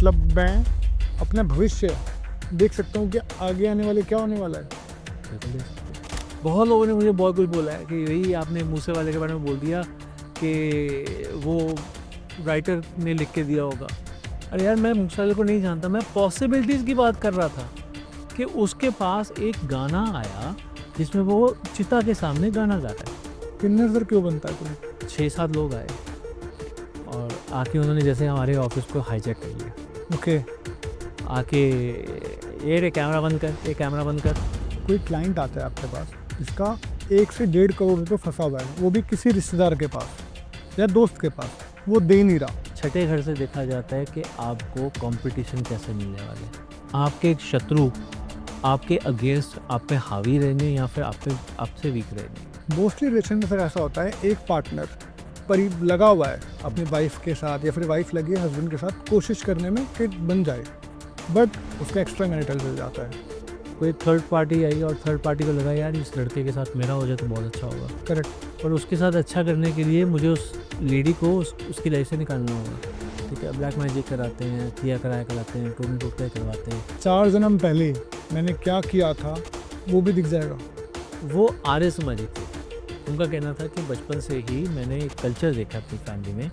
मतलब मैं अपना भविष्य देख सकता हूँ कि आगे आने वाले क्या होने वाला है। बिल्कुल दे सकते हैं। बहुत लोगों ने मुझे बहुत कुछ बोला है कि यही आपने मूसे वाले के बारे में बोल दिया कि वो राइटर ने लिख के दिया होगा। अरे यार, मैं मूसे वाले को नहीं जानता, मैं पॉसिबिलिटीज़ की बात कर रहा था कि उसके पास एक गाना आया जिसमें वो चिता के सामने गाना गा रहा है। किन्नर सर क्यों बनता है कोई? 6-7 लोग आए और आके उन्होंने जैसे हमारे ऑफिस को हाईजैक कर लिया। ओके, आके ये रे कैमरा बंद कर, ये कैमरा बंद कर। कोई क्लाइंट आता है आपके पास जिसका 1 से 1.5 करोड़ रुपये फंसा हुआ है, वो भी किसी रिश्तेदार के पास या दोस्त के पास, वो दे नहीं रहा। छठे घर से देखा जाता है कि आपको कंपटीशन कैसे मिलने वाले हैं। आपके एक शत्रु आपके अगेंस्ट आप पे हावी रहने या फिर आपसे वीक रहने। मोस्टली रिलेशन में फिर ऐसा होता है, एक पार्टनर करीब लगा हुआ है अपनी वाइफ के साथ या फिर वाइफ लगी है हस्बैंड के साथ कोशिश करने में कि बन जाए, बट उसका एक्स्ट्रा मैरिटल चल जाता है। कोई थर्ड पार्टी आई और थर्ड पार्टी को लगा यार इस लड़के के साथ मेरा हो जाए तो बहुत अच्छा होगा। करेक्ट। और उसके साथ अच्छा करने के लिए मुझे उस लेडी को उसकी लाइफ से निकालना होगा। ठीक है, ब्लैक मैजिक कराते हैं, किया कराया कराते हैं, टोनी टोटका करवाते हैं। 4 जन्म पहले मैंने क्या किया था वो भी दिख जाएगा। वो आर्य समाजी थे। उनका कहना था कि बचपन से ही मैंने एक कल्चर देखा अपनी फैमिली में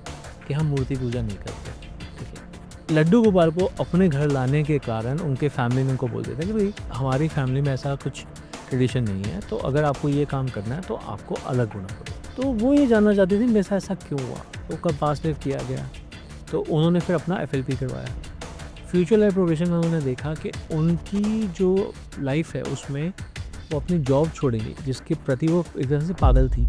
कि हम मूर्ति पूजा नहीं करते। ठीक है, लड्डू गोपाल को अपने घर लाने के कारण उनके फैमिली ने उनको बोल देते कि भाई हमारी फैमिली में ऐसा कुछ ट्रेडिशन नहीं है, तो अगर आपको ये काम करना है तो आपको अलग होना पड़ेगा। तो वो ये जानना चाहती थी मेरे साथ ऐसा क्यों हुआ, तो कब पास लिव किया गया। तो उन्होंने फिर अपना FLP करवाया। फ्यूचर लाइफ प्रोग्रेशन में उन्होंने देखा कि उनकी जो लाइफ है उसमें वो अपनी जॉब छोड़ेंगी जिसके प्रति वो एक तरह से पागल थी।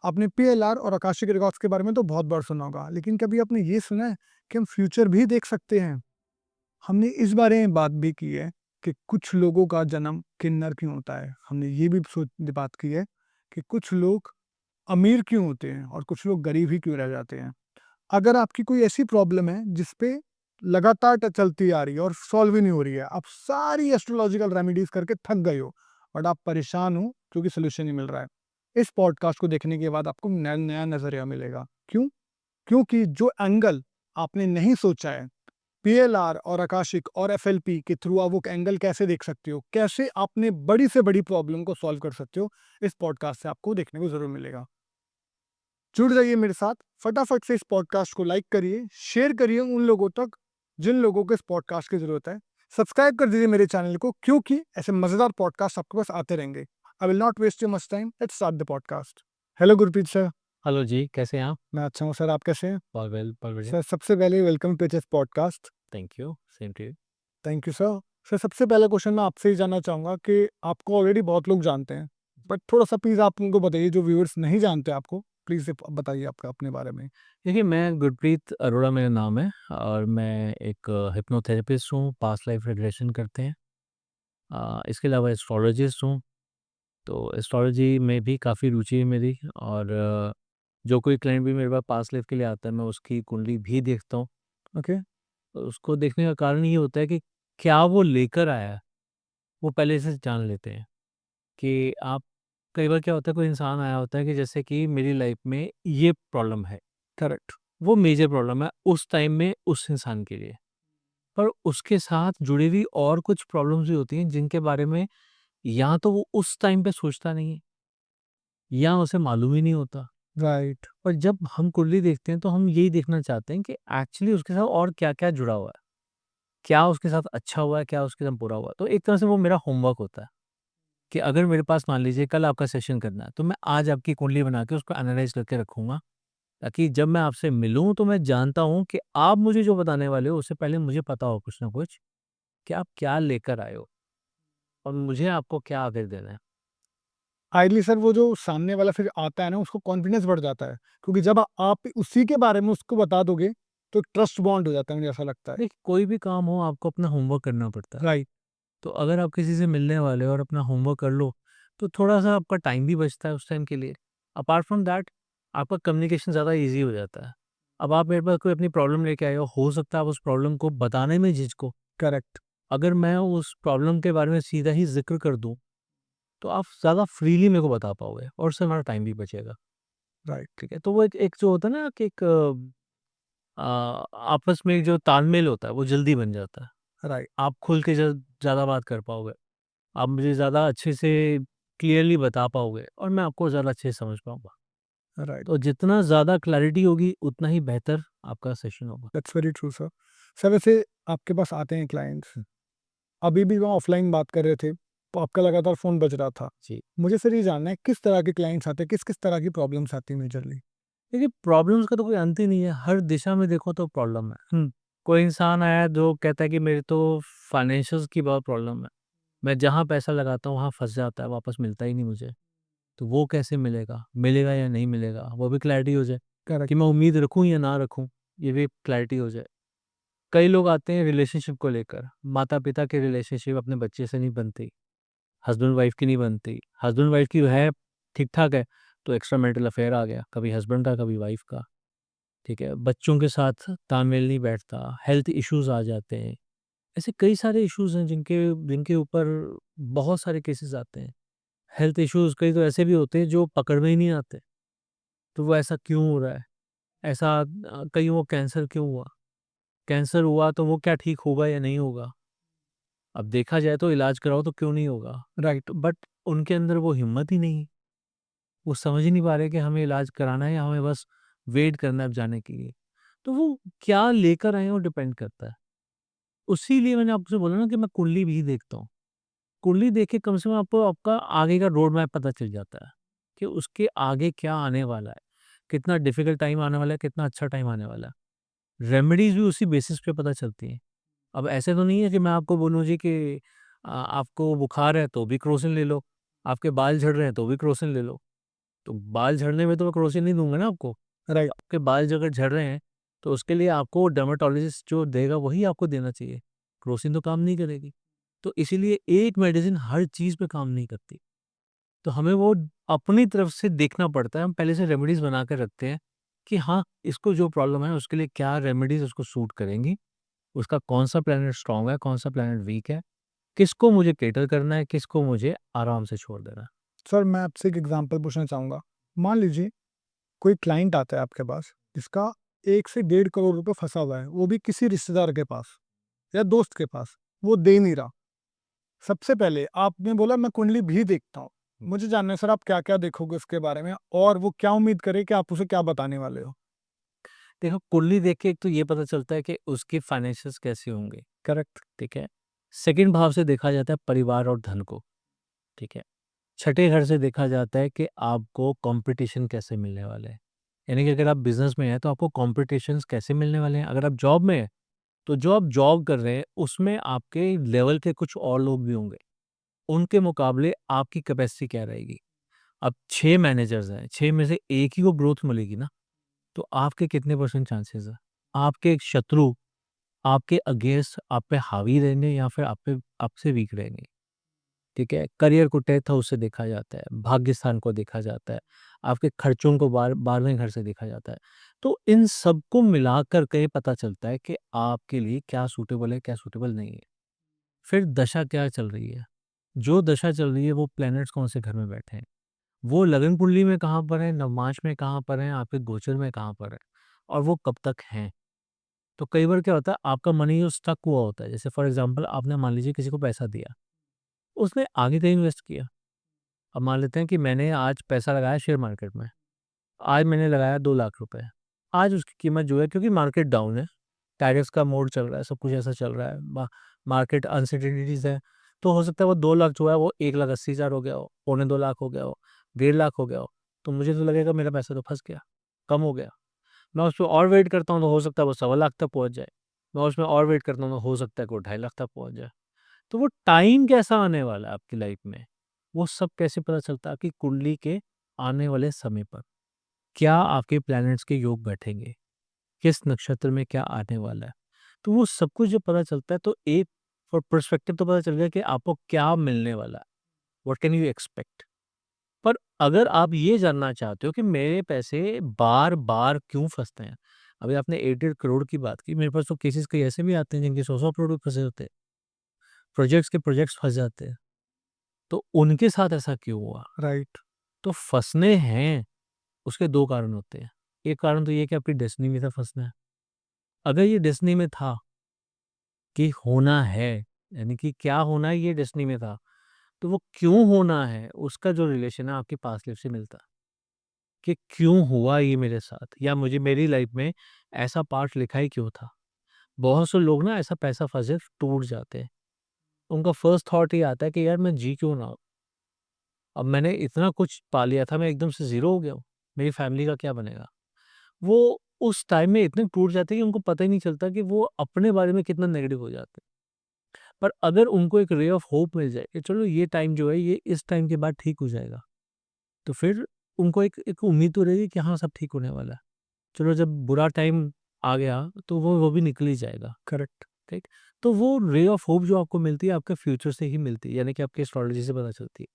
आपने PLR और आकाशिक रिकॉर्ड्स के बारे में तो बहुत बार सुना होगा, लेकिन कभी आपने ये सुना है कि हम फ्यूचर भी देख सकते हैं? हमने इस बारे में बात भी की है कि कुछ लोगों का जन्म किन्नर क्यों होता है। हमने ये भी बात की है कि कुछ लोग अमीर क्यों होते हैं और कुछ लोग गरीब ही क्यों रह जाते हैं। अगर आपकी कोई ऐसी प्रॉब्लम है जिस पे लगातार चलती आ रही है और सॉल्व ही नहीं हो रही है, आप सारी एस्ट्रोलॉजिकल रेमेडीज करके थक गए हो, बट आप परेशान हो क्योंकि सोल्यूशन नहीं मिल रहा है, इस पॉडकास्ट को देखने के बाद आपको नया नया नजरिया मिलेगा। क्यों? क्योंकि जो एंगल आपने नहीं सोचा है, PLR और आकाशिक और FLP के थ्रू आप वो एंगल कैसे देख सकते हो, कैसे आपने बड़ी से बड़ी प्रॉब्लम को सॉल्व कर सकते हो, इस पॉडकास्ट से आपको देखने को जरूर मिलेगा। जुड़ जाइए मेरे साथ, फटाफट से इस पॉडकास्ट को लाइक करिए, शेयर करिए उन लोगों तक जिन लोगों को इस पॉडकास्ट की जरूरत है। सब्सक्राइब कर दीजिए मेरे चैनल को, क्योंकि ऐसे मजेदार पॉडकास्ट आपके पास आते रहेंगे। I will not waste your much time, let's start the podcast. Hello Gurpreet sir. Hello ji, कैसे हैं आप? मैं अच्छा हूँ सर, आप कैसे हैं? बहुत वेल, बहुत बढ़िया। सर सबसे पहले welcome to this podcast. Thank you, same to you. Thank you sir. Sir सबसे पहला क्वेश्चन मैं आपसे ही जानना चाहूँगा कि आपको ऑलरेडी बहुत लोग जानते हैं, बट थोड़ा सा प्लीज़ आप उनको बताइए जो व्यूअर्स नहीं जानते आपको, प्लीज़ बताइए आपका अपने बारे में। देखिए, मैं गुरप्रीत अरोड़ा मेरा नाम है और मैं एक हिप्नोथेरेपिस्ट हूँ, पास्ट लाइफ रिग्रेशन करते हैं। इसके अलावा एस्ट्रोलॉजिस्ट हूँ, तो एस्ट्रोलॉजी में भी काफ़ी रुचि है मेरी। और जो कोई क्लाइंट भी मेरे पास पास्ट लाइफ के लिए आता है, मैं उसकी कुंडली भी देखता हूँ। ओके। और उसको देखने का कारण ये होता है कि क्या वो लेकर आया है, वो पहले से जान लेते हैं। कि आप कई बार क्या होता है, कोई इंसान आया होता है कि जैसे कि मेरी लाइफ में ये प्रॉब्लम है, करेक्ट। वो मेजर प्रॉब्लम है उस टाइम में उस इंसान के लिए। पर उसके साथ जुड़ी हुई और कुछ प्रॉब्लम्स भी होती हैं जिनके बारे में या तो वो उस टाइम पे सोचता नहीं है या उसे मालूम ही नहीं होता। राइट। और जब हम कुंडली देखते हैं तो हम यही देखना चाहते हैं कि एक्चुअली उसके साथ और क्या-क्या जुड़ा हुआ है। क्या उसके साथ अच्छा हुआ है, क्या उसके साथ बुरा हुआ है। तो एक तरह से वो मेरा होमवर्क होता है कि अगर मेरे पास मान लीजिए कल आपका सेशन करना है, तो मैं आज आपकी कुंडली बना के उसको एनालाइज़ करके रखूँगा, ताकि जब मैं आपसे मिलूँ तो मैं जानता हूँ कि आप मुझे जो बताने वाले हो उससे पहले मुझे पता हो कुछ ना कुछ, कि आप क्या लेकर आए हो और मुझे आपको क्या आगे देना है। आइडली सर वो जो सामने वाला फिर आता है ना, उसको कॉन्फिडेंस बढ़ जाता है, क्योंकि जब आप उसी के बारे में उसको बता दोगे तो ट्रस्ट बॉन्ड हो जाता है, मुझे ऐसा लगता है। देखिए, कोई भी काम हो आपको अपना होमवर्क करना पड़ता है। राइट। तो अगर आप किसी से मिलने वाले हो और अपना होमवर्क कर लो, तो थोड़ा-सा आपका टाइम भी बचता है उस टाइम के लिए। अपार्ट फ्रॉम दैट आपका कम्युनिकेशन ज़्यादा ईज़ी हो जाता है। अब आप मेरे पास कोई अपनी प्रॉब्लम लेके आए हो सकता है आप उस प्रॉब्लम को बताने में झिझको। करेक्ट। अगर मैं उस प्रॉब्लम के बारे में सीधा ही ज़िक्र कर दूँ, तो आप ज़्यादा फ्रीली मेरे को बता पाओगे और उससे हमारा टाइम भी बचेगा। राइट, ठीक है? तो वो एक जो होता है ना कि एक आपस में जो तालमेल होता है वो जल्दी बन जाता है। राइट, आप खुल के ज़्यादा बात कर पाओगे। आप मुझे ज़्यादा अच्छे से क्लियरली बता पाओगे और मैं आपको ज़्यादा अच्छे से समझ पाऊँगा। राइट। तो जितना ज़्यादा क्लैरिटी होगी उतना ही बेहतर आपका सेशन होगा। That's very true sir. Sir वैसे आपके पास आते हैं क्लाइंट्स, अभी भी वहाँ ऑफ़लाइन बात कर रहे थे, तो आपका लगातार फ़ोन बज रहा था। जी। मुझे सर ये जानना है किस तरह के क्लाइंट्स आते हैं, किस-किस तरह की प्रॉब्लम्स आती हैं मेजरली? देखिए प्रॉब्लम्स का तो कोई अंत ही नहीं है, हर दिशा में देखो तो प्रॉब्लम है। हुँ, कोई इंसान आया जो कहता है कि मेरे तो फाइनेंशियल्स की बहुत प्रॉब्लम है। मैं जहाँ पैसा लगाता हूँ वहाँ फँस जाता है, वापस मिलता ही नहीं मुझे। तो वो कैसे मिलेगा? मिलेगा या नहीं मिलेगा? वो भी क्लैरिटी हो जाए करेक्ट, कि मैं उम्मीद रखूँ या ना रखूँ, ये भी क्लैरिटी हो जाए। कई लोग आते हैं रिलेशनशिप को लेकर, माता-पिता की रिलेशनशिप अपने बच्चे से नहीं बनती, हस्बैंड वाइफ की नहीं बनती। हस्बैंड वाइफ की है, ठीक-ठाक है, तो एक्स्ट्रा मैरिटल अफेयर आ गया, कभी हस्बैंड का, कभी वाइफ का, ठीक है? बच्चों के साथ तालमेल नहीं बैठता, हेल्थ इश्यूज़ आ जाते हैं। ऐसे कई सारे इश्यूज़ हैं जिनके जिनके ऊपर बहुत सारे केसेज़ आते हैं। हेल्थ इश्यूज़ कई तो ऐसे भी होते हैं जो पकड़ में ही नहीं आते, तो वो ऐसा क्यों हो रहा है? ऐसा कईयों को कैंसर क्यों हुआ? कैंसर हुआ तो वो क्या ठीक होगा या नहीं होगा? अब देखा जाए तो इलाज कराओ तो क्यों नहीं होगा? राइट, बट उनके अंदर वो हिम्मत ही नहीं है। वो समझ ही नहीं पा रहे कि हमें इलाज कराना है या हमें बस वेट करना है अब जाने के लिए। तो वो क्या लेकर आए हैं वो डिपेंड करता है। उसीलिए मैंने आपसे बोला ना कि मैं कुंडली भी देखता हूँ। कुंडली देख के कम से कम आपको आपका आगे का रोड मैप पता चल जाता है कि उसके आगे क्या आने वाला है। कितना डिफ़िकल्ट टाइम आने वाला है, कितना अच्छा टाइम आने वाला है। रेमेडीज़ भी उसी बेसिस पे पता चलती हैं। अब ऐसे तो नहीं है कि मैं आपको बोलूँ जी कि आपको बुखार है तो भी क्रोसिन ले लो, आपके बाल झड़ रहे हैं तो भी क्रोसिन ले लो। तो बाल झड़ने में तो मैं क्रोसिन नहीं दूँगा ना आपको। राइट, आपके बाल जो अगर झड़ रहे हैं तो उसके लिए आपको डर्मेटोलॉजिस्ट जो देगा वही आपको देना चाहिए। क्रोसिन तो काम नहीं करेगी। तो इसीलिए एक मेडिसिन हर चीज़ पे काम नहीं करती। तो हमें वो अपनी तरफ से देखना पड़ता है। हम पहले से रेमेडीज़ बना के रखते हैं कि हाँ, इसको जो प्रॉब्लम है उसके लिए क्या रेमेडीज़ उसको सूट करेंगी। उसका कौन-सा प्लैनेट स्ट्रॉन्ग है, कौन-सा प्लैनेट वीक है, किसको मुझे कैटर करना है, किसको मुझे आराम से छोड़ देना है। सर मैं आपसे एक एग्ज़ाम्पल पूछना चाहूँगा। मान लीजिए कोई क्लाइंट आता है आपके पास, जिसका 1 से डेढ़ करोड़ रुपए फँसा हुआ है, वो भी किसी रिश्तेदार के पास या दोस्त के पास, वो दे नहीं रहा। सबसे पहले आपने बोला मैं कुंडली भी देखता हूँ। मुझे जानना है सर आप क्या-क्या देखोगे उसके बारे में और वो क्या उम्मीद करे कि आप उसे क्या बताने वाले हो? देखो कुंडली देख के एक तो ये पता चलता है कि उसके फाइनेंशियल्स कैसे होंगे, करेक्ट, ठीक है? सेकंड भाव से देखा जाता है परिवार और धन को, ठीक है? छठे घर से देखा जाता है कि आपको कॉम्पिटिशन कैसे मिलने वाले हैं। यानी कि अगर आप बिज़नेस में हैं तो आपको कॉम्पिटिशन्स कैसे मिलने वाले हैं। अगर आप जॉब में हैं, तो जो आप जॉब कर रहे हैं उसमें आपके लेवल के कुछ और लोग भी होंगे। उनके मुकाबले आपकी कैपेसिटी क्या रहेगी? अब 6 मैनेजर्स हैं, 6 में से 1 ही को ग्रोथ मिलेगी ना, तो आपके कितने परसेंट चांसेस हैं? आपके एक शत्रु आपके अगेंस्ट आप पे हावी रहेंगे या फिर आप पे आपसे वीक रहेंगे, ठीक है? करियर को 10th हाउस से देखा जाता है, भाग्य स्थान को देखा जाता है, आपके खर्चों को 12वें घर से देखा जाता है। तो इन सबको मिलाकर के पता चलता है कि आपके लिए क्या सूटेबल है, क्या सूटेबल नहीं है। फिर दशा क्या चल रही है? जो दशा चल रही है वो प्लैनेट्स कौन से घर में बैठे हैं? वो लगन कुंडली में कहाँ पर है, नवमांश में कहाँ पर है, आपके गोचर में कहाँ पर है और वो कब तक हैं? तो कई बार क्या होता है आपका मनी जो स्टक हुआ होता है, जैसे फॉर एग्ज़ाम्पल आपने मान लीजिए किसी को पैसा दिया, उसने आगे कहीं इन्वेस्ट किया। अब मान लेते हैं कि मैंने आज पैसा लगाया शेयर मार्केट में, आज मैंने लगाया 2 लाख रुपए। आज उसकी कीमत जो है क्योंकि मार्केट डाउन है, टैरिफ्स का मोड चल रहा है, सब कुछ ऐसा चल रहा है, मार्केट अनसर्टेनिटीज़ है, तो हो सकता है वो 2 लाख जो है वो 1,80,000 हो गया हो, पौने 2 लाख हो गया हो, 1.5 लाख हो गया हो। तो मुझे तो लगेगा मेरा पैसा तो फँस गया, कम हो गया। मैं उसपे और वेट करता हूँ तो हो सकता है वो सवा लाख तक पहुँच जाए। मैं उसमें और वेट करता हूँ तो हो सकता है कि वो 2.5 लाख तक पहुँच जाए। तो वो टाइम कैसा आने वाला है आपकी लाइफ में, वो सब कैसे पता चलता है आपकी कुंडली के आने वाले समय पर। क्या आपके प्लैनेट्स के योग बैठेंगे? किस नक्षत्र में क्या आने वाला है? तो वो सब कुछ जब पता चलता है तो एक पर्सपेक्टिव तो पता चल गया कि आपको क्या मिलने वाला है। What can you expect? पर अगर आप ये जानना चाहते हो कि मेरे पैसे बार-बार क्यों फँसते हैं? अभी आपने 1 डेढ़ करोड़ की बात की, मेरे पास तो केसेज़ कई ऐसे भी आते हैं जिनके 100-100 करोड़ भी फँसे होते हैं। प्रोजेक्ट्स के प्रोजेक्ट्स फँस जाते हैं। तो उनके साथ ऐसा क्यों हुआ? राइट, तो फँसने हैं, उसके 2 कारण होते हैं। एक कारण तो ये है कि आपकी डेस्टिनी में था फँसना है। अगर ये डेस्टिनी में था कि होना है, यानी कि क्या होना है ये डेस्टिनी में था, तो वो क्यों होना है उसका जो रिलेशन है आपकी पास्ट लाइफ़ से मिलता है, कि क्यों हुआ ये मेरे साथ या मुझे मेरी लाइफ़ में ऐसा पार्ट लिखा ही क्यों था? बहुत से लोग ना ऐसा पैसा फँसे टूट जाते हैं। उनका फर्स्ट थॉट ये आता है कि यार मैं जी क्यों ना? अब मैंने इतना कुछ पा लिया था, मैं एकदम से ज़ीरो हो गया हूँ। मेरी फैमिली का क्या बनेगा? वो उस टाइम में इतने टूट जाते हैं कि उनको पता ही नहीं चलता कि वो अपने बारे में कितना नेगेटिव हो जाते हैं। पर अगर उनको एक रे ऑफ होप मिल जाए कि चलो ये टाइम जो है ये इस टाइम के बाद ठीक हो जाएगा, तो फिर उनको एक एक उम्मीद तो रहेगी कि हाँ, सब ठीक होने वाला है। चलो जब बुरा टाइम आ गया तो वो भी निकल ही जाएगा। करेक्ट। ठीक? तो वो रे ऑफ होप जो आपको मिलती है आपके फ्यूचर से ही मिलती है, यानी कि आपके एस्ट्रोलॉजी से पता चलती है।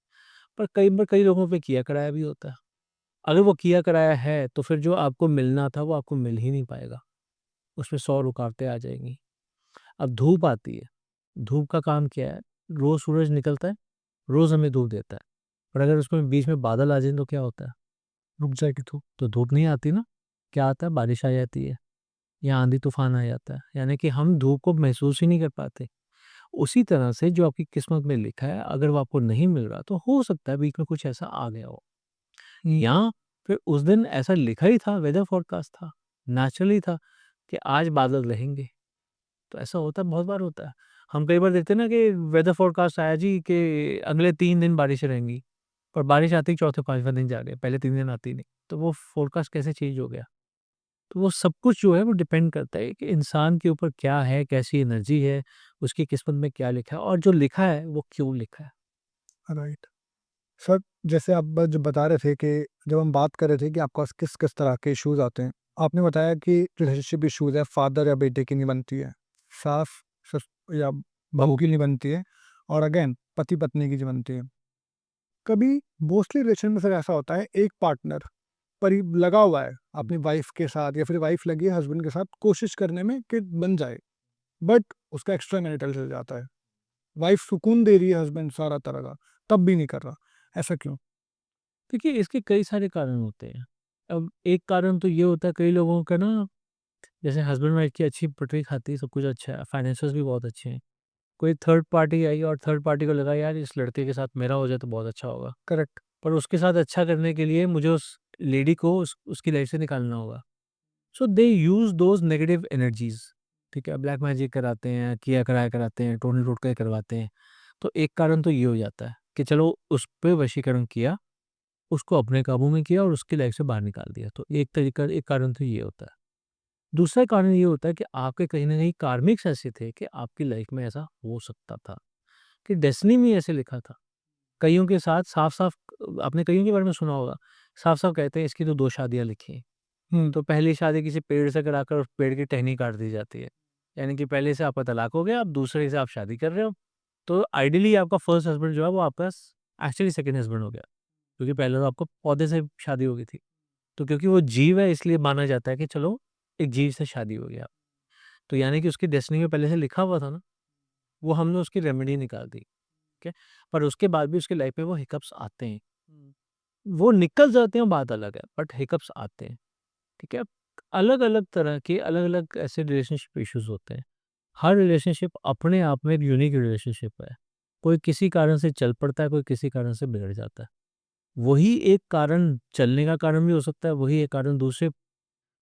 पर कई बार कई लोगों पे किया कराया भी होता है। अगर वो किया कराया है तो फिर जो आपको मिलना था वो आपको मिल ही नहीं पाएगा। उसमें 100 रुकावटें आ जाएँगी। अब धूप आती है, धूप का काम क्या है? रोज़ सूरज निकलता है, रोज़ हमें धूप देता है। पर अगर उसमें बीच में बादल आ जाएँ तो क्या होता है? रुक जाएगी धूप। तो धूप नहीं आती ना, क्या आता है? बारिश आ जाती है या आंधी-तूफ़ान आ जाता है। यानी कि हम धूप को महसूस ही नहीं कर पाते। उसी तरह से जो आपकी किस्मत में लिखा है, अगर वो आपको नहीं मिल रहा तो हो सकता है बीच में कुछ ऐसा आ गया हो। या फिर उस दिन ऐसा लिखा ही था, वेदर फ़ॉरकास्ट था, नेचुरली था कि आज बादल रहेंगे। तो ऐसा होता है, बहुत बार होता है। हम कई बार देखते हैं ना कि वेदर फ़ॉरकास्ट आया जी कि अगले 3 दिन बारिशें रहेंगी, पर बारिश आती ही चौथे 5वें दिन जा के, पहले 3 दिन आती नहीं। तो वो फ़ॉरकास्ट कैसे चेंज हो गया? तो वो सब कुछ जो है वो डिपेंड करता है कि इंसान के ऊपर क्या है, कैसी एनर्जी है, उसकी किस्मत में क्या लिखा है और जो लिखा है वो क्यों लिखा है। राइट। सर, जैसे आप जो बता रहे थे कि जब हम बात कर रहे थे कि आपके पास किस-किस तरह के इश्यूज़ आते हैं। आपने बताया कि रिलेशनशिप इश्यूज़ है, फादर या बेटे की नहीं बनती है, सास सस या बहू की नहीं बनती है और अगेन पति-पत्नी की जो बनती है। कभी मोस्टली रिलेशन में सर ऐसा होता है एक पार्टनर लगा हुआ है अपनी वाइफ़ के साथ या फिर वाइफ़ लगी है हस्बैंड के साथ कोशिश करने में कि बन जाए, बट उसका एक्स्ट्रा मैरिटल चल जाता है। वाइफ़ सुकून दे रही है हस्बैंड सारा तरह का, तब भी नहीं कर रहा। ऐसा क्यों? देखिए इसके कई सारे कारण होते हैं। अब एक कारण तो ये होता है कई लोगों का ना जैसे हस्बैंड वाइफ की अच्छी पटरी खाती है, सब कुछ अच्छा है, फाइनेंसेस भी बहुत अच्छे हैं। कोई थर्ड पार्टी आई और थर्ड पार्टी को लगा यार इस लड़के के साथ मेरा हो जाए तो बहुत अच्छा होगा। करेक्ट। पर उसके साथ अच्छा करने के लिए मुझे उस लेडी को उसकी लाइफ से निकालना होगा। सो दे यूज़ दोज़ नेगेटिव एनर्जीज़, ठीक है? ब्लैक मैजिक कराते हैं, किया कराया कराते हैं, टोनी टोटका करवाते हैं। तो एक कारण तो ये हो जाता है कि चलो उस पे वशीकरण किया, उसको अपने काबू में किया और उसकी लाइफ से बाहर निकाल दिया। तो एक कारण तो ये होता है। दूसरा कारण ये होता है कि आपके कहीं न कहीं कार्मिक्स ऐसे थे कि आपकी लाइफ में ऐसा हो सकता था, कि डेस्टिनी में ऐसे लिखा था। कइयों के साथ साफ-साफ आपने कइयों के बारे में सुना होगा, साफ-साफ कहते हैं इसकी तो 2 शादियाँ लिखी हैं। हुँ। तो पहली शादी किसी पेड़ से कराकर उस पेड़ की टहनी काट दी जाती है। यानी कि पहले से आपका तलाक हो गया, अब दूसरे से आप शादी कर रहे हो। तो आइडियली आपका फर्स्ट हस्बैंड जो है वो आपका एक्चुअली सेकंड हस्बैंड हो गया, क्योंकि पहले तो आपको पौधे से शादी हो गई थी। तो क्योंकि वो जीव है इसलिए माना जाता है कि चलो एक जीव से शादी हो गया। तो यानी कि उसकी डेस्टिनी में पहले से लिखा हुआ था ना, वो हमने उसकी रेमेडी निकाल दी, ठीक है? पर उसके बाद भी उसकी लाइफ में वो हिकअप्स आते हैं। वो निकल जाते हैं बात अलग है, बट हिकअप्स आते हैं, ठीक है? अलग-अलग तरह के अलग-अलग ऐसे रिलेशनशिप इश्यूज़ होते हैं। हर रिलेशनशिप अपने आप में एक यूनिक रिलेशनशिप है। कोई किसी कारण से चल पड़ता है, कोई किसी कारण से बिगड़ जाता है। वही एक कारण चलने का कारण भी हो सकता है, वही एक कारण दूसरे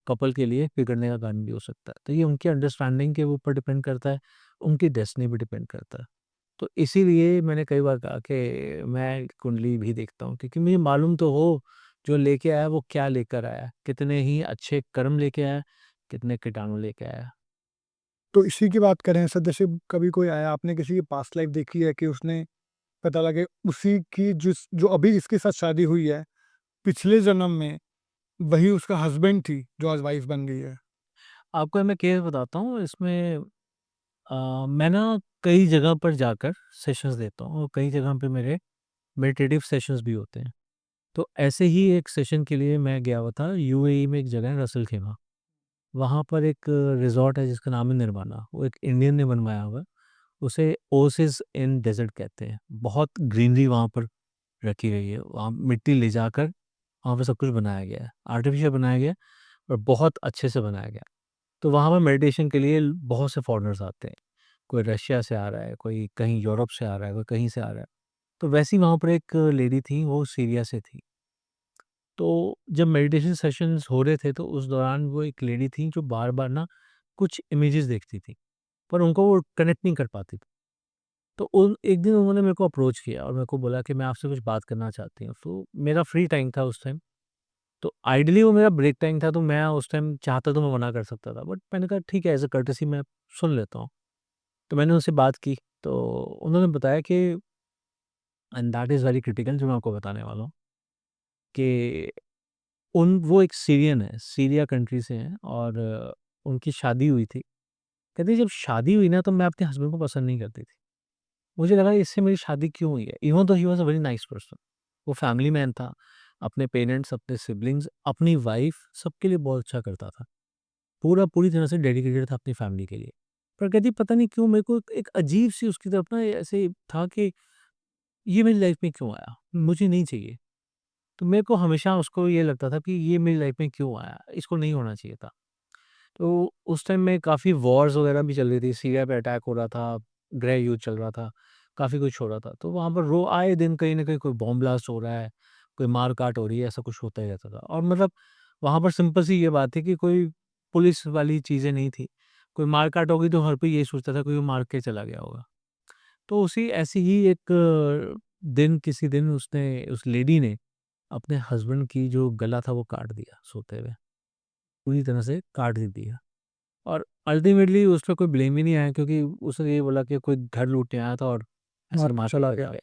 कपल के लिए बिगड़ने का कारण भी हो सकता है। तो ये उनकी अंडरस्टैंडिंग के ऊपर डिपेंड करता है, उनकी डेस्टिनी पे डिपेंड करता है। तो इसीलिए मैंने कई बार कहा कि मैं कुंडली भी देखता हूँ क्योंकि मुझे मालूम तो हो जो लेके आया वो क्या लेकर आया, कितने ही अच्छे कर्म लेके आया, कितने कीटाणु लेके आया। तो इसी की बात करें सर, जैसे कभी कोई आया, आपने किसी की पास्ट लाइफ़ देखी है कि उसने पता लगे उसी की जो अभी जिसके साथ शादी हुई है, पिछले जन्म में वही उसका हस्बैंड थी, जो आज वाइफ़ बन गई है? आपको मैं केस बताता हूँ इसमें मैं ना कई जगह पर जाकर सेशंस देता हूँ और कई जगह पे मेरे मेडिटेटिव सेशंस भी होते हैं। तो ऐसे ही एक सेशन के लिए मैं गया हुआ था यूएई में एक जगह है रसल खेमा। वहाँ पर एक रिज़ॉर्ट है जिसका नाम है निर्वाणा। वो एक इंडियन ने बनवाया हुआ है। उसे ओएसिस इन डेज़र्ट कहते हैं। बहुत ग्रीनरी वहाँ पर रखी गई है। वहाँ मिट्टी ले जाकर वहाँ पे सब कुछ बनाया गया है, आर्टिफ़िशियल बनाया गया है और बहुत अच्छे से बनाया गया है। तो वहाँ पर मेडिटेशन के लिए बहुत से फॉरेनर्स आते हैं। कोई रशिया से आ रहा है, कोई कहीं यूरोप से आ रहा है, कोई कहीं से आ रहा है। तो वैसे ही वहाँ पर एक लेडी थी, वो सीरिया से थी। तो जब मेडिटेशन सेशंस हो रहे थे, तो उस दौरान वो एक लेडी थी जो बार-बार ना कुछ इमेजेस देखती थी, पर उनको वो कनेक्ट नहीं कर पाती थी। तो उन एक दिन उन्होंने मेरे को अप्रोच किया और मेरे को बोला कि मैं आपसे कुछ बात करना चाहती हूँ। तो मेरा फ्री टाइम था उस टाइम, तो आइडियली वो मेरा ब्रेक टाइम था, तो मैं उस टाइम चाहता तो मैं मना कर सकता था, बट मैंने कहा ठीक है, एज़ अ कर्टेसी मैं सुन लेता हूँ। तो मैंने उनसे बात की, तो उन्होंने बताया कि and that is very critical जो मैं आपको बताने वाला हूँ, कि उन वो एक सीरियन है, सीरिया कंट्री से हैं और उनकी शादी हुई थी। कहती जब शादी हुई ना, तो मैं अपने हस्बैंड को पसंद नहीं करती थी। मुझे लगा इससे मेरी शादी क्यों हुई है? Even though he was a very nice person. वो फैमिली मैन था, अपने पेरेंट्स, अपने सिबलिंग्स, अपनी वाइफ़ सबके लिए बहुत अच्छा करता था। पूरी तरह से डेडिकेटेड था अपनी फैमिली के लिए। पर कहती पता नहीं क्यों मेरे को एक अजीब-सी उसकी तरफ ना ऐसे था कि ये मेरी लाइफ़ में क्यों आया? मुझे नहीं चाहिए। तो मेरे को हमेशा उसको ये लगता था कि ये मेरी लाइफ़ में क्यों आया? इसको नहीं होना चाहिए था। तो उस टाइम में काफ़ी वॉर्स वगैरह भी चल रही थी, सीरिया पे अटैक हो रहा था, गृह युद्ध चल रहा था, काफ़ी कुछ हो रहा था। तो वहाँ पर आए दिन कहीं न कहीं कोई बॉम्ब ब्लास्ट हो रहा है, कोई मार-काट हो रही है, ऐसा कुछ होता ही रहता था। और मतलब वहाँ पर सिंपल सी ये बात थी कि कोई पुलिस वाली चीज़ें नहीं थी। कोई मार-काट हो गई तो हर कोई यही सोचता था कोई वो मार के चला गया होगा। तो उसी ऐसी ही एक किसी दिन उसने उस लेडी ने अपने हस्बैंड की जो गला था वो काट दिया सोते हुए, पूरी तरह से काट ही दिया। और अल्टीमेटली उस पे कोई ब्लेम ही नहीं आया, क्योंकि उसने ये बोला कि कोई घर लूटने आया था और ऐसे मार के मार के चला चला गया। गया।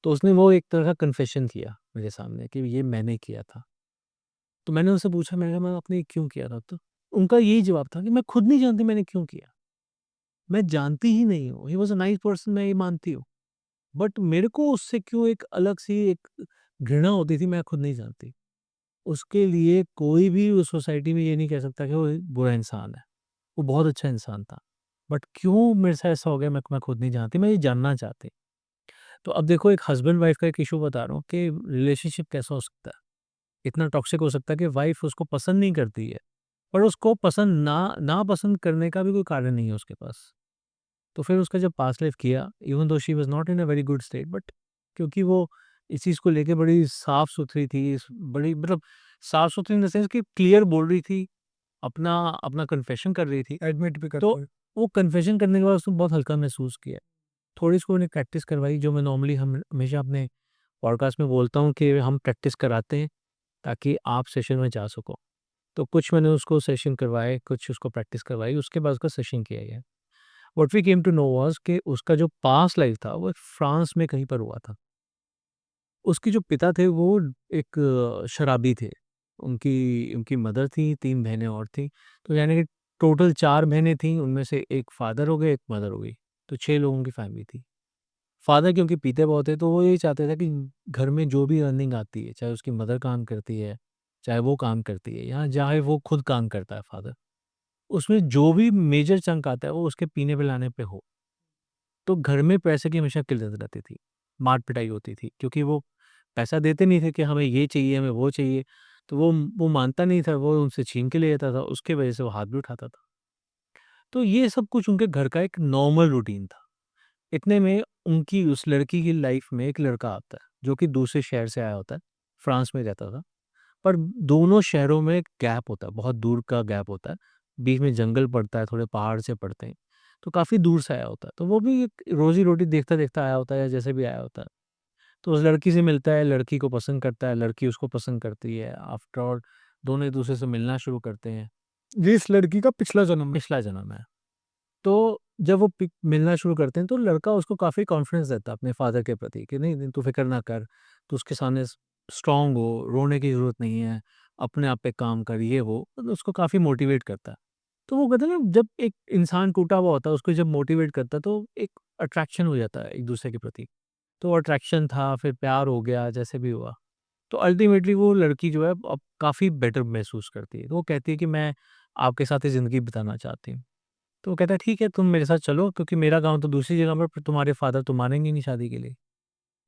तो उसने वो एक तरह का कन्फेशन किया मेरे सामने कि ये मैंने किया था। तो मैंने उससे पूछा, मैंने कहा, "मैम आपने ये क्यों किया था?" तो उनका यही जवाब था कि मैं खुद नहीं जानती मैंने क्यों किया। मैं जानती ही नहीं हूँ। He was a nice person, मैं ये मानती हूँ। बट मेरे को उससे क्यों एक अलग-सी एक घृणा होती थी, मैं खुद नहीं जानती। उसके लिए कोई भी उस सोसाइटी में ये नहीं कह सकता कि वो एक बुरा इंसान है। वो बहुत अच्छा इंसान था। बट क्यों मेरे साथ ऐसा हो गया, मैं खुद नहीं जानती, मैं ये जानना चाहती। तो अब देखो, एक हस्बैंड वाइफ का एक इश्यू बता रहा हूँ कि रिलेशनशिप कैसा हो सकता है। इतना टॉक्सिक हो सकता है कि वाइफ उसको पसंद नहीं करती है, पर उसको पसंद ना पसंद करने का भी कोई कारण नहीं है उसके पास। तो फिर उसका जब पास्ट लाइफ किया, even though she was not in a very good state, but क्योंकि वो इस चीज़ को लेके बड़ी साफ-सुथरी थी, बड़ी मतलब साफ-सुथरी इन द सेंस कि क्लियर बोल रही थी, अपना अपना कन्फेशन कर रही थी। एडमिट भी कर तो रहे हो। वो कन्फेशन करने के बाद उसने बहुत हल्का महसूस किया। थोड़ी उसको मैंने प्रैक्टिस करवाई, जो मैं नॉर्मली हम हमेशा अपने पॉडकास्ट में बोलता हूँ कि हम प्रैक्टिस कराते हैं ताकि आप सेशन में जा सको। तो कुछ मैंने उसको सेशन करवाए, कुछ उसको प्रैक्टिस करवाई, उसके बाद उसका सेशन किया गया। What we came to know was कि उसका जो पास्ट लाइफ था वो फ्रांस में कहीं पर हुआ था। उसके जो पिता थे वो एक शराबी थे। उनकी उनकी मदर थी, 3 बहनें और थीं। तो यानी कि टोटल 4 बहनें थीं, उनमें से 1 फादर हो गए, 1 मदर हो गई। तो 6 लोगों की फैमिली थी। फादर क्योंकि पीते बहुत थे, तो वो यही चाहते थे कि घर में जो भी अर्निंग आती है, चाहे उसकी मदर काम करती है, चाहे वो काम करती है या चाहे वो खुद काम करता है फादर, उसमें जो भी मेजर चंक आता है वो उसके पीने-पिलाने पे हो। तो घर में पैसे की हमेशा किल्लत रहती थी, मार-पिटाई होती थी, क्योंकि वो पैसा देते नहीं थे कि हमें ये चाहिए, हमें वो चाहिए। तो वो मानता नहीं था, वो उनसे छीन के ले जाता था, उसकी वजह से वो हाथ भी उठाता था। तो ये सब कुछ उनके घर का एक नॉर्मल रूटीन था। इतने में उनकी उस लड़की की लाइफ में एक लड़का आता है, जो कि दूसरे शहर से आया होता है, फ्रांस में रहता था। पर दोनों शहरों में गैप होता है, बहुत दूर का गैप होता है। बीच में जंगल पड़ता है, थोड़े पहाड़ से पड़ते हैं, तो काफ़ी दूर से आया होता है। तो वो भी एक रोज़ी-रोटी देखता-देखता आया होता है या जैसे भी आया होता है। तो उस लड़की से मिलता है, लड़की को पसंद करता है, लड़की उसको पसंद करती है। आफ्टर ऑल दोनों एक-दूसरे से मिलना शुरू करते हैं। ये इस लड़की का पिछला जन्म है। पिछला जन्म है। तो जब वो मिलना शुरू करते हैं, तो लड़का उसको काफ़ी कॉन्फिडेंस देता है अपने फादर के प्रति कि नहीं, नहीं तू फ़िक्र ना कर, तू उसके सामने स्ट्रॉन्ग हो, रोने की ज़रूरत नहीं है, अपने आप पे काम कर, ये वो, मतलब उसको काफ़ी मोटिवेट करता है। तो वो कहते हैं ना, जब एक इंसान टूटा हुआ होता है, उसको जब मोटिवेट करता है, तो एक अट्रैक्शन हो जाता है एक-दूसरे के प्रति। तो अट्रैक्शन था, फिर प्यार हो गया, जैसे भी हुआ। तो अल्टीमेटली वो लड़की जो है अब काफ़ी बेटर महसूस करती है। तो वो कहती है कि मैं आपके साथ ही ज़िंदगी बिताना चाहती हूँ। तो वो कहता है ठीक है, तुम मेरे साथ चलो, क्योंकि मेरा गाँव तो दूसरी जगह पर, फिर तुम्हारे फादर तो मानेंगे नहीं शादी के लिए।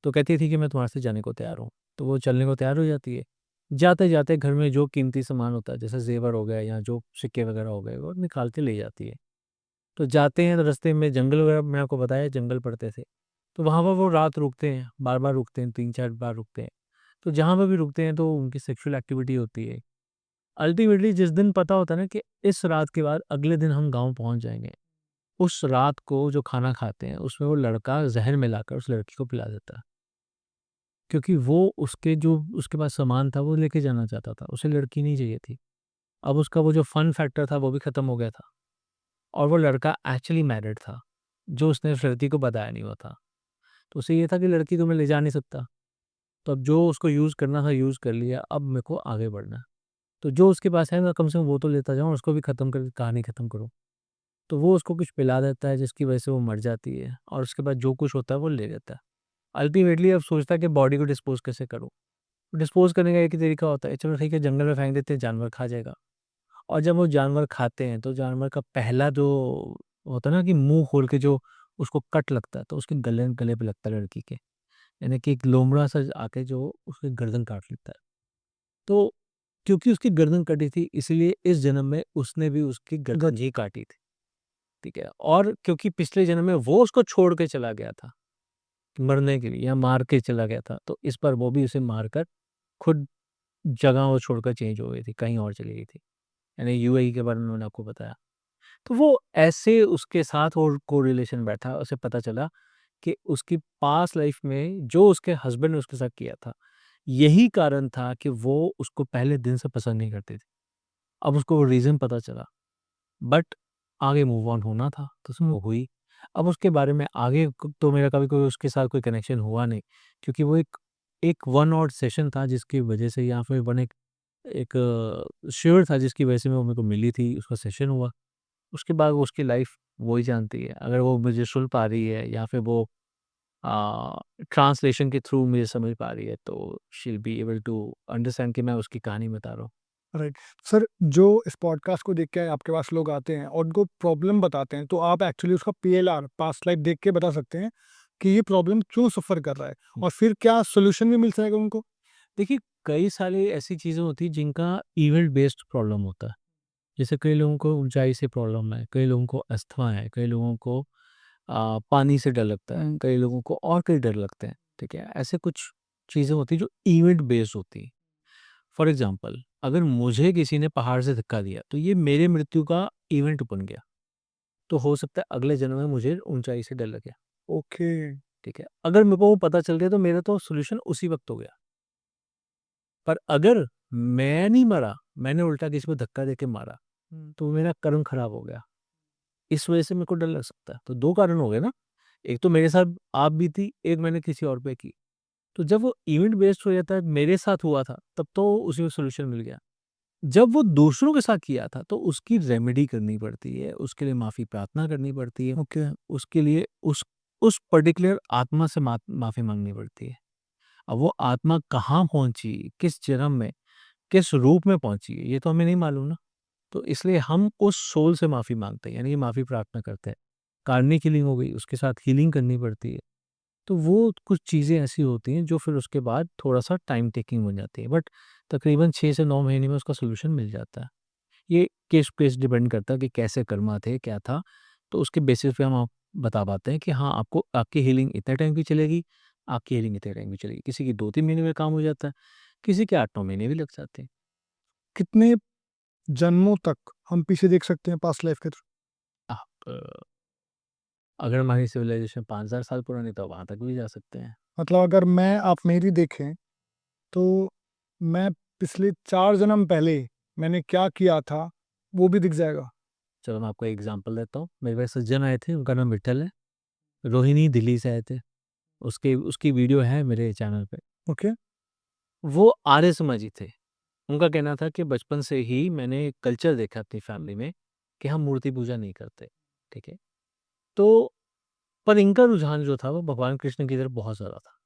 तो कहती है ठीक है, मैं तुम्हारे साथ जाने को तैयार हूँ। तो वो चलने को तैयार हो जाती है। जाते-जाते घर में जो कीमती सामान होता है, जैसे ज़ेवर हो गया या जो सिक्के वगैरह हो गए, वो निकाल के ले जाती है। तो जाते हैं तो रास्ते में जंगल वगैरह, मैंने आपको बताया जंगल पड़ते थे। तो वहाँ पर वो रात रुकते हैं, बार-बार रुकते हैं, 3-4 बार रुकते हैं। तो जहाँ पे भी रुकते हैं तो उनकी सेक्सुअल एक्टिविटी होती है। अल्टीमेटली जिस दिन पता होता है ना कि इस रात के बाद अगले दिन हम गाँव पहुँच जाएँगे, उस रात को जो खाना खाते हैं उसमें वो लड़का ज़हर मिलाकर उस लड़की को पिला देता है। क्योंकि वो उसके जो उसके पास सामान था वो लेके जाना चाहता था, उसे लड़की नहीं चाहिए थी। अब उसका वो जो फन फैक्टर था वो भी खत्म हो गया था और वो लड़का एक्चुअली मैरिड था, जो उसने उस लड़की को बताया नहीं हुआ था। तो उसे ये था कि लड़की को मैं ले जा नहीं सकता, तो अब जो उसको यूज़ करना था यूज़ कर लिया, अब मेरे को आगे बढ़ना है। तो जो उसके पास है मैं कम से कम वो तो लेता जाऊँ और उसको भी ख़त्म कर कहानी ख़त्म करूँ। तो वो उसको कुछ पिला देता है जिसकी वजह से वो मर जाती है और उसके बाद जो कुछ होता है वो ले लेता है। अल्टीमेटली अब सोचता है कि बॉडी को डिस्पोज़ कैसे करूँ? डिस्पोज़ करने का एक ही तरीका होता है, चलो ठीक है जंगल में फेंक देते हैं, जानवर खा जाएगा। और जब वो जानवर खाते हैं तो जानवर का पहला जो होता है ना कि मुँह खोल के जो उसको कट लगता है, तो उसके गले गले पे लगता है लड़की के। यानी कि एक लोमड़ा सा आके जो उसकी गर्दन काट लेता है। तो क्योंकि उसकी गर्दन कटी थी इसलिए इस जन्म में उसने भी उसकी गर्दन ही काटी थी, ठीक है? और क्योंकि पिछले जन्म में वो उसको छोड़ के चला गया था, मरने के लिए या मार के चला गया था, तो इस बार वो भी उसे मारकर खुद जगह वो छोड़कर चेंज हो गई थी, कहीं और चली गई थी। यानी यूएई के बारे में मैंने आपको बताया। तो वो ऐसे उसके साथ और कोरिलेशन बैठा, उसे पता चला कि उसकी पास्ट लाइफ में जो उसके हस्बैंड ने उसके साथ किया था, यही कारण था कि वो उसको पहले दिन से पसंद नहीं करती थी। अब उसको वो रीज़न पता चला, बट आगे मूव ऑन होना था, तो उसमें हुई। अब उसके बारे में आगे क तो मेरा कभी कोई उसके साथ कोई कनेक्शन हुआ नहीं, क्योंकि वो एक एक वन ऑड सेशन था जिसकी वजह से या फिर वन एक एक शेयर था जिसकी वजह से वो मेरे को मिली थी, उसका सेशन हुआ। उसके बाद वो उसकी लाइफ़ वो ही जानती है। अगर वो मुझे सुन पा रही है या फिर वो ट्रांसलेशन के थ्रू मुझे समझ पा रही है, तो she will be able to understand कि मैं उसकी कहानी बता रहा हूँ। राइट। सर, जो इस पॉडकास्ट को देख के आपके पास लोग आते हैं और उनको प्रॉब्लम बताते हैं, तो आप एक्चुअली उसका पीएलआर पास्ट लाइफ देख के बता सकते हैं कि ये प्रॉब्लम क्यों सफ़र कर रहा है हुँ। और फिर क्या सॉल्यूशन भी मिल जाएगा उनको? देखिए, कई सारी ऐसी चीज़ें होती हैं जिनका इवेंट बेस्ड प्रॉब्लम होता है। जैसे कई लोगों को ऊँचाई से प्रॉब्लम है, कई लोगों को अस्थमा है, कई लोगों को पानी से डर लगता है, कई लोगों को और कई डर लगते हैं, ठीक है? ऐसे कुछ चीज़ें होती हैं जो इवेंट बेस्ड होती हैं। फॉर एग्ज़ाम्पल अगर मुझे किसी ने पहाड़ से धक्का दिया, तो ये मेरे मृत्यु का इवेंट बन गया। तो हो सकता है अगले जन्म में मुझे ऊँचाई से डर लगे, ओके। ठीक है? अगर मेरे को वो पता चल गया तो मेरा तो सॉल्यूशन उसी वक़्त हो गया। पर अगर मैं नहीं मरा, मैंने उल्टा किसी को धक्का देके मारा, तो मेरा कर्म खराब हो गया। इस वजह से मेरे को डर लग सकता है। तो 2 कारण हो गए ना, एक तो मेरे साथ आप बीती, एक मैंने किसी और पे की। तो जब वो इवेंट बेस्ड हो जाता है, मेरे साथ हुआ था, तब तो उसी में सॉल्यूशन मिल गया। जब वो दूसरों के साथ किया था, तो उसकी रेमेडी करनी पड़ती है, उसके लिए माफ़ी प्रार्थना करनी पड़ती है, ओके। उसके लिए उस पर्टिकुलर आत्मा से माफ़ी माँगनी पड़ती है। अब वो आत्मा कहाँ पहुँची, किस जन्म में, किस रूप में पहुँची है, ये तो हमें नहीं मालूम ना। तो इसलिए हम उस सोल से माफ़ी माँगते हैं, यानी कि माफ़ी प्रार्थना करते हैं। कार्मिक हीलिंग हो गई, उसके साथ हीलिंग करनी पड़ती है। तो वो कुछ चीज़ें ऐसी होती हैं जो फिर उसके बाद थोड़ा-सा टाइम टेकिंग बन जाती है, बट तकरीबन 6 से 9 महीने में उसका सॉल्यूशन मिल जाता है। ये केस पेस डिपेंड करता है कि कैसे कर्मा थे, क्या था, तो उसके बेसिस पे हम आप बता पाते हैं कि हाँ, आपको आपकी हीलिंग इतने टाइम की चलेगी, आपकी हीलिंग इतने टाइम की चलेगी। किसी की 2-3 महीने में काम हो जाता है, किसी के 8-9 महीने भी लग जाते हैं। कितने जन्मों तक हम पीछे देख सकते हैं पास्ट लाइफ के थ्रू? आप अगर हमारी सिविलाइज़ेशन 5000 साल पुरानी तो वहाँ तक भी जा सकते हैं। मतलब अगर मैं आप मेरी देखें, तो मैं पिछले 4 जन्म पहले मैंने क्या किया था, वो भी दिख जाएगा। चलो मैं आपको एग्ज़ाम्पल देता हूँ। मेरे पास सज्जन आए थे, उनका नाम विट्ठल है। रोहिणी दिल्ली से आए थे। उसकी उसकी वीडियो है मेरे चैनल पे। ओके। वो आर्य समाजी थे। उनका कहना था कि बचपन से ही मैंने एक कल्चर देखा अपनी फैमिली में कि हम मूर्ति पूजा नहीं करते, ठीक है? तो पर इनका रुझान जो था वो भगवान कृष्ण की तरफ बहुत ज़्यादा था।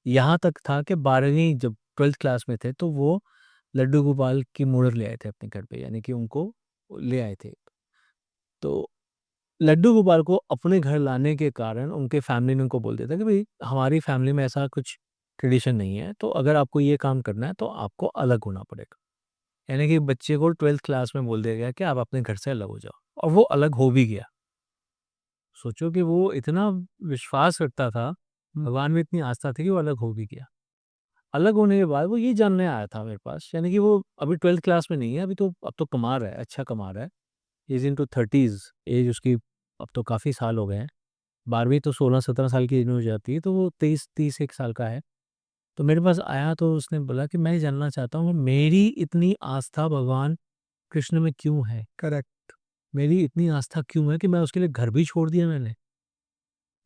यहाँ तक था कि 12वीं जब 12th क्लास में थे तो वो लड्डू गोपाल की मूर्त ले आए थे अपने घर पे, यानी कि उनको ले आए थे। तो लड्डू गोपाल को अपने घर लाने के कारण उनके फैमिली ने उनको बोल दिया था कि भई हमारी फैमिली में ऐसा कुछ ट्रेडिशन नहीं है, तो अगर आपको ये काम करना है तो आपको अलग होना पड़ेगा। यानी कि बच्चे को 12th क्लास में बोल दिया गया कि आप अपने घर से अलग हो जाओ, और वो अलग हो भी गया। सोचो कि वो इतना विश्वास रखता था, भगवान में इतनी आस्था थी कि वो अलग हो भी गया। अलग होने के बाद वो ये जानने आया था मेरे पास, यानी कि वो अभी 12th क्लास में नहीं है, अभी तो अब तो कमा रहा है, अच्छा कमा रहा है। He is into 30s, as उसकी अब तो काफ़ी साल हो गए हैं। 12वीं तो 16-17 साल की एज में हो जाती है, तो वो 23-31 साल का है। तो मेरे पास आया तो उसने बोला कि मैं ये जानना चाहता हूँ, मेरी इतनी आस्था भगवान कृष्ण में क्यों है? करेक्ट। मेरी इतनी आस्था क्यों है कि मैं उसके लिए घर भी छोड़ दिया मैंने?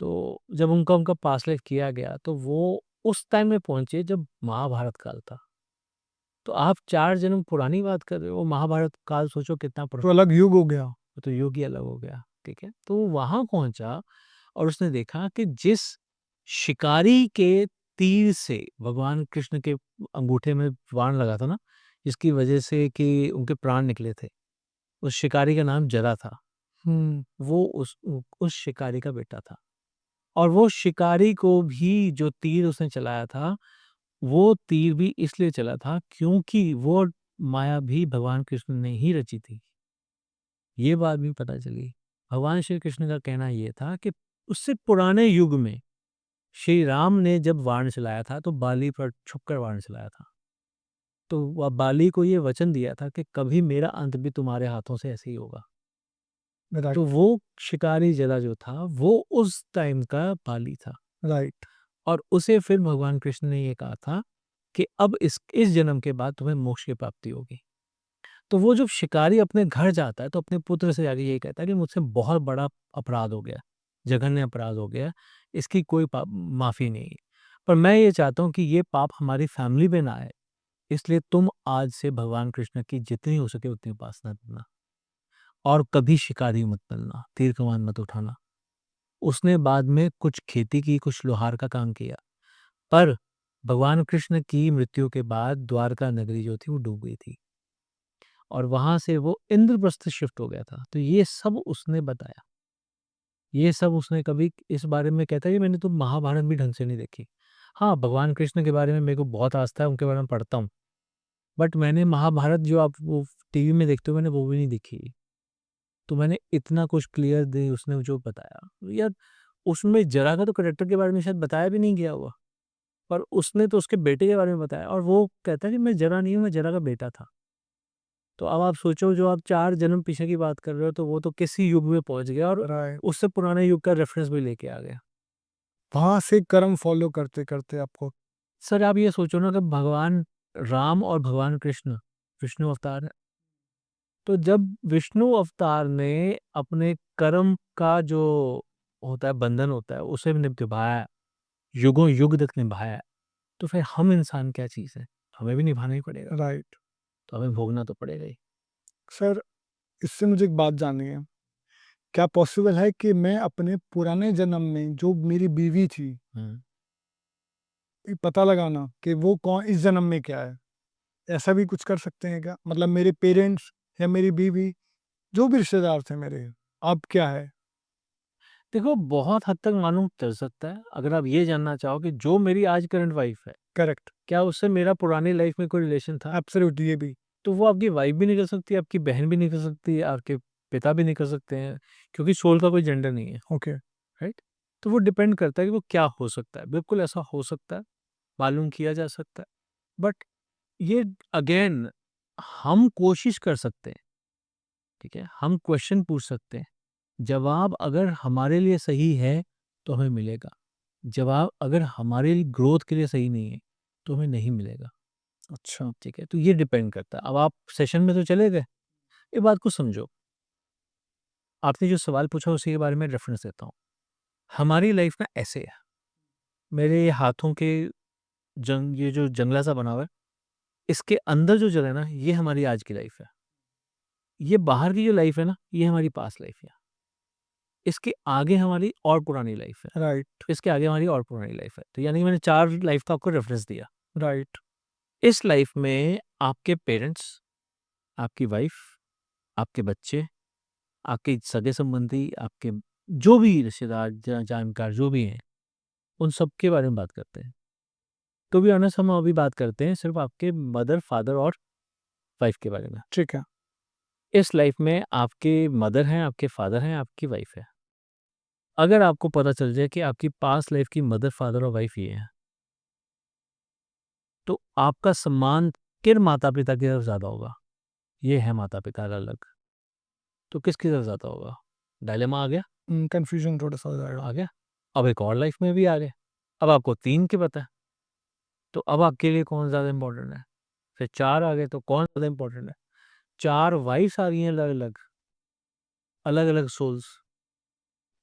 तो जब उनका उनका पास लाइफ किया गया, तो वो उस टाइम में पहुँचे जब महाभारत काल था। तो आप 4 जन्म पुरानी बात कर रहे हो, महाभारत काल सोचो कितना तो अलग युग हो गया। तो युग ही अलग हो गया, ठीक है? तो वो वहाँ पहुँचा और उसने देखा कि जिस शिकारी के तीर से भगवान कृष्ण के अंगूठे में बाण लगा था ना, जिसकी वजह से कि उनके प्राण निकले थे, उस शिकारी का नाम जरा था। वो उस शिकारी का बेटा था, और वो शिकारी को भी जो तीर उसने चलाया था, वो तीर भी इसलिए चला था क्योंकि वो माया भी भगवान कृष्ण ने ही रची थी। ये बात भी पता चली। भगवान श्री कृष्ण का कहना ये था कि उससे पुराने युग में श्री राम ने जब बाण चलाया था, तो बाली पर छुपकर बाण चलाया था। तो वह बाली को ये वचन दिया था कि कभी मेरा अंत भी तुम्हारे हाथों से ऐसे ही होगा। राइट। तो वो शिकारी जरा जो था, वो उस टाइम का बाली था, राइट। और उसे फिर भगवान कृष्ण ने ये कहा था कि अब इस जन्म के बाद तुम्हें मोक्ष की प्राप्ति होगी। तो वो जब शिकारी अपने घर जाता है, तो अपने पुत्र से जाके यही कहता है कि मुझसे बहुत बड़ा अपराध हो गया, जघन्य अपराध हो गया, इसकी कोई माफ़ी नहीं है। पर मैं ये चाहता हूँ कि ये पाप हमारी फैमिली में ना आए, इसलिए तुम आज से भगवान कृष्ण की जितनी हो सके उतनी उपासना करना, और कभी शिकारी मत बनना, तीर कमान मत उठाना। उसने बाद में कुछ खेती की, कुछ लोहार का काम किया, पर भगवान कृष्ण की मृत्यु के बाद द्वारका नगरी जो थी वो डूब गई थी, और वहां से वो इंद्रप्रस्थ शिफ्ट हो गया था। तो ये सब उसने बताया। ये सब उसने कभी इस बारे में कहता है कि मैंने तो महाभारत भी ढंग से नहीं देखी। हाँ, भगवान कृष्ण के बारे में मेरे को बहुत आस्था है, उनके बारे में पढ़ता हूँ, बट मैंने महाभारत जो आप वो टीवी में देखते हो, मैंने वो भी नहीं देखी। तो मैंने इतना कुछ क्लियर दे उसने जो बताया, यार उसमें जरा का तो करेक्टर के बारे में शायद बताया भी नहीं गया हुआ, पर उसने तो उसके बेटे के बारे में बताया, और वो कहता है कि मैं जरा नहीं हूँ, मैं जरा का बेटा था। तो अब आप सोचो, जो आप 4 जन्म पीछे की बात कर रहे हो, तो वो तो किसी युग में पहुँच गया, और राइट। उससे पुराने युग का रेफ़रेंस भी लेके आ गया। वहाँ से कर्म फ़ॉलो करते-करते आपको सर आप ये सोचो ना कि भगवान राम और भगवान कृष्ण, विष्णु अवतार हैं। तो जब विष्णु अवतार ने अपने कर्म का जो होता है, बंधन होता है, उसे निभाया, युगों-युग तक निभाया, तो फिर हम इंसान क्या चीज़ हैं? हमें भी निभाना ही पड़ेगा, राइट। तो हमें भोगना तो पड़ेगा ही। सर, इससे मुझे एक बात जाननी है, क्या पॉसिबल है कि मैं अपने पुराने जन्म में जो मेरी बीवी थी, हुँ। ये पता लगाना कि वो कौन इस जन्म में क्या है? ऐसा भी कुछ कर सकते हैं क्या? मतलब मेरे पेरेंट्स या मेरी बीवी, जो भी रिश्तेदार थे मेरे, अब क्या है? देखो, बहुत हद तक मालूम चल सकता है, अगर आप ये जानना चाहो कि जो मेरी आज करंट वाइफ़ है, करेक्ट। क्या उससे मेरा पुरानी लाइफ़ में कोई रिलेशन था? एब्सोल्यूट, ये भी। तो वो आपकी वाइफ़ भी नहीं कर सकती, आपकी बहन भी नहीं कर सकती, आपके पिता भी नहीं कर सकते हैं, क्योंकि सोल का कोई जेंडर नहीं है, ओके। राइट? तो वो डिपेंड करता है कि वो क्या हो सकता है। बिल्कुल ऐसा हो सकता है, मालूम किया जा सकता है। बट ये अगेन हम कोशिश कर सकते हैं, ठीक है? हम क्वेश्चन पूछ सकते हैं। जवाब अगर हमारे लिए सही है, तो हमें मिलेगा। जवाब अगर हमारे लिए ग्रोथ के लिए सही नहीं है, तो हमें नहीं मिलेगा, अच्छा। ठीक है? तो ये डिपेंड करता है। अब आप सेशन में तो चले गए, एक बात को समझो। आपने जो सवाल पूछा उसी के बारे में रेफ़रेंस देता हूँ। हमारी लाइफ़ ना ऐसे है, मेरे हाथों के ये जो जंगला सा बना हुआ है, इसके अंदर जो जगह है ना, ये हमारी आज की लाइफ़ है। ये बाहर की जो लाइफ़ है ना, ये हमारी पास्ट लाइफ़ है। इसके आगे हमारी और पुरानी लाइफ़ है। राइट। इसके आगे हमारी और पुरानी लाइफ़ है। तो यानी कि मैंने 4 लाइफ़ का आपको रेफ़रेंस दिया। राइट। इस लाइफ़ में आपके पेरेंट्स, आपकी वाइफ़, आपके बच्चे, आपके सगे-संबंधी, आपके जो भी रिश्तेदार, जानकार जो भी हैं, उन सब के बारे में बात करते हैं। तो भी ऑनेस्ट हम अभी बात करते हैं सिर्फ आपके मदर, फादर और वाइफ के बारे में। ठीक है। इस लाइफ में आपके मदर हैं, आपके फादर हैं, आपकी वाइफ है। अगर आपको पता चल जाए कि आपकी पास्ट लाइफ की मदर, फादर और वाइफ ये हैं, तो आपका सम्मान किन माता-पिता की तरफ ज़्यादा होगा? ये है माता-पिता अलग-अलग, तो किसकी तरफ ज़्यादा होगा? डायलेमा आ गया? कन्फ्यूजन थोड़ा-सा हो आ जाएगा। गया? अब एक और लाइफ में भी आ गए। अब आपको 3 के पता है, तो अब आपके लिए कौन ज़्यादा इम्पोर्टेंट है? फिर 4 आ गए तो कौन ज़्यादा इम्पोर्टेंट है? 4 वाइफ्स आ रही हैं अलग-अलग, अलग-अलग सोल्स,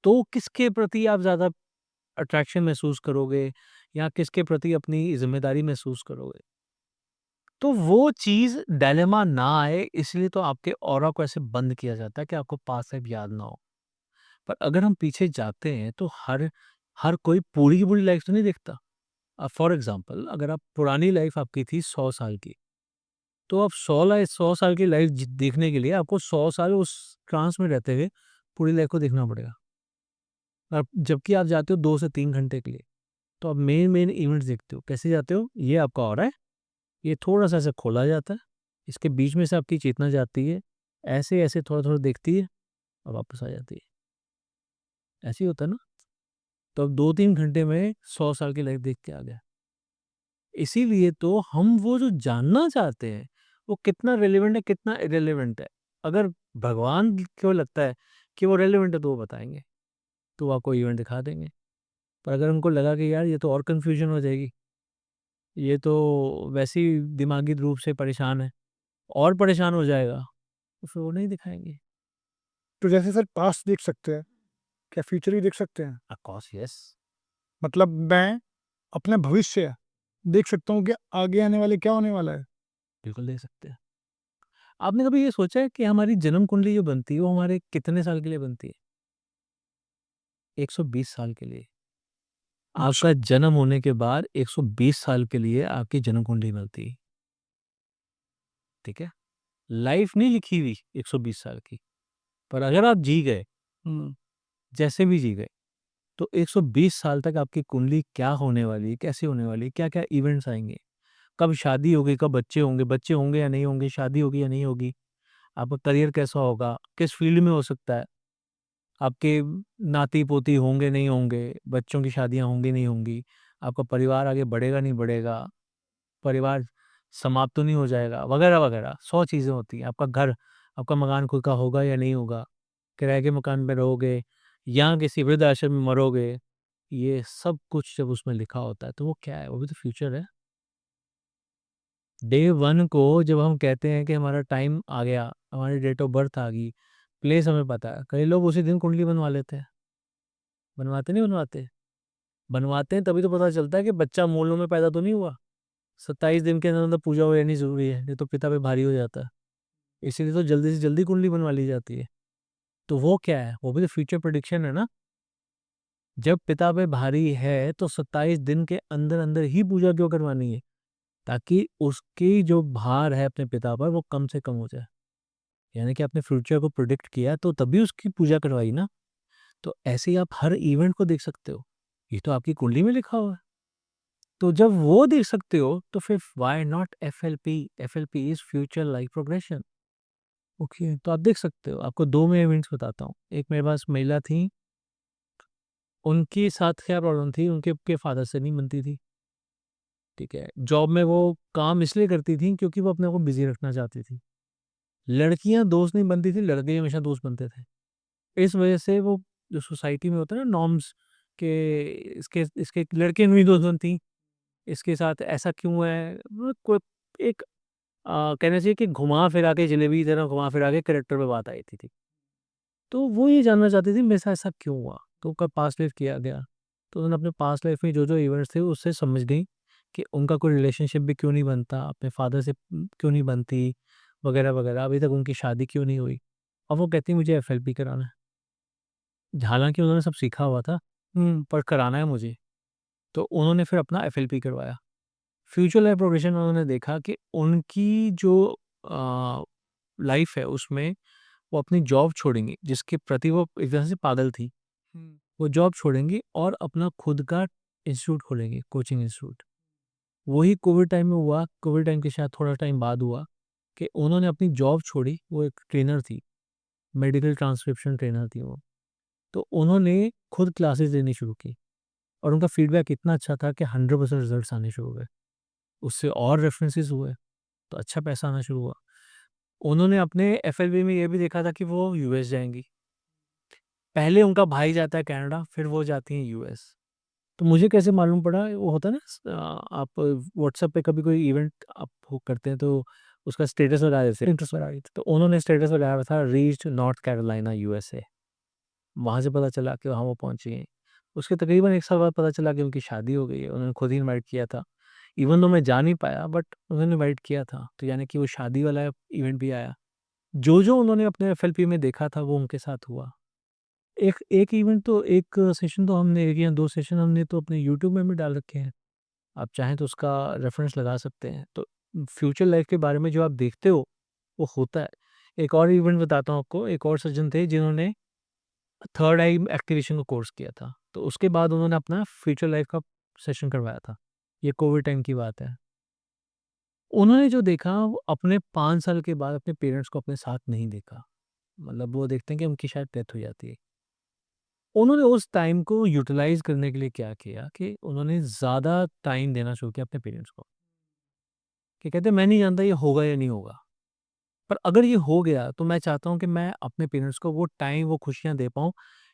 तो किसके प्रति आप ज़्यादा अट्रैक्शन महसूस करोगे या किसके प्रति अपनी ज़िम्मेदारी महसूस करोगे? तो वो चीज़ डायलेमा ना आए इसलिए तो आपके ऑरा को ऐसे बंद किया जाता है कि आपको पास्ट लाइफ याद ना हो। पर अगर हम पीछे जाते हैं तो हर हर कोई पूरी की पूरी लाइफ तो नहीं देखता। फॉर एग्ज़ाम्पल अगर आप पुरानी लाइफ आपकी थी 100 साल की, तो आप 100 साल की लाइफ देखने के लिए आपको 100 साल उस ट्रांस में रहते हुए पूरी लाइफ को देखना पड़ेगा। और जबकि आप जाते हो 2 से 3 घंटे के लिए, तो आप मेन इवेंट्स देखते हो। कैसे जाते हो? ये आपका ऑरा है, ये थोड़ा-सा ऐसे खोला जाता है, इसके बीच में से आपकी चेतना जाती है, ऐसे-ऐसे थोड़ा-थोड़ा देखती है और वापस आ जाती है। ऐसे ही होता है ना? तो अब 2-3 घंटे में 100 साल की लाइफ देख के आ गए। इसीलिए तो हम वो जो जानना चाहते हैं, वो कितना रिलेवेंट है, कितना इर्रेलेवेंट है। अगर भगवान को लगता है कि वो रिलेवेंट है तो वो बताएँगे, तो वो आपको इवेंट दिखा देंगे। पर अगर उनको लगा कि यार ये तो और कन्फ्यूजन हो जाएगी, ये तो वैसे ही दिमागी रूप से परेशान है, और परेशान हो जाएगा, तो फिर वो नहीं दिखाएँगे। तो जैसे सर पास्ट देख सकते हैं, क्या फ्यूचर भी देख सकते हैं? ऑफ़ कोर्स यस, मतलब मैं अपना भविष्य देख सकता हूँ कि आगे आने वाले क्या होने वाला है? बिल्कुल दे सकते हैं। आपने कभी ये सोचा है कि हमारी जन्म कुंडली जो बनती है, वो हमारे कितने साल के लिए बनती है? 120 साल के लिए। अच्छा। आपका जन्म होने के बाद 120 साल के लिए आपकी जन्म कुंडली बनती है, ठीक है? लाइफ नहीं लिखी हुई 120 साल की, पर अगर आप जी गए, हुँ। जैसे भी जी गए, तो 120 साल तक आपकी कुंडली क्या होने वाली है, कैसे होने वाली है, क्या-क्या इवेंट्स आएँगे, कब शादी होगी, कब बच्चे होंगे या नहीं होंगे, शादी होगी या नहीं होगी, आपका करियर कैसा होगा, किस फ़ील्ड में हो सकता है, आपके नाती-पोती होंगे, नहीं होंगे, बच्चों की शादियाँ होंगी, नहीं होंगी, आपका परिवार आगे बढ़ेगा, नहीं बढ़ेगा, परिवार समाप्त तो नहीं हो जाएगा, वगैरह-वगैरह 100 चीज़ें होती हैं। आपका मकान खुद का होगा या नहीं होगा, किराए के मकान में रहोगे या किसी वृद्ध-आश्रम में मरोगे, ये सब कुछ जब उसमें लिखा होता है, तो वो क्या है? वो भी तो फ्यूचर है। डे 1 को जब हम कहते हैं कि हमारा टाइम आ गया, हमारी डेट ऑफ बर्थ आ गई, प्लेस हमें पता है, कई लोग उसी दिन कुंडली बनवा लेते हैं। बनवाते नहीं बनवाते? बनवाते हैं तभी तो पता चलता है कि बच्चा मूलों में पैदा तो नहीं हुआ। 27 दिन के अंदर-अंदर पूजा हो जानी ज़रूरी है, नहीं तो पिता पे भारी हो जाता है। इसीलिए तो जल्दी से जल्दी कुंडली बनवा ली जाती है। तो वो क्या है? वो भी तो फ्यूचर प्रेडिक्शन है ना। जब पिता पे भारी है तो 27 दिन के अंदर-अंदर ही पूजा क्यों करवानी है? ताकि उसकी जो भार है अपने पिता पर वो कम से कम हो जाए। यानी कि आपने फ्यूचर को प्रेडिक्ट किया तो तभी उसकी पूजा करवाई ना। तो ऐसे ही आप हर इवेंट को देख सकते हो। ये तो आपकी कुंडली में लिखा हुआ है। तो जब वो देख सकते हो तो फिर why not FLP? FLP is future life progression. Okay, तो आप देख सकते हो। आपको 2 मैं इवेंट्स बताता हूँ। एक मेरे पास महिला थी, उनके साथ क्या प्रॉब्लम थी, उनके फादर से नहीं बनती थी, ठीक है? जॉब में वो काम इसलिए करती थी क्योंकि वो अपने को बिज़ी रखना चाहती थी। लड़कियाँ दोस्त नहीं बनती थी, लड़के हमेशा दोस्त बनते थे। इस वजह से वो जो सोसाइटी में होता है ना नॉर्म्स के इसके इसके लड़के नहीं दोस्त बनती, इसके साथ ऐसा क्यों है? मतलब कोई एक कहना चाहिए कि घुमा-फिरा के जलेबी की तरह घुमा-फिरा के कैरेक्टर पे बात आई थी। तो वो ये जानना चाहती थी मेरे साथ ऐसा क्यों हुआ? तो उनका पास्ट लाइफ किया गया। तो उन्होंने अपने पास्ट लाइफ में जो-जो इवेंट्स थे उससे समझ गई कि उनका कोई रिलेशनशिप भी क्यों नहीं बनता, अपने फादर से क्यों नहीं बनती, वगैरह-वगैरह। अभी तक उनकी शादी क्यों नहीं हुई। अब वो कहती है मुझे एफएलपी कराना है। हालाँकि उन्होंने सब सीखा हुआ था, पर कराना है मुझे। तो उन्होंने फिर अपना एफएलपी करवाया। फ्यूचर लाइफ प्रोग्रेशन में उन्होंने देखा कि उनकी जो अ, लाइफ है उसमें वो अपनी जॉब छोड़ेंगी, जिसके प्रति वो एक तरह से पागल थी। हुँ। वो जॉब छोड़ेंगी और अपना खुद का इंस्टीट्यूट खोलेंगी, कोचिंग इंस्टीट्यूट। वही कोविड टाइम में हुआ, कोविड टाइम के शायद थोड़ा टाइम बाद हुआ कि उन्होंने अपनी जॉब छोड़ी, वो एक ट्रेनर थी, मेडिकल ट्रांसक्रिप्शन ट्रेनर थी वो। तो उन्होंने खुद क्लासेस देनी शुरू की और उनका फीडबैक इतना अच्छा था कि 100% रिजल्ट्स आने शुरू हुए। उससे और रेफरेंसेस हुए, तो अच्छा पैसा आना शुरू हुआ। उन्होंने अपने एफएलवी में ये भी देखा था कि वो यूएस जाएँगी। पहले उनका भाई जाता है कनाडा, फिर वो जाती हैं यूएस। तो मुझे कैसे मालूम पड़ा, वो होता है ना आप व्हाट्सएप पे कभी कोई इवेंट आप वो करते हैं तो उसका स्टेटस लगाया, जैसे इंटरेस्ट लगाई थी, तो उन्होंने स्टेटस लगाया हुआ था रीच्ड नॉर्थ कैरोलिना यूएसए। वहाँ से पता चला कि वहाँ वो पहुँची हैं। उसके तकरीबन 1 साल बाद पता चला कि उनकी शादी हो गई है। उन्होंने खुद ही इनवाइट किया था। इवन दो मैं जा नहीं पाया, बट उन्होंने इनवाइट किया था। तो यानी कि वो शादी वाला इवेंट भी आया। जो-जो उन्होंने अपने एफएलपी में देखा था वो उनके साथ हुआ। एक एक इवेंट तो एक सेशन तो हमने 1 या 2 सेशन हमने तो अपने यूट्यूब में भी डाल रखे हैं। आप चाहें तो उसका रेफ़रेंस लगा सकते हैं। तो फ्यूचर लाइफ़ के बारे में जो आप देखते हो, वो होता है। एक और इवेंट बताता हूँ आपको, एक और सज्जन थे जिन्होंने थर्ड आई एक्टिवेशन का कोर्स किया था। तो उसके बाद उन्होंने अपना फ्यूचर लाइफ़ का सेशन करवाया था। ये कोविड टाइम की बात है। उन्होंने जो देखा वो अपने 5 साल के बाद अपने पेरेंट्स को अपने साथ नहीं देखा। मतलब वो देखते हैं कि उनकी शायद डेथ हो जाती है। उन्होंने उस टाइम को यूटिलाइज़ करने के लिए क्या किया कि उन्होंने ज़्यादा टाइम देना शुरू किया अपने पेरेंट्स को। कि कहते हैं मैं नहीं जानता ये होगा या नहीं होगा। पर अगर ये हो गया तो मैं चाहता हूँ कि मैं अपने पेरेंट्स को वो टाइम, वो खुशियाँ दे पाऊँ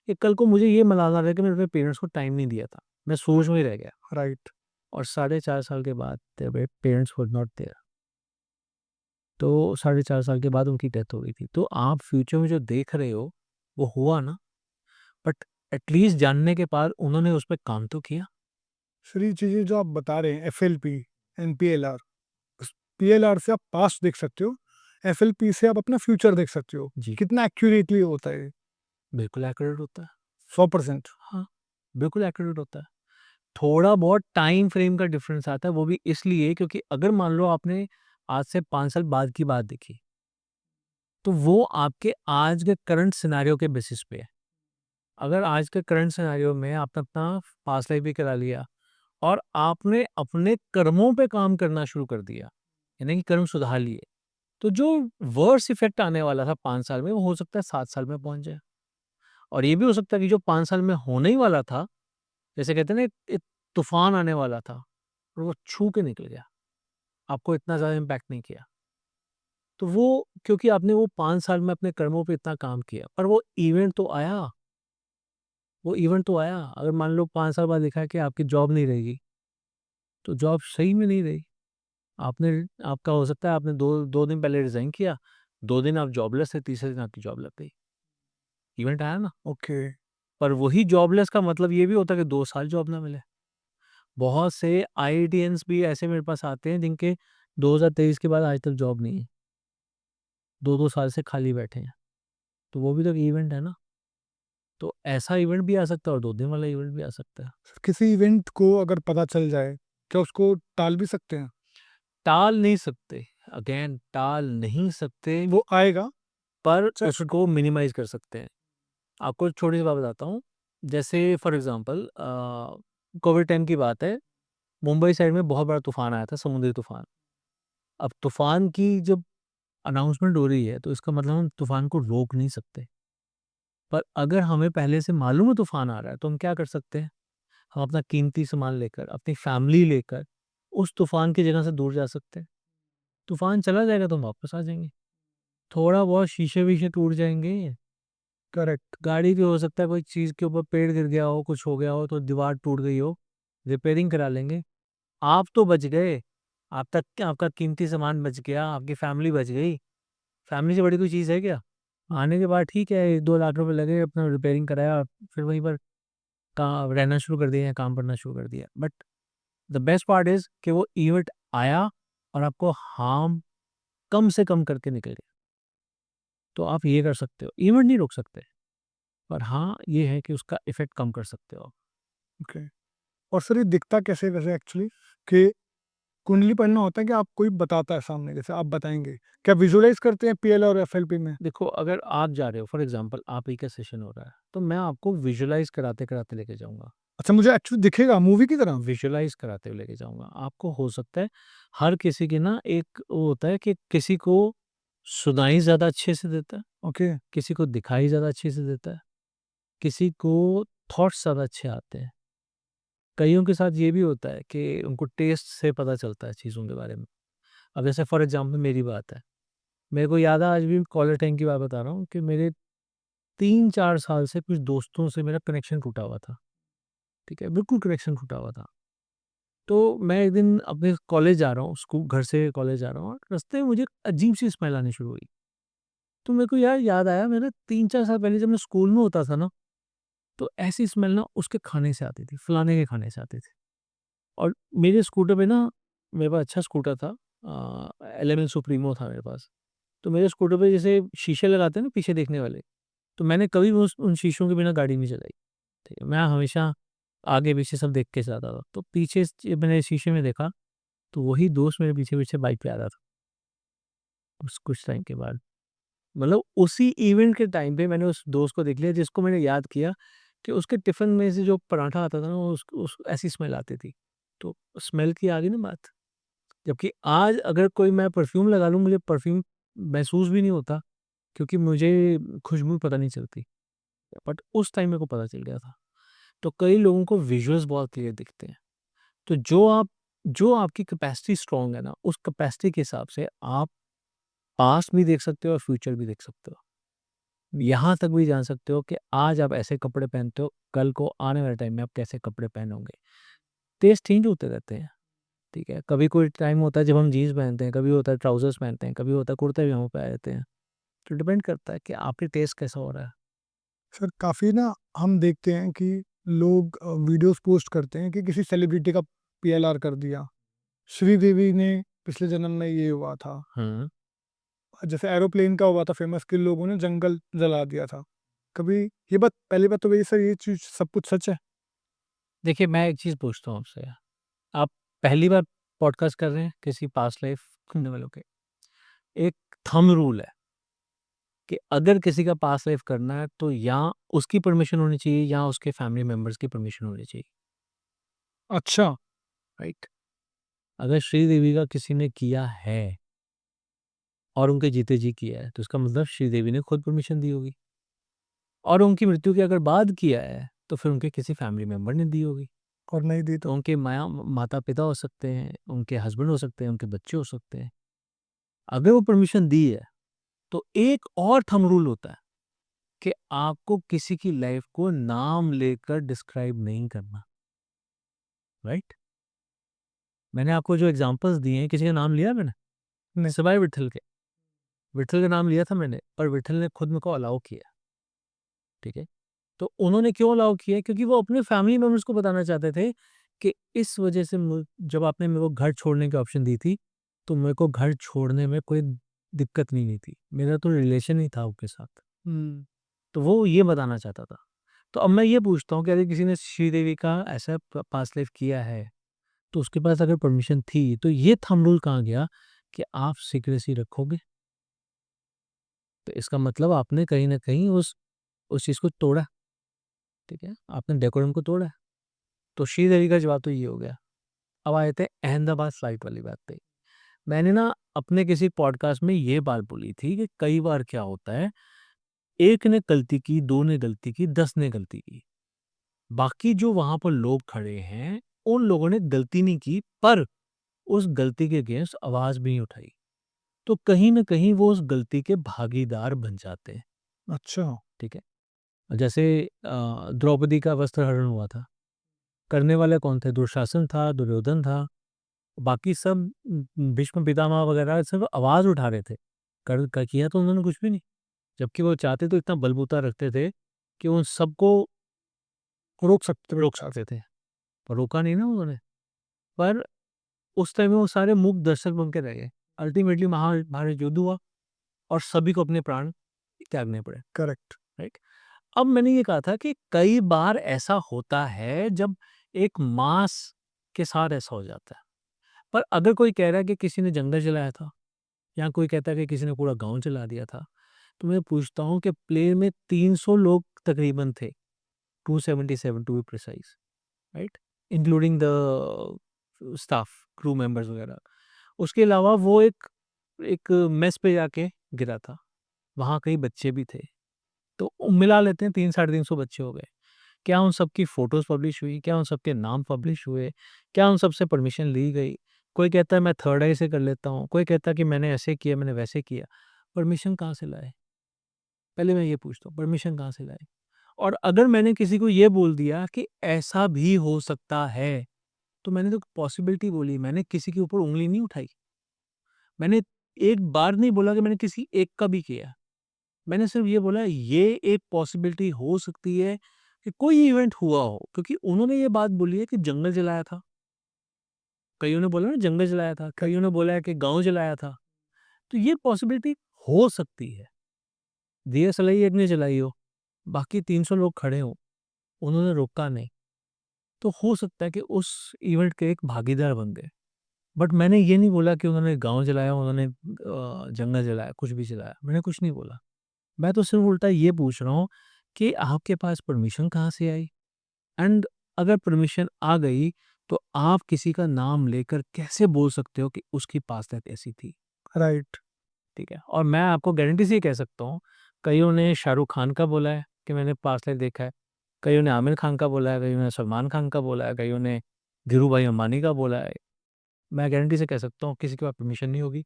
कि कल को मुझे ये मलाल ना रहे कि मैंने अपने पेरेंट्स को टाइम नहीं दिया था। मैं सोच में ही रह गया राइट। और साढ़े 4 साल के बाद मेरे पेरेंट्स वर नॉट देयर। तो साढ़े 4 साल के बाद उनकी डेथ हो गई थी। तो आप फ्यूचर में जो देख रहे हो, वो हुआ ना, बट एटलीस्ट जानने के बाद उन्होंने उस पे काम तो किया। सर ये चीज़ें जो आप बता रहे हैं एफएलपी एंड पीएलआर, पीएलआर से आप पास्ट देख सकते हो, एफएलपी से आप अपना फ्यूचर देख सकते हो। जी, कितना एक्यूरेटली होता है ये? बिल्कुल एक्यूरेट होता है। 100%। हाँ, बिल्कुल एक्यूरेट होता है। थोड़ा बहुत टाइम फ्रेम का डिफरेंस आता है, वो भी इसलिए क्योंकि अगर मान लो आपने आज से 5 साल बाद की बात देखी, तो वो आपके आज के करंट सिनेरियो के बेसिस पे है। अगर आज के करंट सिनेरियो में आपने अपना पास्ट लाइफ भी करा लिया और आपने अपने कर्मों पे काम करना शुरू कर दिया, यानी कि कर्म सुधार लिए, तो जो वर्स्ट इफेक्ट आने वाला था 5 साल में, वो हो सकता है 7 साल में पहुँच जाए। और ये भी हो सकता है कि जो 5 साल में होने ही वाला था, जैसे कहते हैं ना एक तूफ़ान आने वाला था और वो छू के निकल गया। आपको इतना ज़्यादा इम्पैक्ट नहीं किया। तो वो क्योंकि आपने वो 5 साल में अपने कर्मों पे इतना काम किया, पर वो इवेंट तो आया, वो इवेंट तो आया। अगर मान लो 5 साल बाद देखा है कि आपकी जॉब नहीं रहेगी, तो जॉब सही में नहीं रही। आपने आपका हो सकता है आपने 2 दिन पहले रिज़ाइन किया, 2 दिन आप जॉबलेस थे, तीसरे दिन आपकी जॉब लग गई। इवेंट आया ना? ओके। पर वही जॉबलेस का मतलब ये भी होता है कि 2 साल जॉब ना मिले। बहुत से आईआईटीएन्स भी ऐसे मेरे पास आते हैं जिनके 2023 के बाद आज तक जॉब नहीं है। 2-2 साल से खाली बैठे हैं। तो वो भी तो एक इवेंट है ना। तो ऐसा इवेंट भी आ सकता है और 2 दिन वाला इवेंट भी आ सकता है। किसी इवेंट को अगर पता चल जाए, क्या उसको टाल भी सकते हैं? टाल नहीं सकते, अगेन टाल नहीं सकते, वो आएगा। पर चाहे उसको मिनिमाइज़ कर सकते हैं। आपको छोटी-सी बात बताता हूँ। जैसे फॉर एग्ज़ाम्पल कोविड टाइम की बात है, मुंबई साइड में बहुत बड़ा तूफ़ान आया था, समुद्री तूफ़ान। अब तूफ़ान की जब अनाउंसमेंट हो रही है, तो इसका मतलब हम तूफ़ान को रोक नहीं सकते। पर अगर हमें पहले से मालूम है तूफ़ान आ रहा है, तो हम क्या कर सकते हैं? हम अपना कीमती सामान लेकर, अपनी फैमिली लेकर उस तूफ़ान की जगह से दूर जा सकते हैं। तूफ़ान चला जाएगा तो हम वापस आ जाएँगे। थोड़ा बहुत शीशे-वीशे टूट जाएँगे, करेक्ट। गाड़ी भी हो सकता है कोई चीज़ के ऊपर पेड़ गिर गया हो, कुछ हो गया हो, तो दीवार टूट गई हो, रिपेयरिंग करा लेंगे। आप तो बच गए, आप तक आपका कीमती सामान बच गया, आपकी फैमिली बच गई। फैमिली से बड़ी कोई चीज़ है क्या? आने के बाद ठीक है 1-2 लाख रुपए लगे, अपना रिपेयरिंग कराया, फिर वहीं पर का रहना शुरू कर दिया या काम करना शुरू कर दिया। But the best part is कि वो इवेंट आया और आपको हार्म कम से कम करके निकल गया। तो आप ये कर सकते हो, इवेंट नहीं रोक सकते, पर हाँ, ये है कि उसका इफ़ेक्ट कम कर सकते हो आप। ओके। और सर ये दिखता कैसे वैसे एक्चुअली कि कुंडली पढ़ना होता है कि आप कोई बताता है सामने, जैसे आप बताएँगे? क्या विजुअलाइज़ करते हैं पीएल और एफएलपी में? देखो अगर आप जा रहे हो फॉर एग्ज़ाम्पल आप ही का सेशन हो रहा है, तो मैं आपको विजुअलाइज़ कराते-कराते लेके जाऊँगा। अच्छा, मुझे एक्चुअली दिखेगा मूवी की तरह? विजुअलाइज़ कराते हुए लेके जाऊँगा। आपको हो सकता है हर किसी की ना एक वो होता है कि किसी को सुनाई ज़्यादा अच्छे से देता है, ओके, किसी को दिखाई ज़्यादा अच्छे से देता है, किसी को थॉट्स ज़्यादा अच्छे आते हैं। कइयों के साथ ये भी होता है कि उनको टेस्ट से पता चलता है चीज़ों के बारे में। अब जैसे फॉर एग्ज़ाम्पल मेरी बात है। मेरे को याद है आज भी कॉलेज टाइम की बात बता रहा हूँ कि मेरे 3-4 साल से कुछ दोस्तों से मेरा कनेक्शन टूटा हुआ था। ठीक है? बिल्कुल कनेक्शन टूटा हुआ था। तो मैं एक दिन अपने कॉलेज जा रहा हूँ, घर से कॉलेज जा रहा हूँ और रास्ते में मुझे अजीब-सी स्मेल आनी शुरू हुई। तो मेरे को यार याद आया मैंने 3-4 साल पहले जब मैं स्कूल में होता था ना, तो ऐसी स्मेल ना उसके खाने से आती थी, फलाने के खाने से आती थी। और मेरे स्कूटर पे ना मेरे पास अच्छा स्कूटर था एलेवेन सुप्रीमो था मेरे पास। तो मेरे स्कूटर पे जैसे शीशे लगाते हैं ना पीछे देखने वाले, तो मैंने कभी भी उस उन शीशों के बिना गाड़ी नहीं चलाई। ठीक है? मैं हमेशा आगे-पीछे सब देख के चलाता था। तो पीछे से मैंने शीशे में देखा, तो वही दोस्त मेरे पीछे-पीछे बाइक पे आ रहा था, उस कुछ टाइम के बाद। मतलब उसी इवेंट के टाइम पे मैंने उस दोस्त को देख लिया जिसको मैंने याद किया कि उसके टिफ़िन में से जो पराठा आता था ना, उस ऐसी स्मेल आती थी। तो स्मेल की आ गई ना बात। जबकि आज अगर कोई मैं परफ्यूम लगा लूँ, मुझे परफ्यूम महसूस भी नहीं होता क्योंकि मुझे खुशबू पता नहीं चलती। बट उस टाइम मेरे को पता चल गया था। तो कई लोगों को विजुअल्स बहुत क्लियर दिखते हैं। तो जो आपकी कैपेसिटी स्ट्रॉन्ग है ना, उस कैपेसिटी के हिसाब से आप पास्ट भी देख सकते हो और फ्यूचर भी देख सकते हो। यहाँ तक भी जान सकते हो कि आज आप ऐसे कपड़े पहनते हो, कल को आने वाले टाइम में आप कैसे कपड़े पहनोगे। टेस्ट चेंज होते रहते हैं, ठीक है? कभी कोई टाइम होता है जब हम जीन्स पहनते हैं, कभी होता है ट्राउज़र्स पहनते हैं, कभी होता है कुर्ते-पजामा पे आ जाते हैं। तो डिपेंड करता है कि आपके टेस्ट कैसा हो रहा है। सर काफ़ी ना हम देखते हैं कि लोग वीडियोज़ पोस्ट करते हैं कि किसी सेलिब्रिटी का पीएलआर कर दिया। श्रीदेवी ने पिछले जन्म में ये हुआ था। हुँ। जैसे एरोप्लेन का हुआ था फेमस कि लोगों ने जंगल जला दिया था। कभी ये बात पहली बात तो ये सर ये चीज़ सब कुछ सच है? देखिए, मैं एक चीज़ पूछता हूँ आपसे, आप पहली बार पॉडकास्ट कर रहे हैं किसी पास्ट लाइफ़ सुनने वालों के। एक थंब रूल है कि अगर किसी का पास्ट लाइफ़ करना है तो या उसकी परमिशन होनी चाहिए या उसके फैमिली मेंबर्स की परमिशन होनी चाहिए, अच्छा, राइट? अगर श्रीदेवी का किसी ने किया है और उनके जीते जी किया है, तो इसका मतलब श्रीदेवी ने खुद परमिशन दी होगी और उनकी मृत्यु के अगर बाद किया है, तो फिर उनके किसी फैमिली मेंबर ने दी होगी। और नहीं दी तो तो? उनके माता-पिता हो सकते हैं, उनके हस्बैंड हो सकते हैं, उनके बच्चे हो सकते हैं। अगर वो परमिशन दी है, तो एक और थंब रूल होता है कि आपको किसी की लाइफ़ को नाम लेकर डिस्क्राइब नहीं करना, राइट? मैंने आपको जो एग्ज़ाम्पल्स दिए हैं, किसी का नाम लिया है मैंने? नहीं, सिवाय विट्ठल के। विट्ठल का नाम लिया था मैंने, पर विट्ठल ने खुद मेरे को अलाउ किया, ठीक है? तो उन्होंने क्यों अलाउ किया? क्योंकि वो अपने फैमिली मेंबर्स को बताना चाहते थे कि इस वजह से जब आपने मेरे को घर छोड़ने की ऑप्शन दी थी, तो मेरे को घर छोड़ने में कोई दिक्कत नहीं हुई थी। मेरा तो रिलेशन ही था उनके साथ। हुँ, तो वो ये बताना चाहता था। तो अब मैं ये पूछता हूँ कि अगर किसी ने श्रीदेवी का ऐसा पास्ट लाइफ किया है, तो उसके पास अगर परमिशन थी, तो ये थंब रूल कहाँ गया कि आप सीक्रेसी रखोगे? तो इसका मतलब आपने कहीं न कहीं उस चीज़ को तोड़ा, ठीक है? आपने डेकोरम को तोड़ा। तो श्रीदेवी का जवाब तो ये हो गया। अब आ जाते हैं अहमदाबाद फ्लाइट वाली बात पे। मैंने ना अपने किसी पॉडकास्ट में ये बात बोली थी कि कई बार क्या होता है, एक ने गलती की, 2 ने गलती की, 10 ने गलती की। बाकी जो वहाँ पर लोग खड़े हैं, उन लोगों ने गलती नहीं की, पर उस गलती के अगेंस्ट आवाज़ भी नहीं उठाई। तो कहीं न कहीं वो उस गलती के भागीदार बन जाते हैं, अच्छा, ठीक है? जैसे द्रौपदी का वस्त्रहरण हुआ था। करने वाले कौन थे? दुशासन था, दुर्योधन था, बाकी सब भीष्म पितामह वगैरह सब आवाज़ उठा रहे थे। कर क किया तो उन्होंने कुछ भी नहीं। जबकि वो चाहते तो इतना बलबूता रखते थे कि उन सबको रोक सकते थे रोक शायद। सकते थे, पर रोका नहीं ना उन्होंने। पर उस टाइम में वो सारे मूक दर्शक बन के रह गए। अल्टीमेटली महाभारत युद्ध हुआ और सभी को अपने प्राण त्यागने पड़े, करेक्ट। राइट? अब मैंने ये कहा था कि कई बार ऐसा होता है जब एक मास के साथ ऐसा हो जाता है। पर अगर कोई कह रहा है कि किसी ने जंगल जलाया था या कोई कहता है कि किसी ने पूरा गाँव जला दिया था, तो मैं पूछता हूँ कि प्लेन में 300 लोग तकरीबन थे, 277 to be precise. Right, including the staff, crew members वगैरह। उसके अलावा वो एक एक मेस पे जाके गिरा था, वहाँ कई बच्चे भी थे, तो मिला लेते हैं 300-350 बच्चे हो गए। क्या उन सबकी फ़ोटोज़ पब्लिश हुई? क्या उन सबके नाम पब्लिश हुए? क्या उन सबसे परमिशन ली गई? कोई कहता है मैं थर्ड आई से कर लेता हूँ, कोई कहता है कि मैंने ऐसे किया, मैंने वैसे किया। परमिशन कहाँ से लाए? पहले मैं ये पूछता हूँ, परमिशन कहाँ से लाए? और अगर मैंने किसी को ये बोल दिया कि ऐसा भी हो सकता है, तो मैंने तो पॉसिबिलिटी बोली, मैंने किसी के ऊपर उँगली नहीं उठाई। मैंने एक बार नहीं बोला कि मैंने किसी एक का भी किया। मैंने सिर्फ़ ये बोला ये एक पॉसिबिलिटी हो सकती है कि कोई इवेंट हुआ हो, क्योंकि उन्होंने ये बात बोली है कि जंगल जलाया था। कइयों ने बोला ना जंगल जलाया था, कइयों ने बोला है कि गाँव जलाया था। तो ये पॉसिबिलिटी हो सकती है। दिया सलाई एक ने जलाई हो, बाकी 300 लोग खड़े हों, उन्होंने रोका नहीं, तो हो सकता है कि उस इवेंट के एक भागीदार बन गए। बट मैंने ये नहीं बोला कि उन्होंने गाँव जलाया, उन्होंने जंगल जलाया, कुछ भी जलाया, मैंने कुछ नहीं बोला। मैं तो सिर्फ़ उल्टा ये पूछ रहा हूँ कि आपके पास परमिशन कहाँ से आई? एंड अगर परमिशन आ गई, तो आप किसी का नाम लेकर कैसे बोल सकते हो कि उसकी पास्ट लाइफ़ ऐसी थी? राइट। ठीक है? और मैं आपको गारंटी से ये कह सकता हूँ, कइयों ने शाहरुख खान का बोला है कि मैंने पास्ट लाइफ़ देखा है, कइयों ने आमिर खान का बोला है, कइयों ने सलमान खान का बोला है, कइयों ने धीरूभाई अंबानी का बोला है। मैं गारंटी से कह सकता हूँ किसी के पास परमिशन नहीं होगी,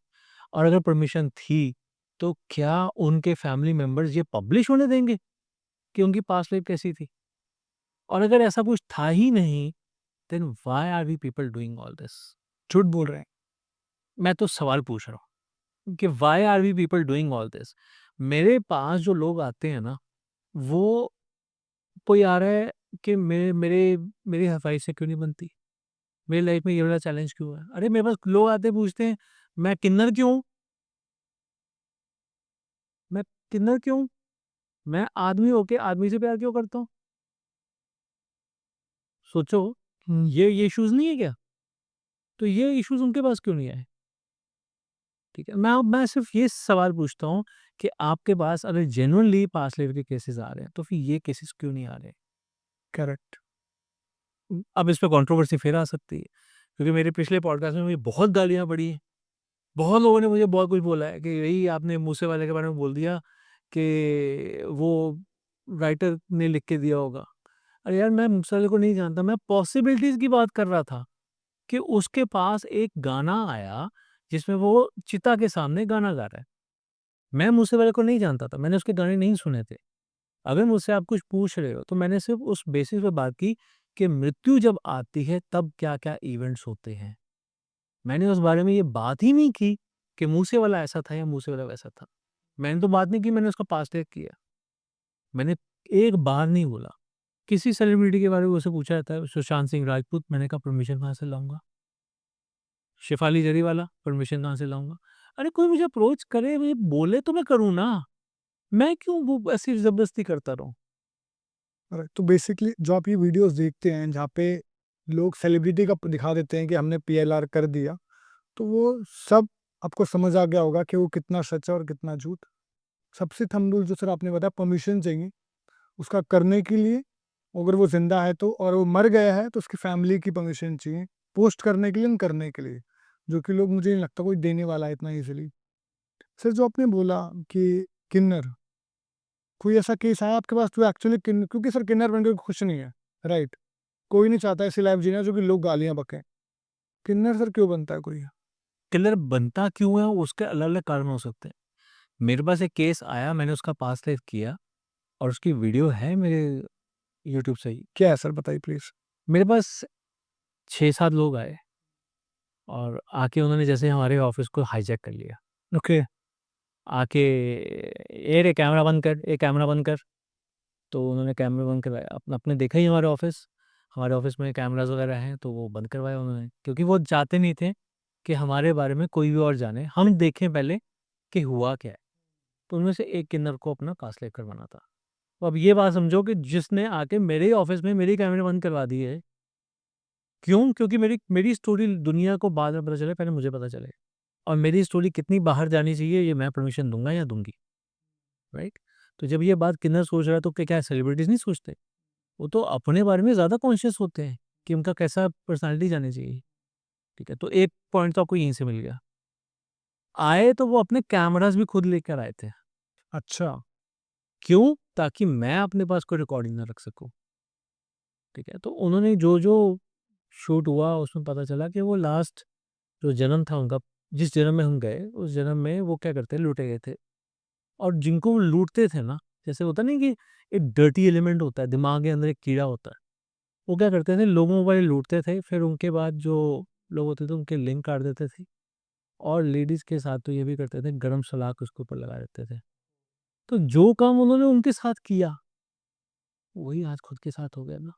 और अगर परमिशन थी, तो क्या उनके फैमिली मेंबर्स ये पब्लिश होने देंगे कि उनकी पास्ट लाइफ़ कैसी थी? और अगर ऐसा कुछ था ही नहीं, then why are we people doing all this? झूठ बोल रहे हैं। मैं तो सवाल पूछ रहा हूँ कि why are we people doing all this? मेरे पास जो लोग आते हैं ना, वो कोई आ रहा है कि मेरे मेरे मेरी हवाई से क्यों नहीं बनती? मेरी लाइफ में ये वाला चैलेंज क्यों है? अरे मेरे पास लोग आते पूछते हैं, मैं किन्नर क्यों हूँ? मैं किन्नर क्यों हूँ? मैं आदमी होके आदमी से प्यार क्यों करता हूँ? सोचो, ये इश्यूज़ नहीं है क्या? तो ये इश्यूज़ उनके पास क्यों नहीं आए? ठीक है? मैं सिर्फ़ ये सवाल पूछता हूँ कि आपके पास अगर जेन्युइनली पास्ट लाइफ के केसेज़ आ रहे हैं, तो फिर ये केसेज़ क्यों नहीं आ रहे? करेक्ट। अब इस पे कंट्रोवर्सी फिर आ सकती है, क्योंकि मेरे पिछले पॉडकास्ट में मुझे बहुत गालियाँ पड़ी हैं। बहुत लोगों ने मुझे बहुत कुछ बोला है कि भई आपने मूसेवाले के बारे में बोल दिया कि वो राइटर ने लिख के दिया होगा। अरे यार, मैं मूसेवाले को नहीं जानता, मैं पॉसिबिलिटीज़ की बात कर रहा था कि उसके पास एक गाना आया, जिसमें वो चिता के सामने गाना गा रहा है। मैं मूसेवाले को नहीं जानता था, मैंने उसके गाने नहीं सुने थे। अगर मुझसे आप कुछ पूछ रहे हो, तो मैंने सिर्फ़ उस बेसिस पे बात की कि मृत्यु जब आती है, तब क्या-क्या इवेंट्स होते हैं। मैंने उस बारे में ये बात ही नहीं की कि मूसेवाला ऐसा था या मूसेवाला वैसा था। मैंने तो बात नहीं की, मैंने उसका पास्ट टैग किया। मैंने एक बार नहीं बोला। किसी सेलिब्रिटी के बारे में मुझसे पूछा जाता है, सुशांत सिंह राजपूत, मैंने कहा परमिशन कहाँ से लाऊँगा? शेफ़ाली जरीवाला, परमिशन कहाँ से लाऊँगा? अरे कोई मुझे अप्रोच करे, मुझे बोले तो मैं करूँ ना। मैं क्यों वो ऐसी ज़बरदस्ती करता रहूँ? राइट। तो बेसिकली जो आप ये वीडियोज़ देखते हैं जहाँ पे लोग सेलिब्रिटी का दिखा देते हैं कि हमने पीएलआर कर दिया, तो वो सब आपको समझ आ गया होगा कि वो कितना सच है और कितना झूठ। सबसे थंब रूल जो सर आपने बताया, परमिशन चाहिए उसका करने के लिए। अगर वो ज़िंदा है तो, और वो मर गया है तो उसकी फैमिली की परमिशन चाहिए, पोस्ट करने के लिए एंड करने के लिए, जो कि लोग, मुझे नहीं लगता कोई देने वाला है इतना ईज़िली। सर जो आपने बोला कि किन्नर, कोई ऐसा केस आया आपके पास जो एक्चुअली क्योंकि सर किन्नर बन के खुश नहीं है, राइट? कोई नहीं चाहता ऐसी लाइफ़ जीना जो कि लोग गालियाँ बकें। किन्नर सर क्यों बनता है कोई? किलर बनता क्यों है, उसके अलग-अलग कारण हो सकते हैं। मेरे पास एक केस आया, मैंने उसका पास्ट लाइफ किया और उसकी वीडियो है मेरे यूट्यूब से ही। क्या है सर, बताइए प्लीज़? मेरे पास 6-7 लोग आए और आके उन्होंने जैसे हमारे ऑफ़िस को हाईजैक कर लिया। ओके। आके, "ए रे कैमरा बंद कर, ए कैमरा बंद कर।" तो उन्होंने कैमरा बंद करवाया। आपने देखा ही हमारे ऑफ़िस में कैमराज़ वग़ैरह हैं, तो वो बंद करवाया उन्होंने, क्योंकि वो चाहते नहीं थे कि हमारे बारे में कोई भी और जाने। हम देखें पहले कि हुआ क्या है। तो उनमें से एक किन्नर को अपना कास्टलाइज़ करवाना था। तो अब ये बात समझो कि जिसने आके मेरे ही ऑफ़िस में मेरे ही कैमरे बंद करवा दिए। क्यों? क्योंकि मेरी मेरी स्टोरी दुनिया को बाद में पता चले, पहले मुझे पता चले। और मेरी स्टोरी कितनी बाहर जानी चाहिए, ये मैं परमिशन दूँगा या दूँगी, राइट? तो जब ये बात किन्नर सोच रहा है, तो क्या सेलिब्रिटीज़ नहीं सोचते? वो तो अपने बारे में ज़्यादा कॉन्शियस होते हैं। कि उनका कैसा पर्सनैलिटी जानी चाहिए, ठीक है? तो एक पॉइंट तो आपको यहीं से मिल गया। आए तो वो अपने कैमराज़ भी खुद लेकर आए थे। अच्छा, क्यों? ताकि मैं अपने पास कोई रिकॉर्डिंग ना रख सकूँ, ठीक है? तो उन्होंने जो-जो शूट हुआ उसमें पता चला कि वो लास्ट जो जन्म था उनका, जिस जन्म में हम गए, उस जन्म में वो क्या करते हैं, लूटे गए थे। और जिनको वो लूटते थे ना, जैसे होता नहीं कि एक डर्टी एलिमेंट होता है, दिमाग के अंदर एक कीड़ा होता है। वो क्या करते थे, लोगों को पहले लूटते थे, फिर उनके बाद जो लोग होते थे उनके लिंग काट देते थे, और लेडीज़ के साथ तो ये भी करते थे, गरम सलाख उसके ऊपर लगा देते थे। तो जो काम उन्होंने उनके साथ किया, वही आज खुद के साथ हो गया ना।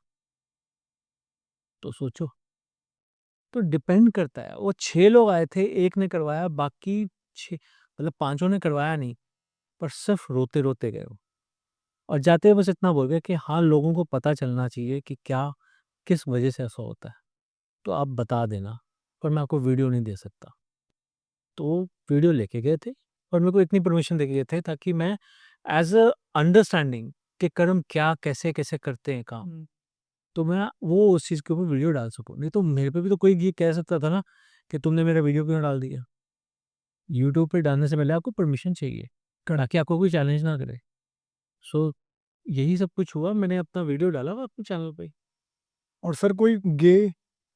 तो सोचो, तो डिपेंड करता है। वो 6 लोग आए थे, 1 ने करवाया, बाकी 6 मतलब 5 ने करवाया नहीं, पर सिर्फ़ रोते-रोते गए वो। और जाते हुए बस इतना बोल गए कि हाँ, लोगों को पता चलना चाहिए कि क्या किस वजह से ऐसा होता है। तो आप बता देना, पर मैं आपको वीडियो नहीं दे सकता। तो वो वीडियो लेके गए थे, और मेरे को इतनी परमिशन देके गए थे ताकि मैं एज़ अ अंडरस्टैंडिंग कि कर्म क्या कैसे-कैसे करते हैं काम, तो मैं वो उस चीज़ के ऊपर वीडियो डाल सकूँ। नहीं तो मेरे पे भी तो कोई ये कह सकता था ना कि तुमने मेरा वीडियो क्यों डाल दिया? यूट्यूब पे डालने से पहले आपको परमिशन चाहिए, ताकि आपको कोई चैलेंज ना करे। सो यही सब कुछ हुआ, मैंने अपना वीडियो डाला हुआ अपने चैनल पे। और सर कोई गे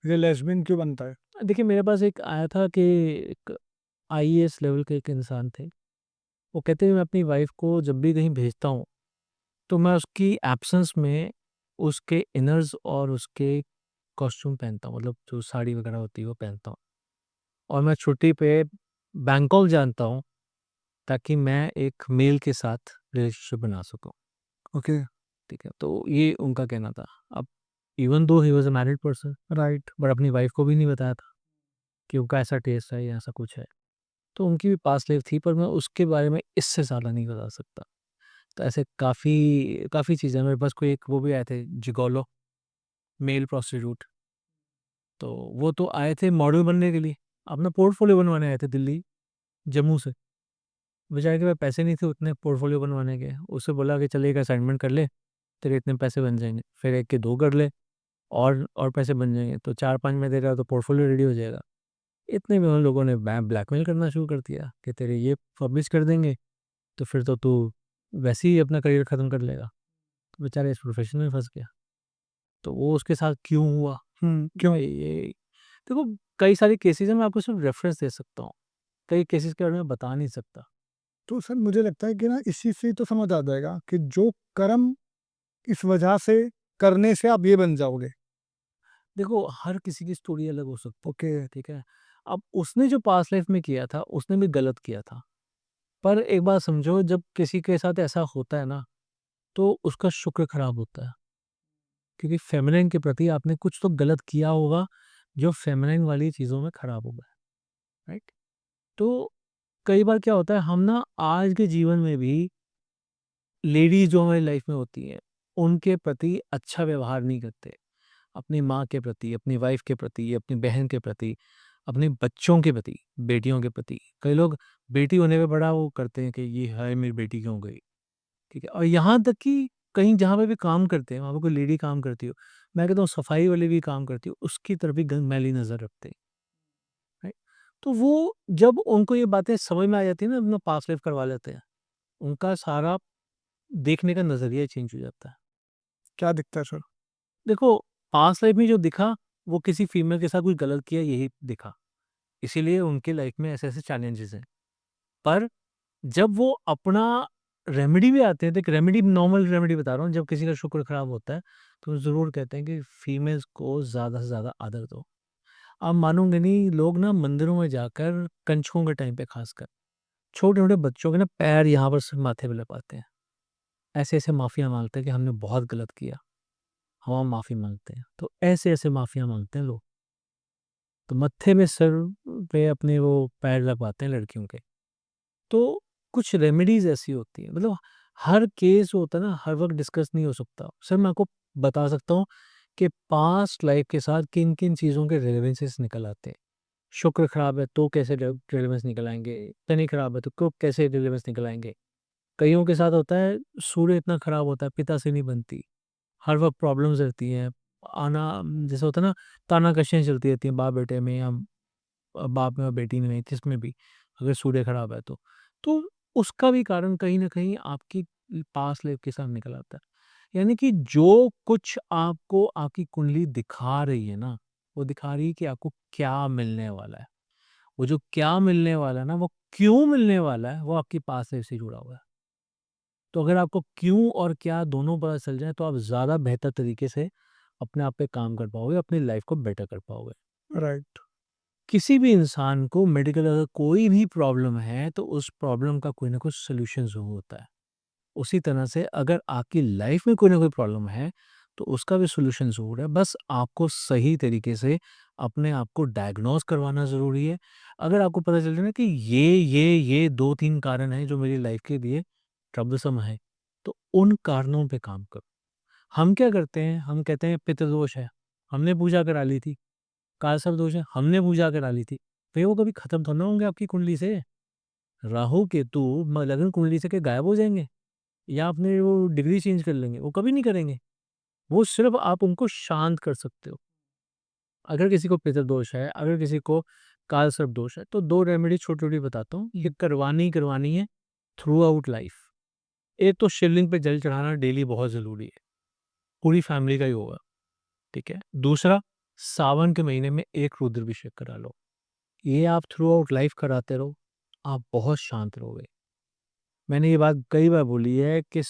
या लेस्बियन क्यों बनता है? देखिए, मेरे पास एक आया था कि एक आईएएस लेवल के एक इंसान थे। वो कहते हैं मैं अपनी वाइफ़ को जब भी कहीं भेजता हूँ, तो मैं उसकी एब्सेंस में उसके इनर्स और उसके कॉस्ट्यूम पहनता हूँ, मतलब जो साड़ी वगैरह होती है वो पहनता हूँ। और मैं छुट्टी पे बैंकॉक जानता हूँ ताकि मैं एक मेल के साथ रिलेशनशिप बना सकूँ, ओके, ठीक है? तो ये उनका कहना था। अब even though he was a married person, right. But अपनी वाइफ़ को भी नहीं बताया था कि उनका ऐसा टेस्ट है या ऐसा कुछ है। तो उनकी भी पास्ट लाइफ़ थी, पर मैं उसके बारे में इससे ज़्यादा नहीं बता सकता। तो ऐसे काफ़ी काफ़ी चीज़ें हैं। मेरे पास कोई एक वो भी आए थे जिगोलो, मेल प्रोस्टिट्यूट। तो वो तो आए थे मॉडल बनने के लिए, अपना पोर्टफोलियो बनवाने आए थे दिल्ली, जम्मू से। बेचारे के पास पैसे नहीं थे उतने पोर्टफोलियो बनवाने के। उससे बोला कि चल एक असाइनमेंट कर ले, तेरे इतने पैसे बन जाएँगे। फिर एक के 2 कर ले, और पैसे बन जाएँगे। तो 4-5 में तेरा तो पोर्टफोलियो रेडी हो जाएगा। इतने में उन लोगों ने ब्लैकमेल करना शुरू कर दिया कि तेरे ये पब्लिश कर देंगे, तो फिर तो तू वैसे ही अपना करियर ख़त्म कर लेगा। तो बेचारा इस प्रोफ़ेशन में फँस गया। तो वो उसके साथ क्यों हुआ? क्यों? ये देखो, कई सारे केसेज़ हैं, मैं आपको सिर्फ़ रेफ़रेंस दे सकता हूँ। कई केसेज़ के बारे में बता नहीं सकता। तो सर मुझे लगता है कि ना इस चीज़ से तो समझ आ जाएगा कि जो कर्म इस वजह से करने से आप ये बन जाओगे। देखो, हर किसी की स्टोरी अलग हो सकती है, ओके, ठीक है? अब उसने जो पास्ट लाइफ़ में किया था, उसने भी गलत किया था। पर एक बात समझो, जब किसी के साथ ऐसा होता है ना, तो उसका शुक्र खराब होता है। क्योंकि फ़ेमिनिन के प्रति आपने कुछ तो गलत किया होगा, जो फ़ेमिनिन वाली चीज़ों में खराब होगा, राइट? तो कई बार क्या होता है, हम ना आज के जीवन में भी लेडीज़ जो हमारी लाइफ़ में होती हैं, उनके प्रति अच्छा व्यवहार नहीं करते। अपनी माँ के प्रति, अपनी वाइफ़ के प्रति, अपनी बहन के प्रति, अपने बच्चों के प्रति, बेटियों के प्रति। कई लोग बेटी होने पे बड़ा वो करते हैं कि ये हाय मेरी बेटी क्यों गई, ठीक है? और यहाँ तक कि कहीं जहाँ पे भी काम करते हैं, वहाँ पे कोई लेडी काम करती हो, मैं कहता हूँ सफाई वाली भी काम करती हो, उसकी तरफ भी गंद मैली नज़र रखते हैं, राइट? तो वो जब उनको ये बातें समझ में आ जाती है ना, अपना पास्ट लाइफ़ करवा लेते हैं। उनका सारा देखने का नज़रिया चेंज हो जाता है। क्या दिखता है सर? देखो, पास्ट लाइफ़ में जो दिखा, वो किसी फीमेल के साथ कुछ गलत किया यही दिखा। इसीलिए उनके लाइफ में ऐसे-ऐसे चैलेंजेस हैं। पर जब वो अपना रेमेडी भी आते हैं, तो एक रेमेडी नॉर्मल रेमेडी बता रहा हूँ, जब किसी का शुक्र खराब होता है, तो ज़रूर कहते हैं कि फीमेल्स को ज़्यादा से ज़्यादा आदर दो। आप मानोगे नहीं, लोग ना मंदिरों में जाकर कंजकों के टाइम पे खासकर, छोटे-छोटे बच्चों के ना पैर यहाँ पर सिर्फ़ माथे पे लगाते हैं। ऐसे-ऐसे माफ़ियाँ माँगते हैं कि हमने बहुत गलत किया, हम माफ़ी माँगते हैं। तो ऐसे-ऐसे माफ़ियाँ माँगते हैं लोग। तो मत्थे में सर पे अपने वो पैर लगवाते हैं लड़कियों के। तो कुछ रेमेडीज़ ऐसी होती हैं, मतलब हर केस होता है ना, हर वक़्त डिस्कस नहीं हो सकता। सर मैं आपको बता सकता हूँ कि पास्ट लाइफ़ के साथ किन-किन चीज़ों के रेलेवेंसेस निकल आते हैं। शुक्र खराब है तो कैसे रेलेवेंस निकल आएँगे, शनि खराब है तो कैसे रेलेवेंस निकल आएँगे। कइयों के साथ होता है सूर्य इतना खराब होता है, पिता से नहीं बनती, हर वक़्त प्रॉब्लम्स रहती हैं, आना जैसे होता है ना, तानाकशियाँ चलती रहती हैं बाप बेटे में या बाप में और बेटी में, किसमें भी, अगर सूर्य खराब है तो। तो उसका भी कारण कहीं न कहीं आपकी पास्ट लाइफ़ के साथ निकल आता है। यानी कि जो कुछ आपको आपकी कुंडली दिखा रही है ना, वो दिखा रही है कि आपको क्या मिलने वाला है। वो जो क्या मिलने वाला है ना, वो क्यों मिलने वाला है, वो आपकी पास्ट लाइफ़ से जुड़ा हुआ है। तो अगर आपको क्यों और क्या दोनों पता चल जाए, तो आप ज़्यादा बेहतर तरीके से अपने आप पे काम कर पाओगे, अपनी लाइफ़ को बेटर कर पाओगे। राइट। किसी भी इंसान को मेडिकल अगर कोई भी प्रॉब्लम है, तो उस प्रॉब्लम का कोई ना कुछ सॉल्यूशन ज़रूर होता है। उसी तरह से अगर आपकी लाइफ में कोई ना कोई प्रॉब्लम है, तो उसका भी सॉल्यूशन ज़रूर है। बस आपको सही तरीके से अपने आप को डायग्नोज़ करवाना ज़रूरी है। अगर आपको पता चल जाए ना कि ये 2-3 कारण हैं जो मेरी लाइफ के लिए ट्रबलसम है, तो उन कारणों पे काम करो। हम क्या करते हैं, हम कहते हैं पितृदोष है, हमने पूजा करा ली थी। कालसर्प दोष है, हमने पूजा करा ली थी। भई वो कभी खत्म थोड़ी ना होंगे आपकी कुंडली से। राहु, केतु लग्न कुंडली से क्या गायब हो जाएँगे? या आपने वो डिग्री चेंज कर लेंगे? वो कभी नहीं करेंगे। वो सिर्फ़ आप उनको शांत कर सकते हो। अगर किसी को पितृदोष है, अगर किसी को कालसर्प दोष है, तो 2 रेमेडी छोटी-छोटी बताता हूँ। ये करवानी ही करवानी है थ्रू आउट लाइफ़। एक तो शिवलिंग पे जल चढ़ाना डेली बहुत ज़रूरी है। पूरी फैमिली का ही होगा, ठीक है? दूसरा, सावन के महीने में एक रुद्राभिषेक करा लो। ये आप थ्रू आउट लाइफ कराते रहो, आप बहुत शांत रहोगे। मैंने ये बात कई बार बोली है कि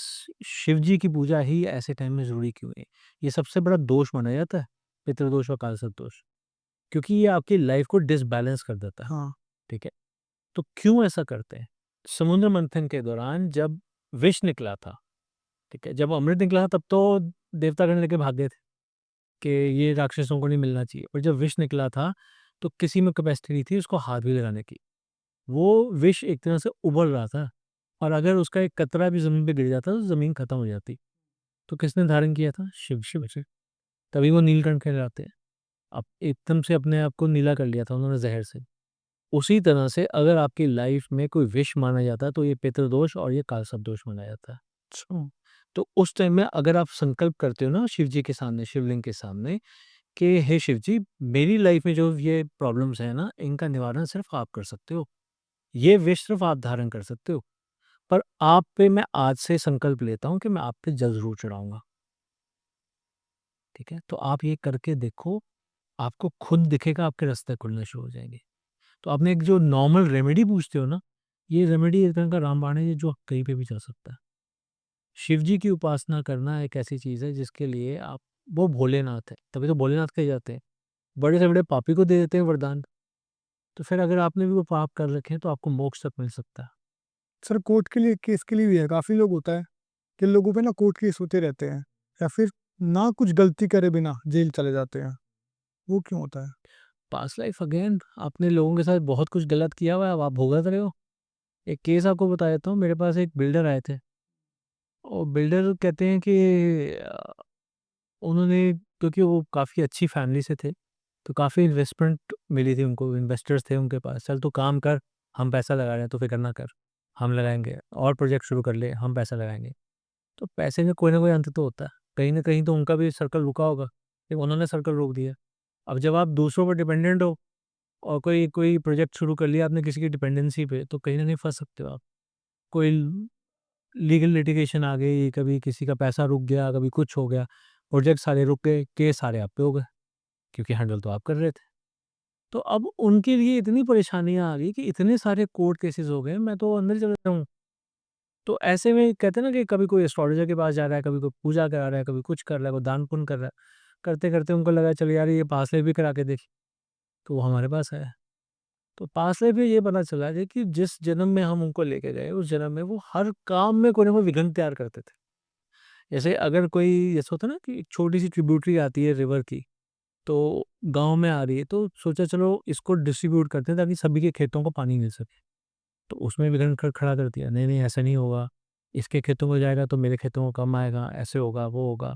शिव जी की पूजा ही ऐसे टाइम में ज़रूरी क्यों है? ये सबसे बड़ा दोष माना जाता है, पितृदोष और कालसर्प दोष, क्योंकि ये आपकी लाइफ को डिसबैलेंस कर देता है, हाँ। ठीक है? तो क्यों ऐसा करते हैं? समुद्र मंथन के दौरान जब विष निकला था, ठीक है? जब अमृत निकला था तब तो देवतागण लेके भाग गए थे कि ये राक्षसों को नहीं मिलना चाहिए, पर जब विष निकला था, तो किसी में कैपेसिटी नहीं थी उसको हाथ भी लगाने की। वो विष एक तरह से उबल रहा था और अगर उसका एक कतरा भी ज़मीन पे गिर जाता तो ज़मीन खत्म हो जाती। तो किसने धारण किया था? शिव जी। तभी वो नीलकंठ कहलाते हैं। अब एकदम से अपने आप को नीला कर लिया था उन्होंने ज़हर से। उसी तरह से अगर आपकी लाइफ़ में कोई विष माना जाता है तो ये पितृदोष और ये कालसर्प दोष माना जाता है। अच्छा। तो उस टाइम में अगर आप संकल्प करते हो ना शिव जी के सामने, शिवलिंग के सामने कि हे शिव जी, मेरी लाइफ़ में जो ये प्रॉब्लम्स हैं ना, इनका निवारण सिर्फ़ आप कर सकते हो। ये विष सिर्फ़ आप धारण कर सकते हो। पर आप पे मैं आज से संकल्प लेता हूँ कि मैं आप पे जल ज़रूर चढ़ाऊँगा, ठीक है? तो आप ये करके देखो, आपको खुद दिखेगा आपके रास्ते खुलने शुरू हो जाएँगे। तो आपने एक जो नॉर्मल रेमेडी पूछते हो ना, ये रेमेडी एक तरह का रामबाण है जो कहीं पे भी चल सकता है। शिव जी की उपासना करना एक ऐसी चीज़ है जिसके लिए आप वो भोलेनाथ है, तभी तो भोलेनाथ कहे जाते हैं। बड़े से बड़े पापी को दे देते हैं वरदान, तो फिर अगर आपने भी वो पाप कर रखे हैं तो आपको मोक्ष तक मिल सकता है। सर कोर्ट के लिए केस के लिए भी है, काफ़ी लोग होता है कि लोगों पे ना कोर्ट केस होते रहते हैं या फिर ना कुछ गलती करे बिना जेल चले जाते हैं। वो क्यों होता है? पास्ट लाइफ अगेन आपने लोगों के साथ बहुत कुछ गलत किया हुआ है, अब आप भुगत रहे हो। एक केस आपको बता देता हूँ, मेरे पास एक बिल्डर आए थे और बिल्डर कहते हैं कि उन्होंने क्योंकि वो काफ़ी अच्छी फैमिली से थे, तो काफ़ी इन्वेस्टमेंट मिली थी उनको, इन्वेस्टर्स थे उनके पास, "चल तू काम कर, हम पैसा लगा रहे हैं, तू फ़िक्र ना कर, हम लगाएँगे और प्रोजेक्ट शुरू कर ले, हम पैसा लगाएँगे।" तो पैसे का कोई ना कोई अंत तो होता है, कहीं न कहीं तो उनका भी सर्कल रुका होगा, लेकिन उन्होंने सर्कल रोक दिया। अब जब आप दूसरों पर डिपेंडेंट हो और कोई कोई प्रोजेक्ट शुरू कर लिया आपने किसी की डिपेंडेंसी पे, तो कहीं न कहीं फँस सकते हो आप। कोई लीगल लिटिगेशन आ गई, कभी किसी का पैसा रुक गया, कभी कुछ हो गया, प्रोजेक्ट सारे रुक गए, केस सारे आप पे हो गए, क्योंकि हैंडल तो आप कर रहे थे। तो अब उनके लिए इतनी परेशानियाँ आ गई कि इतने सारे कोर्ट केसेस हो गए, मैं तो अंदर ही चला जाऊँ। तो ऐसे में कहते हैं ना कि कभी कोई एस्ट्रोलॉजर के पास जा रहा है, कभी कोई पूजा करा रहा है, कभी कुछ कर रहा है, कोई दान-पुण्य कर रहा है। करते-करते उनको लगा चलो यार ये पास लाइफ भी करा के देखी, तो वो हमारे पास आया। तो पास लाइफ में ये पता चला है कि जिस जन्म में हम उनको लेके गए, उस जन्म में वो हर काम में कोई ना कोई विघ्न तैयार करते थे। जैसे अगर कोई जैसे होता है ना कि एक छोटी-सी ट्रिब्यूटरी आती है रिवर की, तो गाँव में आ रही है, तो सोचा चलो इसको डिस्ट्रीब्यूट करते हैं ताकि सभी के खेतों को पानी मिल सके। तो उसमें विघ्न खड़ा कर दिया, नहीं, नहीं ऐसा नहीं होगा, इसके खेतों को जाएगा तो मेरे खेतों को कम आएगा, ऐसे होगा, वो होगा।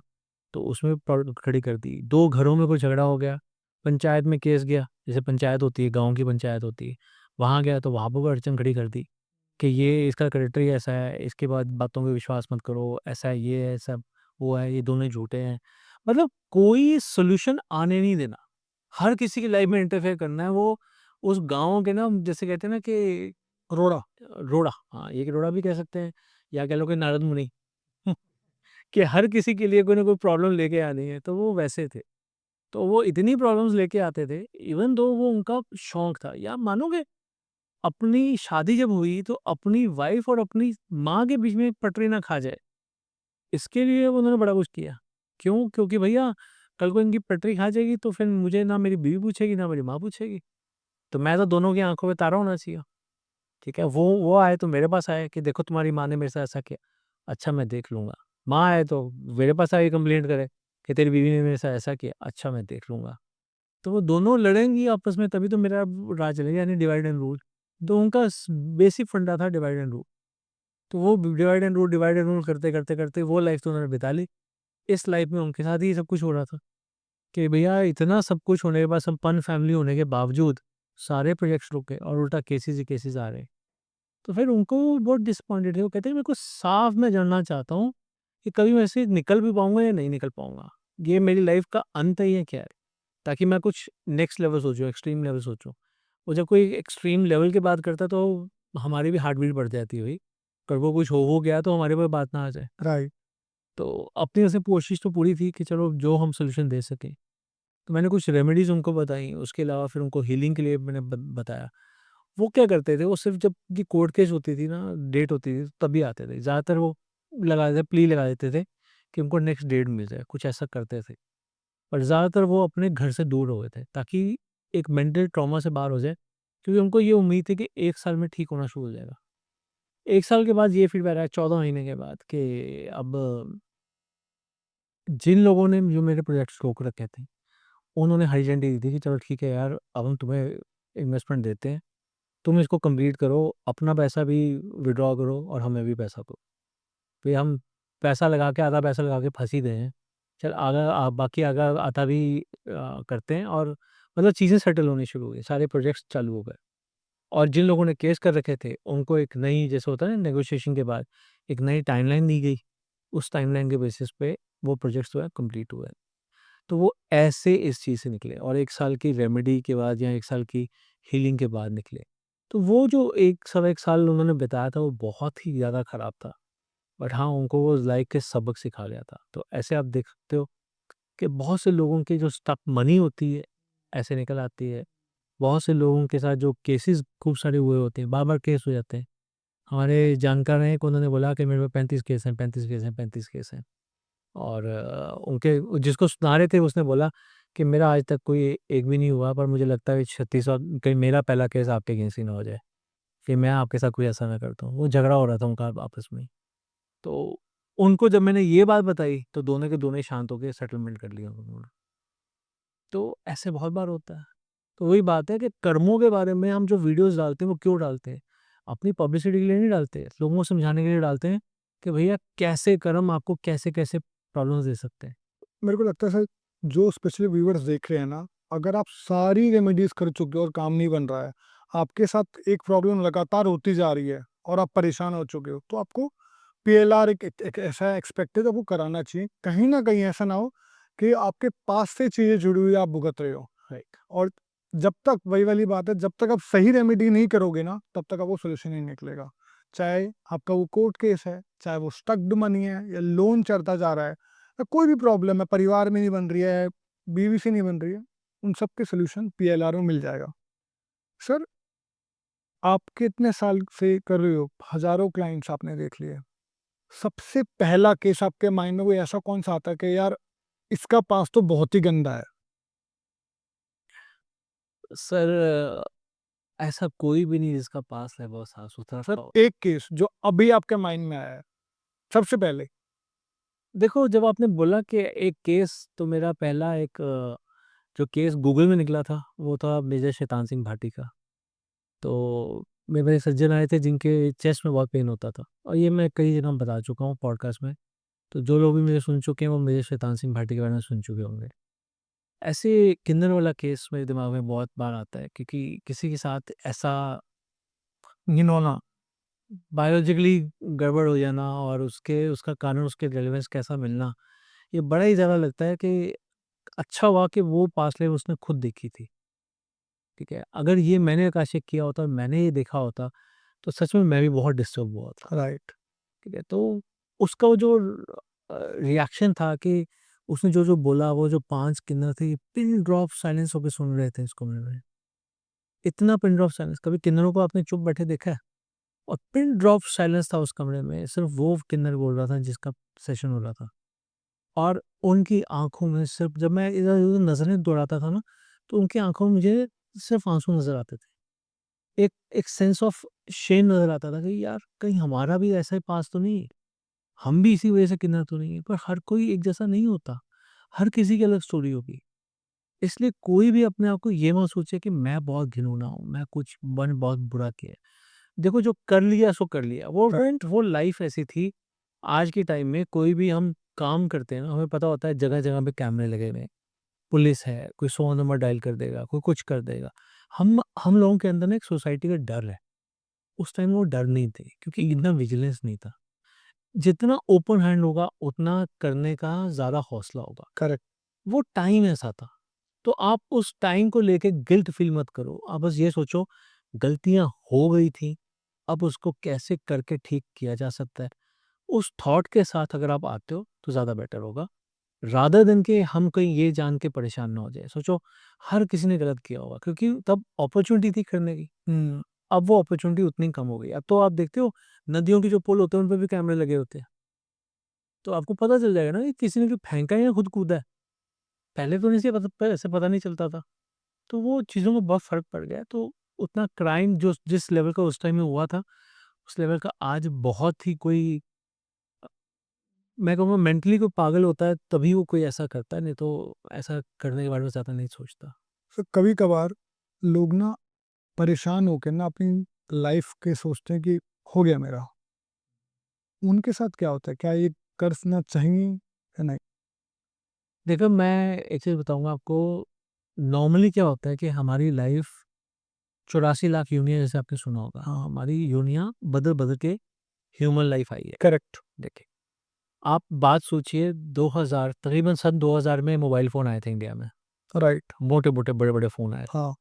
तो उसमें प्रॉब्लम खड़ी कर दी। 2 घरों में कोई झगड़ा हो गया, पंचायत में केस गया, जैसे पंचायत होती है, गाँव की पंचायत होती है। वहाँ गया तो वहाँ पे भी अड़चन खड़ी कर दी कि ये इसका कैरेक्टर ही ऐसा है, इसके बाद बातों पे विश्वास मत करो, ऐसा है, ये है, सब वो है, ये दोनों ही झूठे हैं। मतलब कोई सॉल्यूशन आने नहीं देना। हर किसी की लाइफ में इंटरफेयर करना है। वो उस गाँव के ना जैसे कहते हैं ना कि रोड़ा। रोड़ा, हाँ, एक रोड़ा भी कह सकते हैं या कह लो कि नारद मुनि कि हर किसी के लिए कोई ना कोई प्रॉब्लम लेके आनी है, तो वो वैसे थे। तो वो इतनी प्रॉब्लम्स लेके आते थे, इवन दो वो उनका शौक था। या मानोगे अपनी शादी जब हुई तो अपनी वाइफ़ और अपनी माँ के बीच में पटरी ना खा जाए, इसके लिए उन्होंने बड़ा कुछ किया। क्यों? क्योंकि भैया कल को इनकी पटरी खा जाएगी तो फिर मुझे ना मेरी बीवी पूछेगी, ना मेरी माँ पूछेगी। तो मैं तो दोनों की आँखों में तारा होना चाहिए, ठीक है? वो आए तो मेरे पास आए कि देखो तुम्हारी माँ ने मेरे साथ ऐसा किया, अच्छा मैं देख लूँगा। माँ आए तो मेरे पास आके कंप्लेंट करे कि तेरी बीवी ने मेरे साथ ऐसा किया, अच्छा मैं देख लूँगा। तो वो दोनों लड़ेंगी आपस में तभी तो मेरा राज चलेगा, यानी डिवाइड एंड रूल। तो उनका बेसिक फंडा था डिवाइड एंड रूल। तो वो डिवाइड एंड रूल करते वो लाइफ तो उन्होंने बिता ली। इस लाइफ में उनके साथ ही सब कुछ हो रहा था कि भैया इतना सब कुछ होने के बाद, संपन्न फैमिली होने के बावजूद सारे प्रोजेक्ट्स रुक गए और उल्टा केसेस ही केसेस आ रहे। तो फिर उनको बहुत डिसअपॉइंटेड थे। वो कहते हैं मेरे को साफ मैं जानना चाहता हूँ कि कभी मैं इससे निकल भी पाऊंगा या नहीं निकल पाऊंगा। ये मेरी लाइफ का अंत है या क्या है? ताकि मैं कुछ नेक्स्ट लेवल सोचूँ, एक्सट्रीम लेवल सोचूँ। और जब कोई एक्सट्रीम लेवल की बात करता है तो हमारी भी हार्ट बीट बढ़ जाती है भाई। कल को कुछ हो गया तो हमारे पे बात ना आ जाए। राइट। तो अपनी ओर से कोशिश तो पूरी थी कि चलो जो हम सॉल्यूशन दे सकें। तो मैंने कुछ रेमेडीज़ उनको बताई, उसके अलावा फिर उनको हीलिंग के लिए मैंने बताया। वो क्या करते थे, वो सिर्फ़ जब की कोर्ट केस होती थी ना, डेट होती थी तभी आते थे। ज़्यादातर वो प्ली लगा देते थे कि उनको नेक्स्ट डेट मिल जाए, कुछ ऐसा करते थे। पर ज़्यादातर वो अपने घर से दूर हो गए थे ताकि एक मेंटल ट्रॉमा से बाहर हो जाए, क्योंकि उनको ये उम्मीद थी कि 1 साल में ठीक होना शुरू हो जाएगा। 1 साल के बाद ये फीडबैक आया 14 महीने के बाद कि अब जिन लोगों ने जो मेरे प्रोजेक्ट्स रोक रखे थे, उन्होंने हरी झंडी दी थी कि चलो ठीक है यार, अब हम तुम्हें इन्वेस्टमेंट देते हैं, तुम इसको कंप्लीट करो, अपना पैसा भी विथड्रॉ करो और हमें भी पैसा दो। फिर हम पैसा लगा के, आधा पैसा लगा के फँस ही गए हैं। चल आगा बाकी आगा आधा भी करते हैं और मतलब चीज़ें सेटल होनी शुरू हो गई, सारे प्रोजेक्ट्स चालू हो गए। और जिन लोगों ने केस कर रखे थे, उनको एक नई, जैसे होता है ना नेगोशिएशन के बाद, एक नई टाइमलाइन दी गई। उस टाइमलाइन के बेसिस पे वो प्रोजेक्ट्स जो है कंप्लीट हुए। तो वो ऐसे इस चीज़ से निकले और 1 साल की रेमेडी के बाद या 1 साल की हीलिंग के बाद निकले। तो वो जो 1 सवा 1 साल उन्होंने बिताया था, वो बहुत ही ज़्यादा ख़राब था। बट हाँ, उनको वो लाइफ़ के सबक सिखा गया था। तो ऐसे आप देख सकते हो कि बहुत से लोगों की जो स्टक मनी होती है, ऐसे निकल आती है। बहुत से लोगों के साथ जो केसेस खूब सारे हुए होते हैं, बार-बार केस हो जाते हैं। हमारे जानकार हैं कि उन्होंने बोला कि मेरे पे 35 केस हैं, 35 केस हैं, 35 केस हैं। और उनके जिसको सुना रहे थे उसने बोला कि मेरा आज तक कोई एक भी नहीं हुआ, पर मुझे लगता है 36 और कहीं मेरा पहला केस आपके अगेंस्ट ही ना हो जाए, कि मैं आपके साथ कोई ऐसा ना करता हूँ। वो झगड़ा हो रहा था उनका आपस में। तो उनको जब मैंने ये बात बताई तो दोनों के दोनों ही शांत हो गए, सेटलमेंट कर लिया उन्होंने। तो ऐसे बहुत बार होता है। तो वही बात है कि कर्मों के बारे में हम जो वीडियोज़ डालते हैं वो क्यों डालते हैं? अपनी पब्लिसिटी के लिए नहीं डालते, लोगों को समझाने के लिए डालते हैं कि भैया कैसे कर्म आपको कैसे-कैसे प्रॉब्लम्स दे सकते हैं। मेरे को लगता है सर, जो स्पेशली व्यूअर्स देख रहे हैं ना, अगर आप सारी रेमेडीज कर चुके हो और काम नहीं बन रहा है, आपके साथ एक प्रॉब्लम लगातार होती जा रही है और आप परेशान हो चुके हो, तो आपको पीएलआर एक ऐसा एक्सपेक्टेड आपको कराना चाहिए। कहीं ना कहीं ऐसा ना हो कि आपके पास से चीजें जुड़ी हुई आप भुगत रहे हो। राइट। और जब तक वही वाली बात है, जब तक आप सही रेमेडी नहीं करोगे ना, तब तक आपको सोल्यूशन नहीं निकलेगा। चाहे आपका वो कोर्ट केस है, चाहे वो स्टक्ड मनी है या लोन चढ़ता जा रहा है, या कोई भी प्रॉब्लम है, परिवार में नहीं बन रही है, बीवी से नहीं बन रही है, उन सब के सोल्यूशन पीएलआर में मिल जाएगा। सर, आप कितने साल से कर रहे हो, हजारों क्लाइंट्स आपने देख लिए, सबसे पहला केस आपके माइंड में कोई ऐसा कौन सा आता है कि यार इसका पास तो बहुत ही गंदा है? सर ऐसा कोई भी नहीं जिसका पास्ट है बहुत साफ-सुथरा सर, था। एक केस जो अभी आपके माइंड में आया है सबसे पहले। देखो जब आपने बोला कि एक केस, तो मेरा पहला एक जो केस गूगल में निकला था, वो था मेजर शैतान सिंह भाटी का। तो मेरे सज्जन आए थे जिनके चेस्ट में बहुत पेन होता था और ये मैं कई जगह बता चुका हूँ पॉडकास्ट में। तो जो लोग भी मुझे सुन चुके हैं वो मेजर शैतान सिंह भाटी के बारे में सुन चुके होंगे। ऐसे किन्नर वाला केस मेरे दिमाग में बहुत बार आता है क्योंकि किसी के साथ ऐसा घिनौना बायोलॉजिकली गड़बड़ हो जाना और उसका कारण उसके रेलेवेंस कैसा मिलना, ये बड़ा ही ज़्यादा लगता है कि अच्छा हुआ कि वो पास्ट लाइफ उसने खुद देखी थी, ठीक है? अगर ये मैंने आकाशिक किया होता और मैंने ये देखा होता, तो सच में मैं भी बहुत डिस्टर्ब हुआ होता, राइट। ठीक है? तो उसका वो जो रिएक्शन था कि उसने जो-जो बोला, वो जो 5 किन्नर थे, पिन ड्रॉप साइलेंस होके सुन रहे थे इस कमरे में। इतना पिन ड्रॉप साइलेंस, कभी किन्नरों को आपने चुप बैठे देखा है? और पिन ड्रॉप साइलेंस था उस कमरे में, सिर्फ़ वो किन्नर बोल रहा था जिसका सेशन हो रहा था। और उनकी आँखों में सिर्फ़ जब मैं इधर-उधर नज़रें दौड़ाता था ना, तो उनकी आँखों में मुझे सिर्फ़ आँसू नज़र आते थे। एक एक सेंस ऑफ शेम नज़र आता था कि यार कहीं हमारा भी ऐसा ही पास तो नहीं है? हम भी इसी वज़ह से किन्नर तो नहीं है? पर हर कोई एक जैसा नहीं होता। हर किसी की अलग स्टोरी होगी। इसलिए कोई भी अपने आप को ये मत सोचे कि मैं बहुत घिनौना हूँ, मैं कुछ मैंने बहुत बुरा किया है। देखो जो कर लिया सो कर लिया। राइट। वो लाइफ़ ऐसी थी, आज के टाइम में कोई भी हम काम करते हैं ना, हमें पता होता है जगह-जगह पे कैमरे लगे हुए हैं। पुलिस है, कोई 100 नंबर डायल कर देगा, कोई कुछ कर देगा। हम लोगों के अंदर ना एक सोसाइटी का डर है। उस टाइम वो डर नहीं थे क्योंकि इतना विजिलेंस नहीं था। जितना ओपन हैंड होगा उतना करने का ज़्यादा हौसला होगा। करेक्ट। वो टाइम ऐसा था। तो आप उस टाइम को लेके गिल्ट फ़ील मत करो। आप बस ये सोचो गलतियाँ हो गई थी, अब उसको कैसे करके ठीक किया जा सकता है। उस थॉट के साथ अगर आप आते हो तो ज़्यादा बेटर होगा। रादर देन कि हम कहीं ये जान के परेशान ना हो जाएँ। सोचो हर किसी ने गलत किया होगा क्योंकि तब अपॉर्च्युनिटी थी करने की। हुँ। अब वो अपॉर्च्युनिटी उतनी कम हो गई। अब तो आप देखते हो नदियों के जो पुल होते हैं उन पे भी कैमरे लगे होते हैं। तो आपको पता चल जाएगा ना कि किसी ने जो फेंका है या खुद कूदा है। पहले तो नहीं से पता ऐसे पता नहीं चलता था। तो वो चीज़ों में बहुत फ़र्क पड़ गया है। तो उतना क्राइम जो जिस लेवल का उस टाइम में हुआ था, उस लेवल का आज बहुत ही कोई मैं कहूँगा मेंटली कोई पागल होता है तभी वो कोई ऐसा करता है, नहीं तो ऐसा करने के बारे में ज़्यादा नहीं सोचता। तो कभी-कभार लोग ना परेशान होके ना अपनी लाइफ़ के सोचते हैं कि हो गया मेरा। उनके साथ क्या होता है? क्या ये करना चाहिए या नहीं? देखो मैं एक चीज़ बताऊँगा आपको, नॉर्मली क्या होता है कि हमारी लाइफ़ 84 लाख योनियाँ जैसे आपने सुना होगा। हाँ, हमारी योनियाँ बदल-बदल के ह्यूमन लाइफ़ आई है। करेक्ट। देखिए, आप बात सोचिए 2000 तकरीबन सन 2000 में मोबाइल फ़ोन आए थे इंडिया में। राइट। मोटे-मोटे, बड़े-बड़े फ़ोन आए थे। हाँ।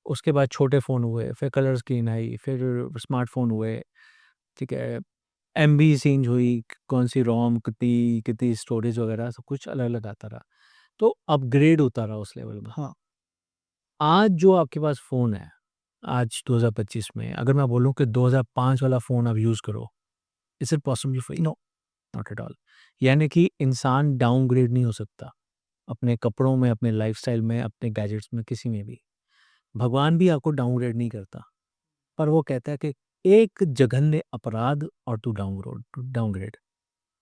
उसके बाद छोटे फ़ोन हुए, फिर कलर स्क्रीन आई, फिर स्मार्टफ़ोन हुए, ठीक है? एमबी चेंज हुई, कौन-सी रोम, कितनी कितनी स्टोरेज वगैरह सब कुछ अलग-अलग आता रहा। तो अपग्रेड होता रहा उस लेवल में। हाँ। आज जो आपके पास फ़ोन है, आज 2025 में अगर मैं बोलूँ कि 2005 वाला फ़ोन आप यूज़ करो, is it possible for you? No. Not at all. यानी कि इंसान डाउनग्रेड नहीं हो सकता, अपने कपड़ों में, अपने लाइफ़स्टाइल में, अपने गैजेट्स में, किसी में भी। भगवान भी आपको डाउनग्रेड नहीं करता, पर वो कहता है कि एक जघन्य अपराध और तू डाउनग्रेड।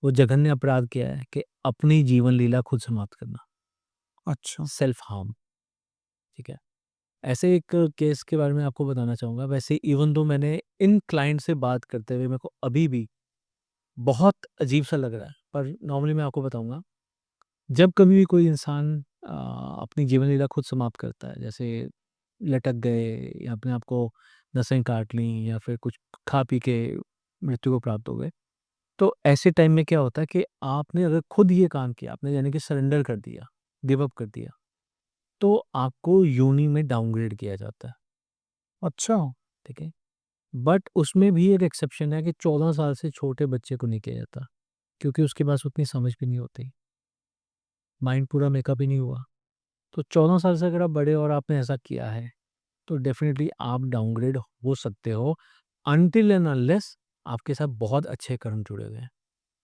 वो जघन्य अपराध क्या है कि अपनी जीवन लीला खुद समाप्त करना, अच्छा। सेल्फ हार्म, ठीक है? ऐसे एक केस के बारे में आपको बताना चाहूँगा। वैसे इवन दो मैंने इन क्लाइंट से बात करते हुए मेरे को अभी भी बहुत अजीब-सा लग रहा है, पर नॉर्मली मैं आपको बताऊँगा। जब कभी भी कोई इंसान अपनी जीवन लीला खुद समाप्त करता है, जैसे लटक गए या अपने आप को नसें काट लीं या फिर कुछ खा-पी के मृत्यु को प्राप्त हो गए, तो ऐसे टाइम में क्या होता है कि आपने अगर खुद ये काम किया, आपने यानी कि सरेंडर कर दिया, गिव अप कर दिया, तो आपको योनि में डाउनग्रेड किया जाता है, अच्छा। ठीक है? बट उसमें भी एक एक्सेप्शन है कि 14 साल से छोटे बच्चे को नहीं किया जाता, क्योंकि उसके पास उतनी समझ भी नहीं होती, माइंड पूरा मेकअप ही नहीं हुआ। तो 14 साल से अगर आप बड़े और आपने ऐसा किया है, तो डेफ़िनिटली आप डाउनग्रेड हो सकते हो, अनटिल एंड अनलेस आपके साथ बहुत अच्छे कर्म जुड़े हुए हैं,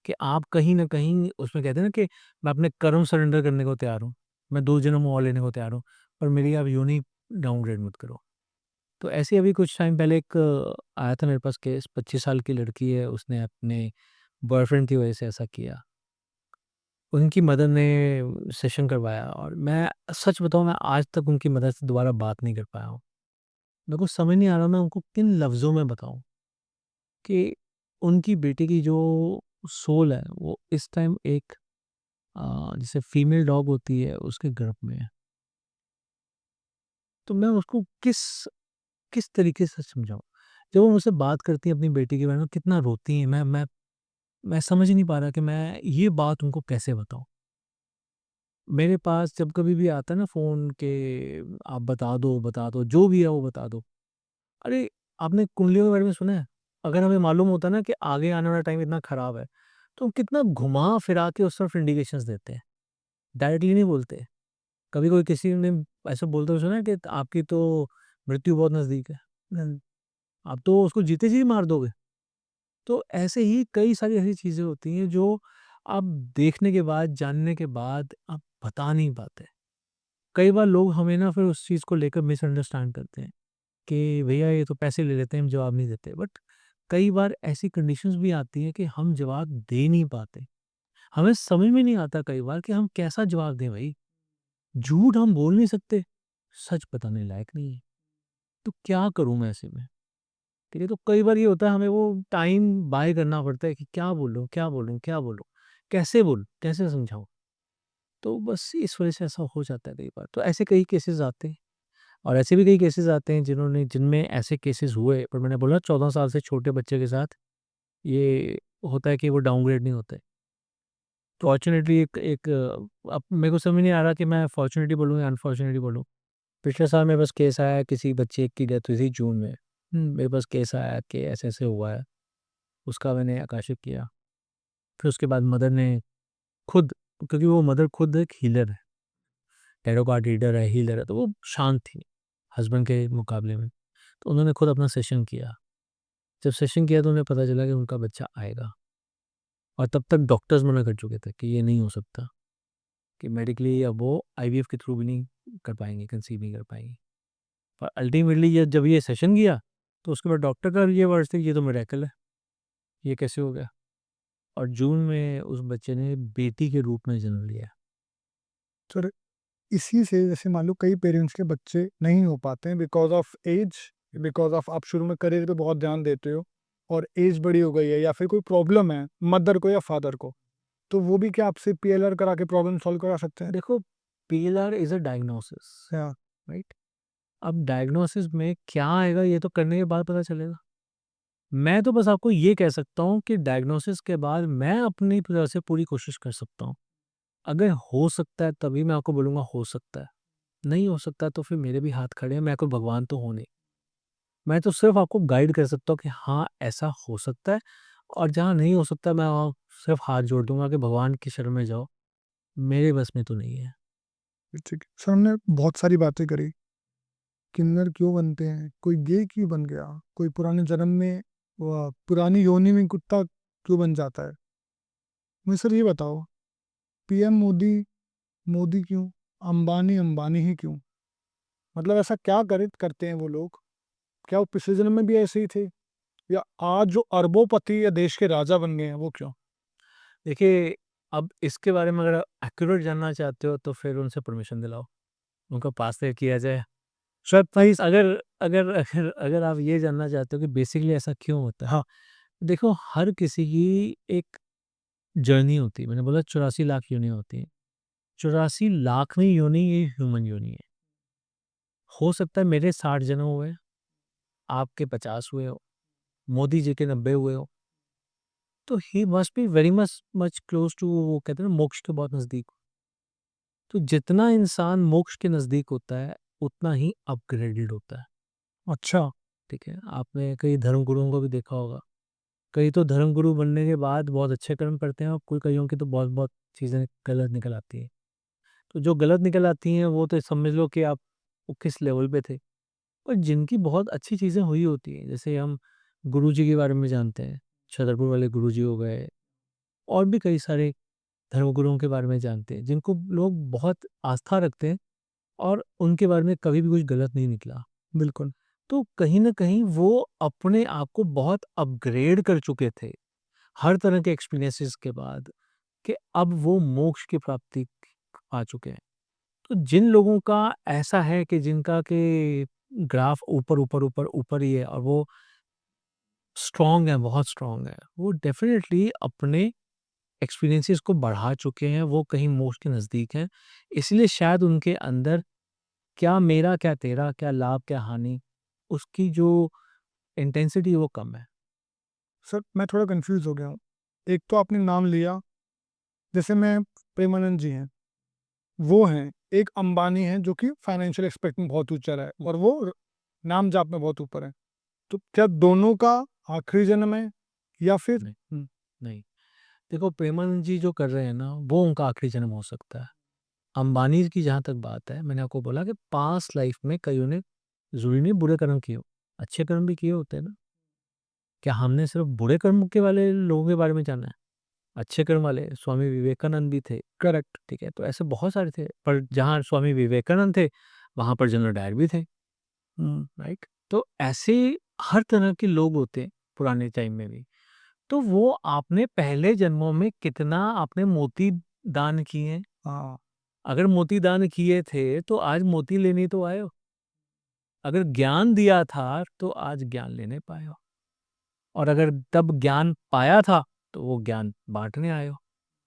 कि आप कहीं न कहीं उसमें कहते हैं ना कि मैं अपने कर्म सरेंडर करने को तैयार हूँ, मैं 2 जन्म और लेने को तैयार हूँ, पर मेरी आप योनि डाउनग्रेड मत करो। तो ऐसे अभी कुछ टाइम पहले एक आया था मेरे पास केस, 25 साल की लड़की है, उसने अपने बॉयफ्रेंड की वजह से ऐसा किया। उनकी मदर ने सेशन करवाया और मैं सच बताऊँ, मैं आज तक उनकी मदर से दोबारा बात नहीं कर पाया हूँ। मेरे को समझ नहीं आ रहा मैं उनको किन लफ्ज़ों में बताऊँ कि उनकी बेटी की जो सोल है वो इस टाइम एक जैसे फीमेल डॉग होती है उसके गर्भ में है। तो मैं उसको किस किस तरीके से समझाऊँ? जब वो मुझसे बात करती है अपनी बेटी के बारे में कितना रोती हैं, मैं समझ ही नहीं पा रहा कि मैं ये बात उनको कैसे बताऊँ? मेरे पास जब कभी भी आता है ना फ़ोन के आप बता दो, जो भी है वो बता दो। अरे! आपने कुंडलियों के बारे में सुना है? अगर हमें मालूम होता ना कि आगे आने वाला टाइम इतना ख़राब है, तो हम कितना घुमा-फिरा के उस तरफ इंडिकेशंस देते हैं। डायरेक्टली नहीं बोलते। कभी कोई किसी ने ऐसे बोलते हुए सुना है कि आपकी तो मृत्यु बहुत नज़दीक है। आप तो उसको जीते जी मार दोगे। तो ऐसे ही कई सारी ऐसी चीज़ें होती हैं जो आप देखने के बाद, जानने के बाद आप बता नहीं पाते। कई बार लोग हमें ना फिर उस चीज़ को लेकर मिसअंडरस्टैंड करते हैं कि भैया ये तो पैसे ले लेते हैं, हम जवाब नहीं देते। बट कई बार ऐसी कंडीशंस भी आती हैं कि हम जवाब दे नहीं पाते। हमें समझ में नहीं आता कई बार कि हम कैसा जवाब दें भई? झूठ हम बोल नहीं सकते, सच बताने लायक नहीं है। तो क्या करूँ मैं ऐसे में? ठीक है, तो कई बार ये होता है हमें वो टाइम बाय करना पड़ता है कि क्या बोलूँ, क्या बोलूँ, क्या बोलूँ? कैसे बोलूँ? कैसे समझाऊँ? तो बस इस वज़ह से ऐसा हो जाता है कई बार। तो ऐसे कई केसेज़ आते हैं और ऐसे भी कई केसेज़ आते हैं जिनमें ऐसे केसेज़ हुए पर मैंने बोला 14 साल से छोटे बच्चे के साथ ये होता है कि वो डाउनग्रेड नहीं होते। फॉर्च्यूनेटली एक एक अब मेरे को समझ नहीं आ रहा कि मैं फॉर्च्यूनेटली बोलूँ या अनफॉर्च्यूनेटली बोलूँ। पिछले साल मेरे पास केस आया किसी बच्चे की डेथ हुई थी जून में। मेरे पास केस आया कि ऐसे-ऐसे हुआ है। उसका मैंने आकाशित किया। फिर उसके बाद मदर ने खुद क्योंकि वो मदर खुद एक हीलर है, टैरो कार्ड रीडर है, हीलर है, तो वो शांत थी हस्बैंड के मुकाबले में। तो उन्होंने खुद अपना सेशन किया। जब सेशन किया तो उन्हें पता चला कि उनका बच्चा आएगा और तब तक डॉक्टर्स मना कर चुके थे कि ये नहीं हो सकता, कि मेडिकली अब वो आईवीएफ के थ्रू भी नहीं कर पाएँगे, कंसीव नहीं कर पाएँगे। पर अल्टीमेटली ये जब ये सेशन किया, तो उसके बाद डॉक्टर का ये वर्ड्स थे, ये तो मिरेकल है, ये कैसे हो गया? और जून में उस बच्चे ने बेटी के रूप में जन्म लिया। सर, इसी से जैसे मान लो कई पेरेंट्स के बच्चे नहीं हो पाते हैं because of age, because of आप शुरू में करियर पे बहुत ध्यान देते हो और एज बड़ी हो गई है या फिर कोई प्रॉब्लम है मदर को या फादर को, तो वो भी क्या आपसे पीएलआर करा के प्रॉब्लम सॉल्व करा सकते हैं? देखो, पीएलआर इज़ अ डायग्नोसिस, या राइट? अब डायग्नोसिस में क्या आएगा ये तो करने के बाद पता चलेगा। मैं तो बस आपको ये कह सकता हूँ कि डायग्नोसिस के बाद मैं अपनी तरफ से पूरी कोशिश कर सकता हूँ। अगर हो सकता है तभी मैं आपको बोलूँगा हो सकता है। नहीं हो सकता तो फिर मेरे भी हाथ खड़े हैं, मैं कोई भगवान तो हूँ नहीं। मैं तो सिर्फ़ आपको गाइड कर सकता हूँ कि हाँ, ऐसा हो सकता है और जहाँ नहीं हो सकता मैं वहाँ सिर्फ़ हाथ जोड़ दूँगा कि भगवान की शरण में जाओ, मेरे बस में तो नहीं है। ठीक है। सर, हमने बहुत सारी बातें करी, किन्नर क्यों बनते हैं, कोई गे क्यों बन गया, कोई पुराने जन्म में पुरानी योनि में कुत्ता क्यों बन जाता है। मुझे सर ये बताओ, पीएम मोदी, मोदी क्यों, अंबानी, अंबानी ही क्यों? मतलब ऐसा क्या करते हैं वो लोग? क्या वो पिछले जन्म में भी ऐसे ही थे? या आज जो अरबों-पति या देश के राजा बन गए हैं, वो क्यों? देखिए, अब इसके बारे में अगर आप एक्यूरेट जानना चाहते हो तो फिर उनसे परमिशन दिलाओ, उनका पास तय किया जाए। शायद प्राइस। अगर अगर अगर अगर आप ये जानना चाहते हो कि बेसिकली ऐसा क्यों होता है? हाँ, देखो हर किसी की एक जर्नी होती है। मैंने बोला 84 लाख योनियाँ होती हैं। 84 लाखवीं योनि ये ह्यूमन योनि है। हो सकता है मेरे 60 जन्म हुए, आपके 50 हुए हो, मोदी जी के 90 हुए हो, तो he must be very much close to वो कहते हैं ना मोक्ष के बहुत नज़दीक। तो जितना इंसान मोक्ष के नज़दीक होता है, उतना ही अपग्रेडेड होता है। अच्छा। ठीक है? आपने कई धर्मगुरुओं को भी देखा होगा। कई तो धर्मगुरु बनने के बाद बहुत अच्छे कर्म करते हैं और कोई कईयों की तो बहुत-बहुत चीज़ें गलत निकल आती हैं। तो जो गलत निकल आती हैं वो तो समझ लो कि आप वो किस लेवल पे थे। और जिनकी बहुत अच्छी चीज़ें हुई होती हैं, जैसे हम गुरुजी के बारे में जानते हैं, छतरपुर वाले गुरुजी हो गए और भी कई सारे धर्मगुरुओं के बारे में जानते हैं, जिनको लोग बहुत आस्था रखते हैं और उनके बारे में कभी भी कुछ गलत नहीं निकला। बिल्कुल। तो कहीं न कहीं वो अपने आप को बहुत अपग्रेड कर चुके थे, हर तरह के एक्सपीरियंसेस के बाद, कि अब वो मोक्ष की प्राप्ति पा चुके हैं। तो जिन लोगों का ऐसा है कि जिनका कि ग्राफ ऊपर, ऊपर, ऊपर, ऊपर ही है और वो स्ट्रॉन्ग है, बहुत स्ट्रॉन्ग है, वो डेफ़िनेटली अपने एक्सपीरियंसेस को बढ़ा चुके हैं, वो कहीं मोक्ष के नज़दीक हैं। इसलिए शायद उनके अंदर क्या मेरा, क्या तेरा, क्या लाभ, क्या हानि, उसकी जो इंटेंसिटी है वो कम है। सर, मैं थोड़ा कन्फ्यूज़ हो गया हूँ। एक तो आपने नाम लिया, जैसे मैं प्रेमानंद जी हैं, वो हैं, एक अंबानी है जो कि फाइनेंशियल एस्पेक्ट में बहुत ऊँचा रहा है और वो नाम जाप में बहुत ऊपर है। तो क्या दोनों का आखिरी जन्म है या फिर नहीं, नहीं। देखो प्रेमानंद जी जो कर रहे हैं ना, वो उनका आखिरी जन्म हो सकता है। अंबानी की जहाँ तक बात है, मैंने आपको बोला कि पास्ट लाइफ में कईयों ने ज़रूरी नहीं बुरे कर्म किए हो, अच्छे कर्म भी किए होते हैं ना। क्या हमने सिर्फ़ बुरे कर्म के वाले लोगों के बारे में जाना है? अच्छे कर्म वाले स्वामी विवेकानंद भी थे, करेक्ट? ठीक है? तो ऐसे बहुत सारे थे, पर जहाँ स्वामी विवेकानंद थे, वहाँ पर जनरल डायर भी थे, राइट? तो ऐसे हर तरह के लोग होते हैं, पुराने टाइम में भी। तो वो आपने पहले जन्मों में कितना आपने मोती दान किए हैं? हाँ, अगर मोती दान किए थे, तो आज मोती लेने तो आए हो। अगर ज्ञान दिया था, तो आज ज्ञान लेने पाए हो। और अगर तब ज्ञान पाया था, तो वो ज्ञान बाँटने आए हो।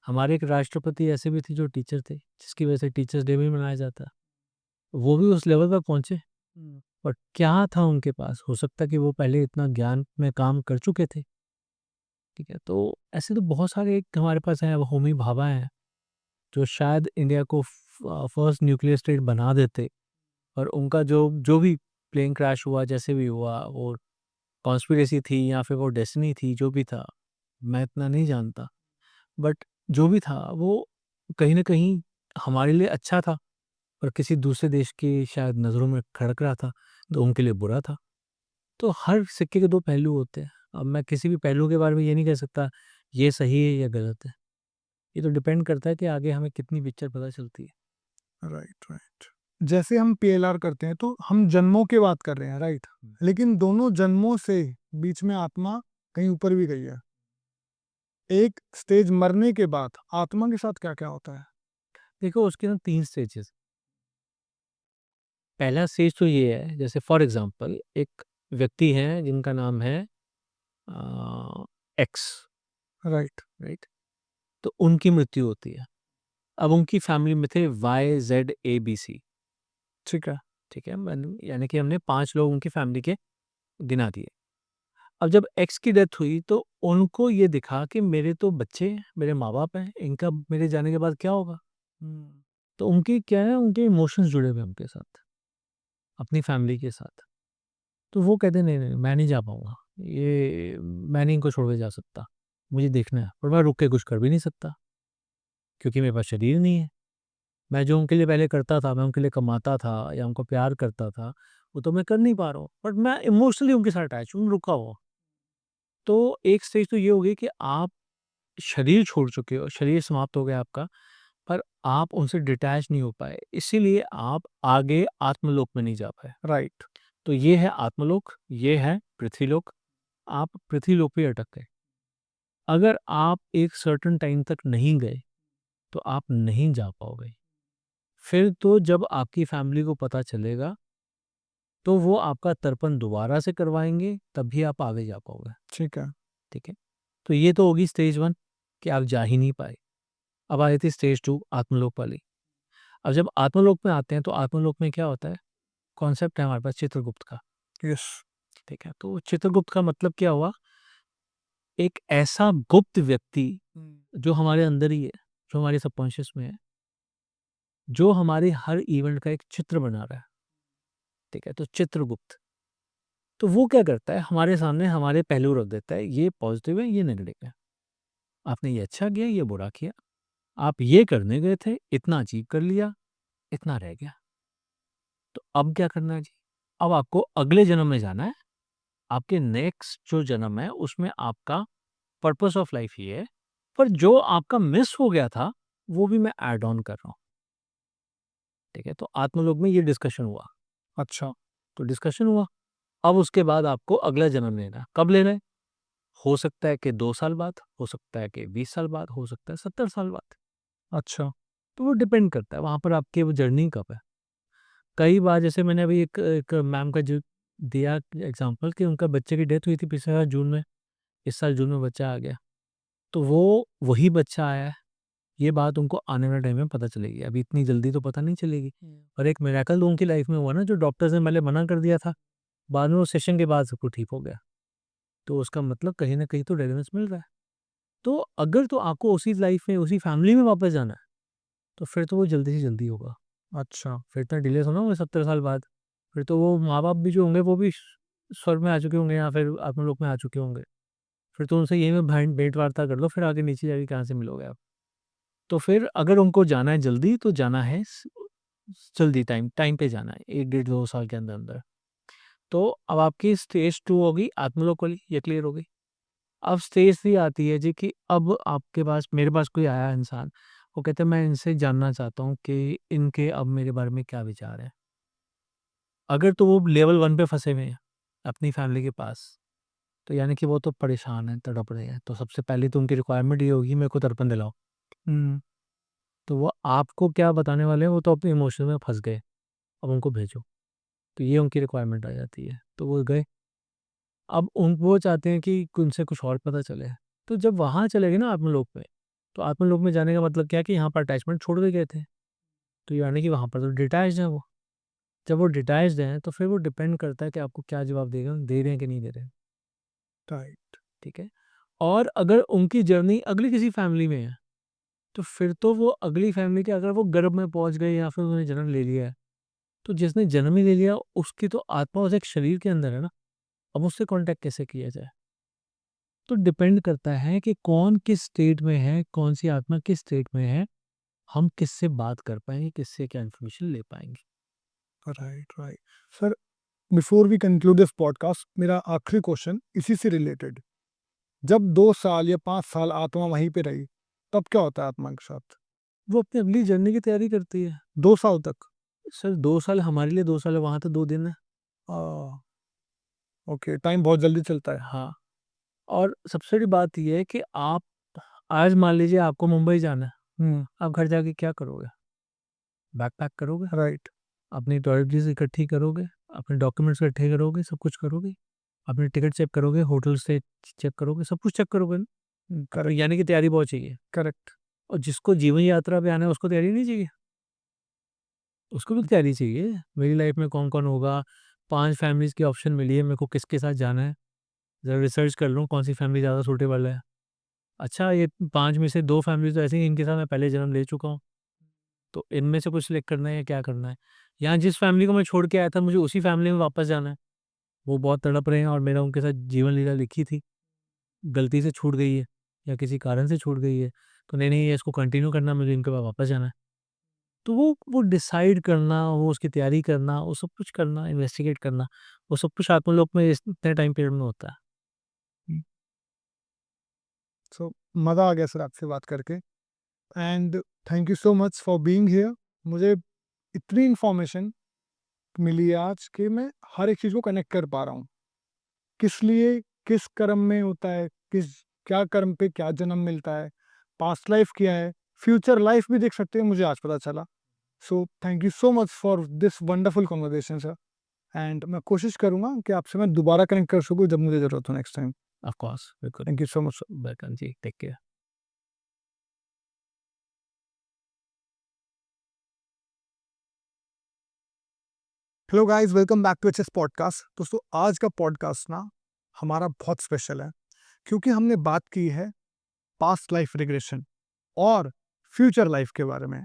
हमारे एक राष्ट्रपति ऐसे भी थे जो टीचर थे, जिसकी वजह से टीचर्स डे भी मनाया जाता है। वो भी उस लेवल पर पहुँचे, बट क्या था उनके पास? हो सकता है कि वो पहले इतना ज्ञान में काम कर चुके थे, ठीक है? तो ऐसे तो बहुत सारे एक हमारे पास हैं, होमी भाभा हैं, जो शायद इंडिया को फर्स्ट न्यूक्लियर स्टेट बना देते, और उनका जो जो भी प्लेन क्रैश हुआ, जैसे भी हुआ, वो कॉन्स्पिरेसी थी या फिर वो डेस्टिनी थी, जो भी था, मैं इतना नहीं जानता। बट जो भी था, वो कहीं न कहीं हमारे लिए अच्छा था, और किसी दूसरे देश की शायद नज़रों में खड़क रहा था, तो उनके लिए बुरा था। तो हर सिक्के के 2 पहलू होते हैं। अब मैं किसी भी पहलू के बारे में ये नहीं कह सकता, ये सही है या गलत है। ये तो डिपेंड करता है कि आगे हमें कितनी पिक्चर पता चलती है। Right, right. जैसे हम पीएलआर करते हैं तो हम जन्मों की बात कर रहे हैं, राइट? लेकिन दोनों जन्मों से बीच में आत्मा कहीं ऊपर भी गई है। एक स्टेज मरने के बाद आत्मा के साथ क्या-क्या होता है? देखो उसके ना 3 स्टेजेस। पहला स्टेज तो ये है, जैसे फॉर एग्ज़ाम्पल एक व्यक्ति हैं जिनका नाम है एक्स, राइट, राइट? तो उनकी मृत्यु होती है। अब उनकी फैमिली में थे वाई, ज़ेड, ए, बी, सी, ठीक है। ठीक है? यानी कि हमने 5 लोग उनकी फैमिली के गिना दिए। अब जब एक्स की डेथ हुई तो उनको ये दिखा कि मेरे तो बच्चे हैं, मेरे माँ-बाप हैं, इनका मेरे जाने के बाद क्या होगा? तो उनकी क्या है, उनके इमोशंस जुड़े हुए हैं उनके साथ, अपनी फैमिली के साथ। तो वो कहते हैं, नहीं, मैं नहीं जा पाऊँगा। ये मैं नहीं इनको छोड़ के जा सकता। मुझे देखना है, पर मैं रुक के कुछ कर भी नहीं सकता, क्योंकि मेरे पास शरीर नहीं है। मैं जो उनके लिए पहले करता था, मैं उनके लिए कमाता था या उनको प्यार करता था, वो तो मैं कर नहीं पा रहा हूँ। बट मैं इमोशनली उनके साथ अटैच हूँ, रुका हुआ हूँ। तो एक स्टेज तो ये हो गई कि आप शरीर छोड़ चुके हो, शरीर समाप्त हो गया आपका, पर आप उनसे डिटैच नहीं हो पाए, इसीलिए आप आगे आत्मलोक में नहीं जा पाए। राइट, तो ये है आत्मलोक, ये है पृथ्वीलोक, आप पृथ्वीलोक पे अटक गए। अगर आप एक सर्टेन टाइम तक नहीं गए, तो आप नहीं जा पाओगे। फिर तो जब आपकी फैमिली को पता चलेगा, तो वो आपका तर्पण दोबारा से करवाएँगे, तभी आप आगे जा पाओगे, ठीक है। ठीक है? तो ये तो होगी स्टेज 1 कि आप जा ही नहीं पाए। अब आ जाती है स्टेज 2 आत्मलोक वाली। अब जब आत्मलोक में आते हैं, तो आत्मलोक में क्या होता है? कॉन्सेप्ट है हमारे पास चित्रगुप्त का, यस। ठीक है? तो चित्रगुप्त का मतलब क्या हुआ? एक ऐसा गुप्त व्यक्ति जो हमारे अंदर ही है, जो हमारे सबकॉन्शियस में है, जो हमारे हर इवेंट का एक चित्र बना रहा है, ठीक है? तो चित्रगुप्त। तो वो क्या करता है? हमारे सामने हमारे पहलू रख देता है, ये पॉज़िटिव है, ये नेगेटिव है। आपने ये अच्छा किया, ये बुरा किया। आप ये करने गए थे, इतना अचीव कर लिया, इतना रह गया। तो अब क्या करना है जी? अब आपको अगले जन्म में जाना है। आपके नेक्स्ट जो जन्म है, उसमें आपका पर्पस ऑफ लाइफ ये है, पर जो आपका मिस हो गया था, वो भी मैं ऐड ऑन कर रहा हूँ, ठीक है? तो आत्मलोक में ये डिस्कशन हुआ। अच्छा, तो डिस्कशन हुआ, अब उसके बाद आपको अगला जन्म लेना है। कब लेना है? हो सकता है कि 2 साल बाद, हो सकता है कि 20 साल बाद, हो सकता है 70 साल बाद। अच्छा। तो वो डिपेंड करता है, वहाँ पर आपकी वो जर्नी कब है। कई बार जैसे मैंने अभी एक एक मैम का जो दिया एग्ज़ाम्पल कि उनका बच्चे की डेथ हुई थी पिछले साल जून में, इस साल जून में बच्चा आ गया। तो वो वही बच्चा आया है, ये बात उनको आने वाले टाइम में पता चलेगी, अभी इतनी जल्दी तो पता नहीं चलेगी। और एक मिरेकल तो उनकी लाइफ़ में हुआ ना, जो डॉक्टर्स ने पहले मना कर दिया था, बाद में वो सेशन के बाद सब कुछ ठीक हो गया। तो उसका मतलब कहीं न कहीं तो डेलिवरेंस मिल रहा है। तो अगर तो आपको उसी लाइफ़ में, उसी फैमिली में वापस जाना है, तो फिर तो वो जल्दी से जल्दी होगा। अच्छा, फिर इतना डिले थोड़ा ना होगा 70 साल बाद। फिर तो वो माँ-बाप भी जो होंगे वो भी स्वर्ग में आ चुके होंगे या फिर आत्मलोक में आ चुके होंगे। फिर तो उनसे यही में भेंट वार्ता कर लो, फिर आगे नीचे जाके कहाँ से मिलोगे आप। तो फिर अगर उनको जाना है जल्दी तो जाना है जल्दी, टाइम पे जाना है, 1 डेढ़ 2 साल के अंदर-अंदर। तो अब आपकी स्टेज 2 होगी आत्मलोक वाली, ये क्लियर हो गई। अब स्टेज 3 आती है जी कि अब आपके पास मेरे पास कोई आया इंसान, वो कहता है मैं इनसे जानना चाहता हूँ कि इनके अब मेरे बारे में क्या विचार हैं। अगर तो वो लेवल 1 पे फँसे हुए हैं, अपनी फैमिली के पास, तो यानी कि वो तो परेशान हैं, तड़प रहे हैं। तो सबसे पहले तो उनकी रिक्वायरमेंट ये होगी मेरे को तर्पण दिलाओ। हुँ, तो वो आपको क्या बताने वाले हैं, वो तो अपने इमोशन में फँस गए, अब उनको भेजो। तो ये उनकी रिक्वायरमेंट आ जाती है, तो वो गए। अब वो चाहते हैं कि उनसे कुछ और पता चले। तो जब वहाँ चले गए ना आत्मलोक में, तो आत्मलोक में जाने का मतलब क्या है कि यहाँ पर अटैचमेंट छोड़ के गए थे। तो यानी कि वहाँ पर तो डिटैच्ड हैं वो। जब वो डिटैच्ड हैं, तो फिर वो डिपेंड करता है कि आपको क्या जवाब देगा दे रहे हैं कि नहीं दे रहे हैं, राइट, ठीक है? और अगर उनकी जर्नी अगली किसी फैमिली में है, तो फिर तो वो अगली फैमिली के अगर वो गर्भ में पहुँच गए या फिर उन्होंने जन्म ले लिया है, तो जिसने जन्म ही ले लिया उसकी तो आत्मा उस एक शरीर के अंदर है ना, अब उससे कॉन्टैक्ट कैसे किया जाए? तो डिपेंड करता है कि कौन किस स्टेट में है, कौन-सी आत्मा किस स्टेट में है, हम किससे बात कर पाएँगे, किससे क्या इन्फॉर्मेशन ले पाएँगे। Right, right. Sir, before we conclude this podcast, मेरा आखिरी क्वेश्चन इसी से रिलेटेड। जब 2 साल या 5 साल आत्मा वहीं पे रही, तब क्या होता है आत्मा के साथ? वो अपनी अगली जर्नी की तैयारी करती है। 2 साल तक? सर 2 साल हमारे लिए 2 साल है, वहाँ तो 2 दिन है। अ, ओके, टाइम बहुत जल्दी चलता है। हाँ, और सबसे बड़ी बात ये है कि आप आज मान लीजिए आपको मुंबई जाना है, हुँ, आप घर जाके क्या करोगे? बैग पैक करोगे, राइट, अपनी टॉयलेटरीज़ इकट्ठी करोगे, अपने डॉक्यूमेंट्स इकट्ठे करोगे, सब कुछ करोगे। अपनी टिकट चेक करोगे, होटल स्टे चेक करोगे, सब कुछ चेक करोगे ना। तो करेक्ट, यानी कि तैयारी बहुत चाहिए। करेक्ट, और जिसको जीवन यात्रा पे आना है उसको तैयारी नहीं चाहिए? उसको भी तैयारी चाहिए। मेरी लाइफ में कौन-कौन होगा, 5 फैमिलीज़ की ऑप्शन मिली है, मेरे को किसके साथ जाना है, ज़रा रिसर्च कर लूँ कौन-सी फैमिली ज़्यादा सूटेबल है। अच्छा ये 5 में से 2 फैमिलीज़ तो ऐसी हैं इनके साथ मैं पहले जन्म ले चुका हूँ, तो इनमें से कुछ सिलेक्ट करना है या क्या करना है? यहाँ जिस फैमिली को मैं छोड़ के आया था मुझे उसी फैमिली में वापस जाना है। वो बहुत तड़प रहे हैं और मेरा उनके साथ जीवन लीला लिखी थी, गलती से छूट गई है या किसी कारण से छूट गई है, तो नहीं-नहीं ये इसको कंटिन्यू करना है, मुझे इनके पास वापस जाना है। तो वो डिसाइड करना, वो उसकी तैयारी करना, वो सब कुछ करना, इन्वेस्टिगेट करना, वो सब कुछ आत्मलोक में इस इतने टाइम पीरियड में होता है। हुँ। सो मज़ा आ गया सर आपसे बात करके, and thank you so much for being here. मुझे इतनी इन्फॉर्मेशन मिली है आज कि मैं हर एक चीज़ को कनेक्ट कर पा रहा हूँ। किस लिए, किस कर्म में होता है, किस क्या कर्म पे क्या जन्म मिलता है, पास्ट लाइफ क्या है, फ्यूचर लाइफ भी देख सकते हैं, मुझे आज पता चला। So thank you so much for this wonderful conversation sir, and मैं कोशिश करूँगा कि आपसे मैं दोबारा कनेक्ट कर सकूँ जब मुझे ज़रूरत हो नेक्स्ट टाइम। ऑफ कोर्स, बिल्कुल। Thank you so much sir. Welcome जी, take care. Hello guys, welcome back to HS podcast. दोस्तों, आज का पॉडकास्ट ना हमारा बहुत स्पेशल है, क्योंकि हमने बात की है पास्ट लाइफ रिग्रेशन और फ्यूचर लाइफ के बारे में।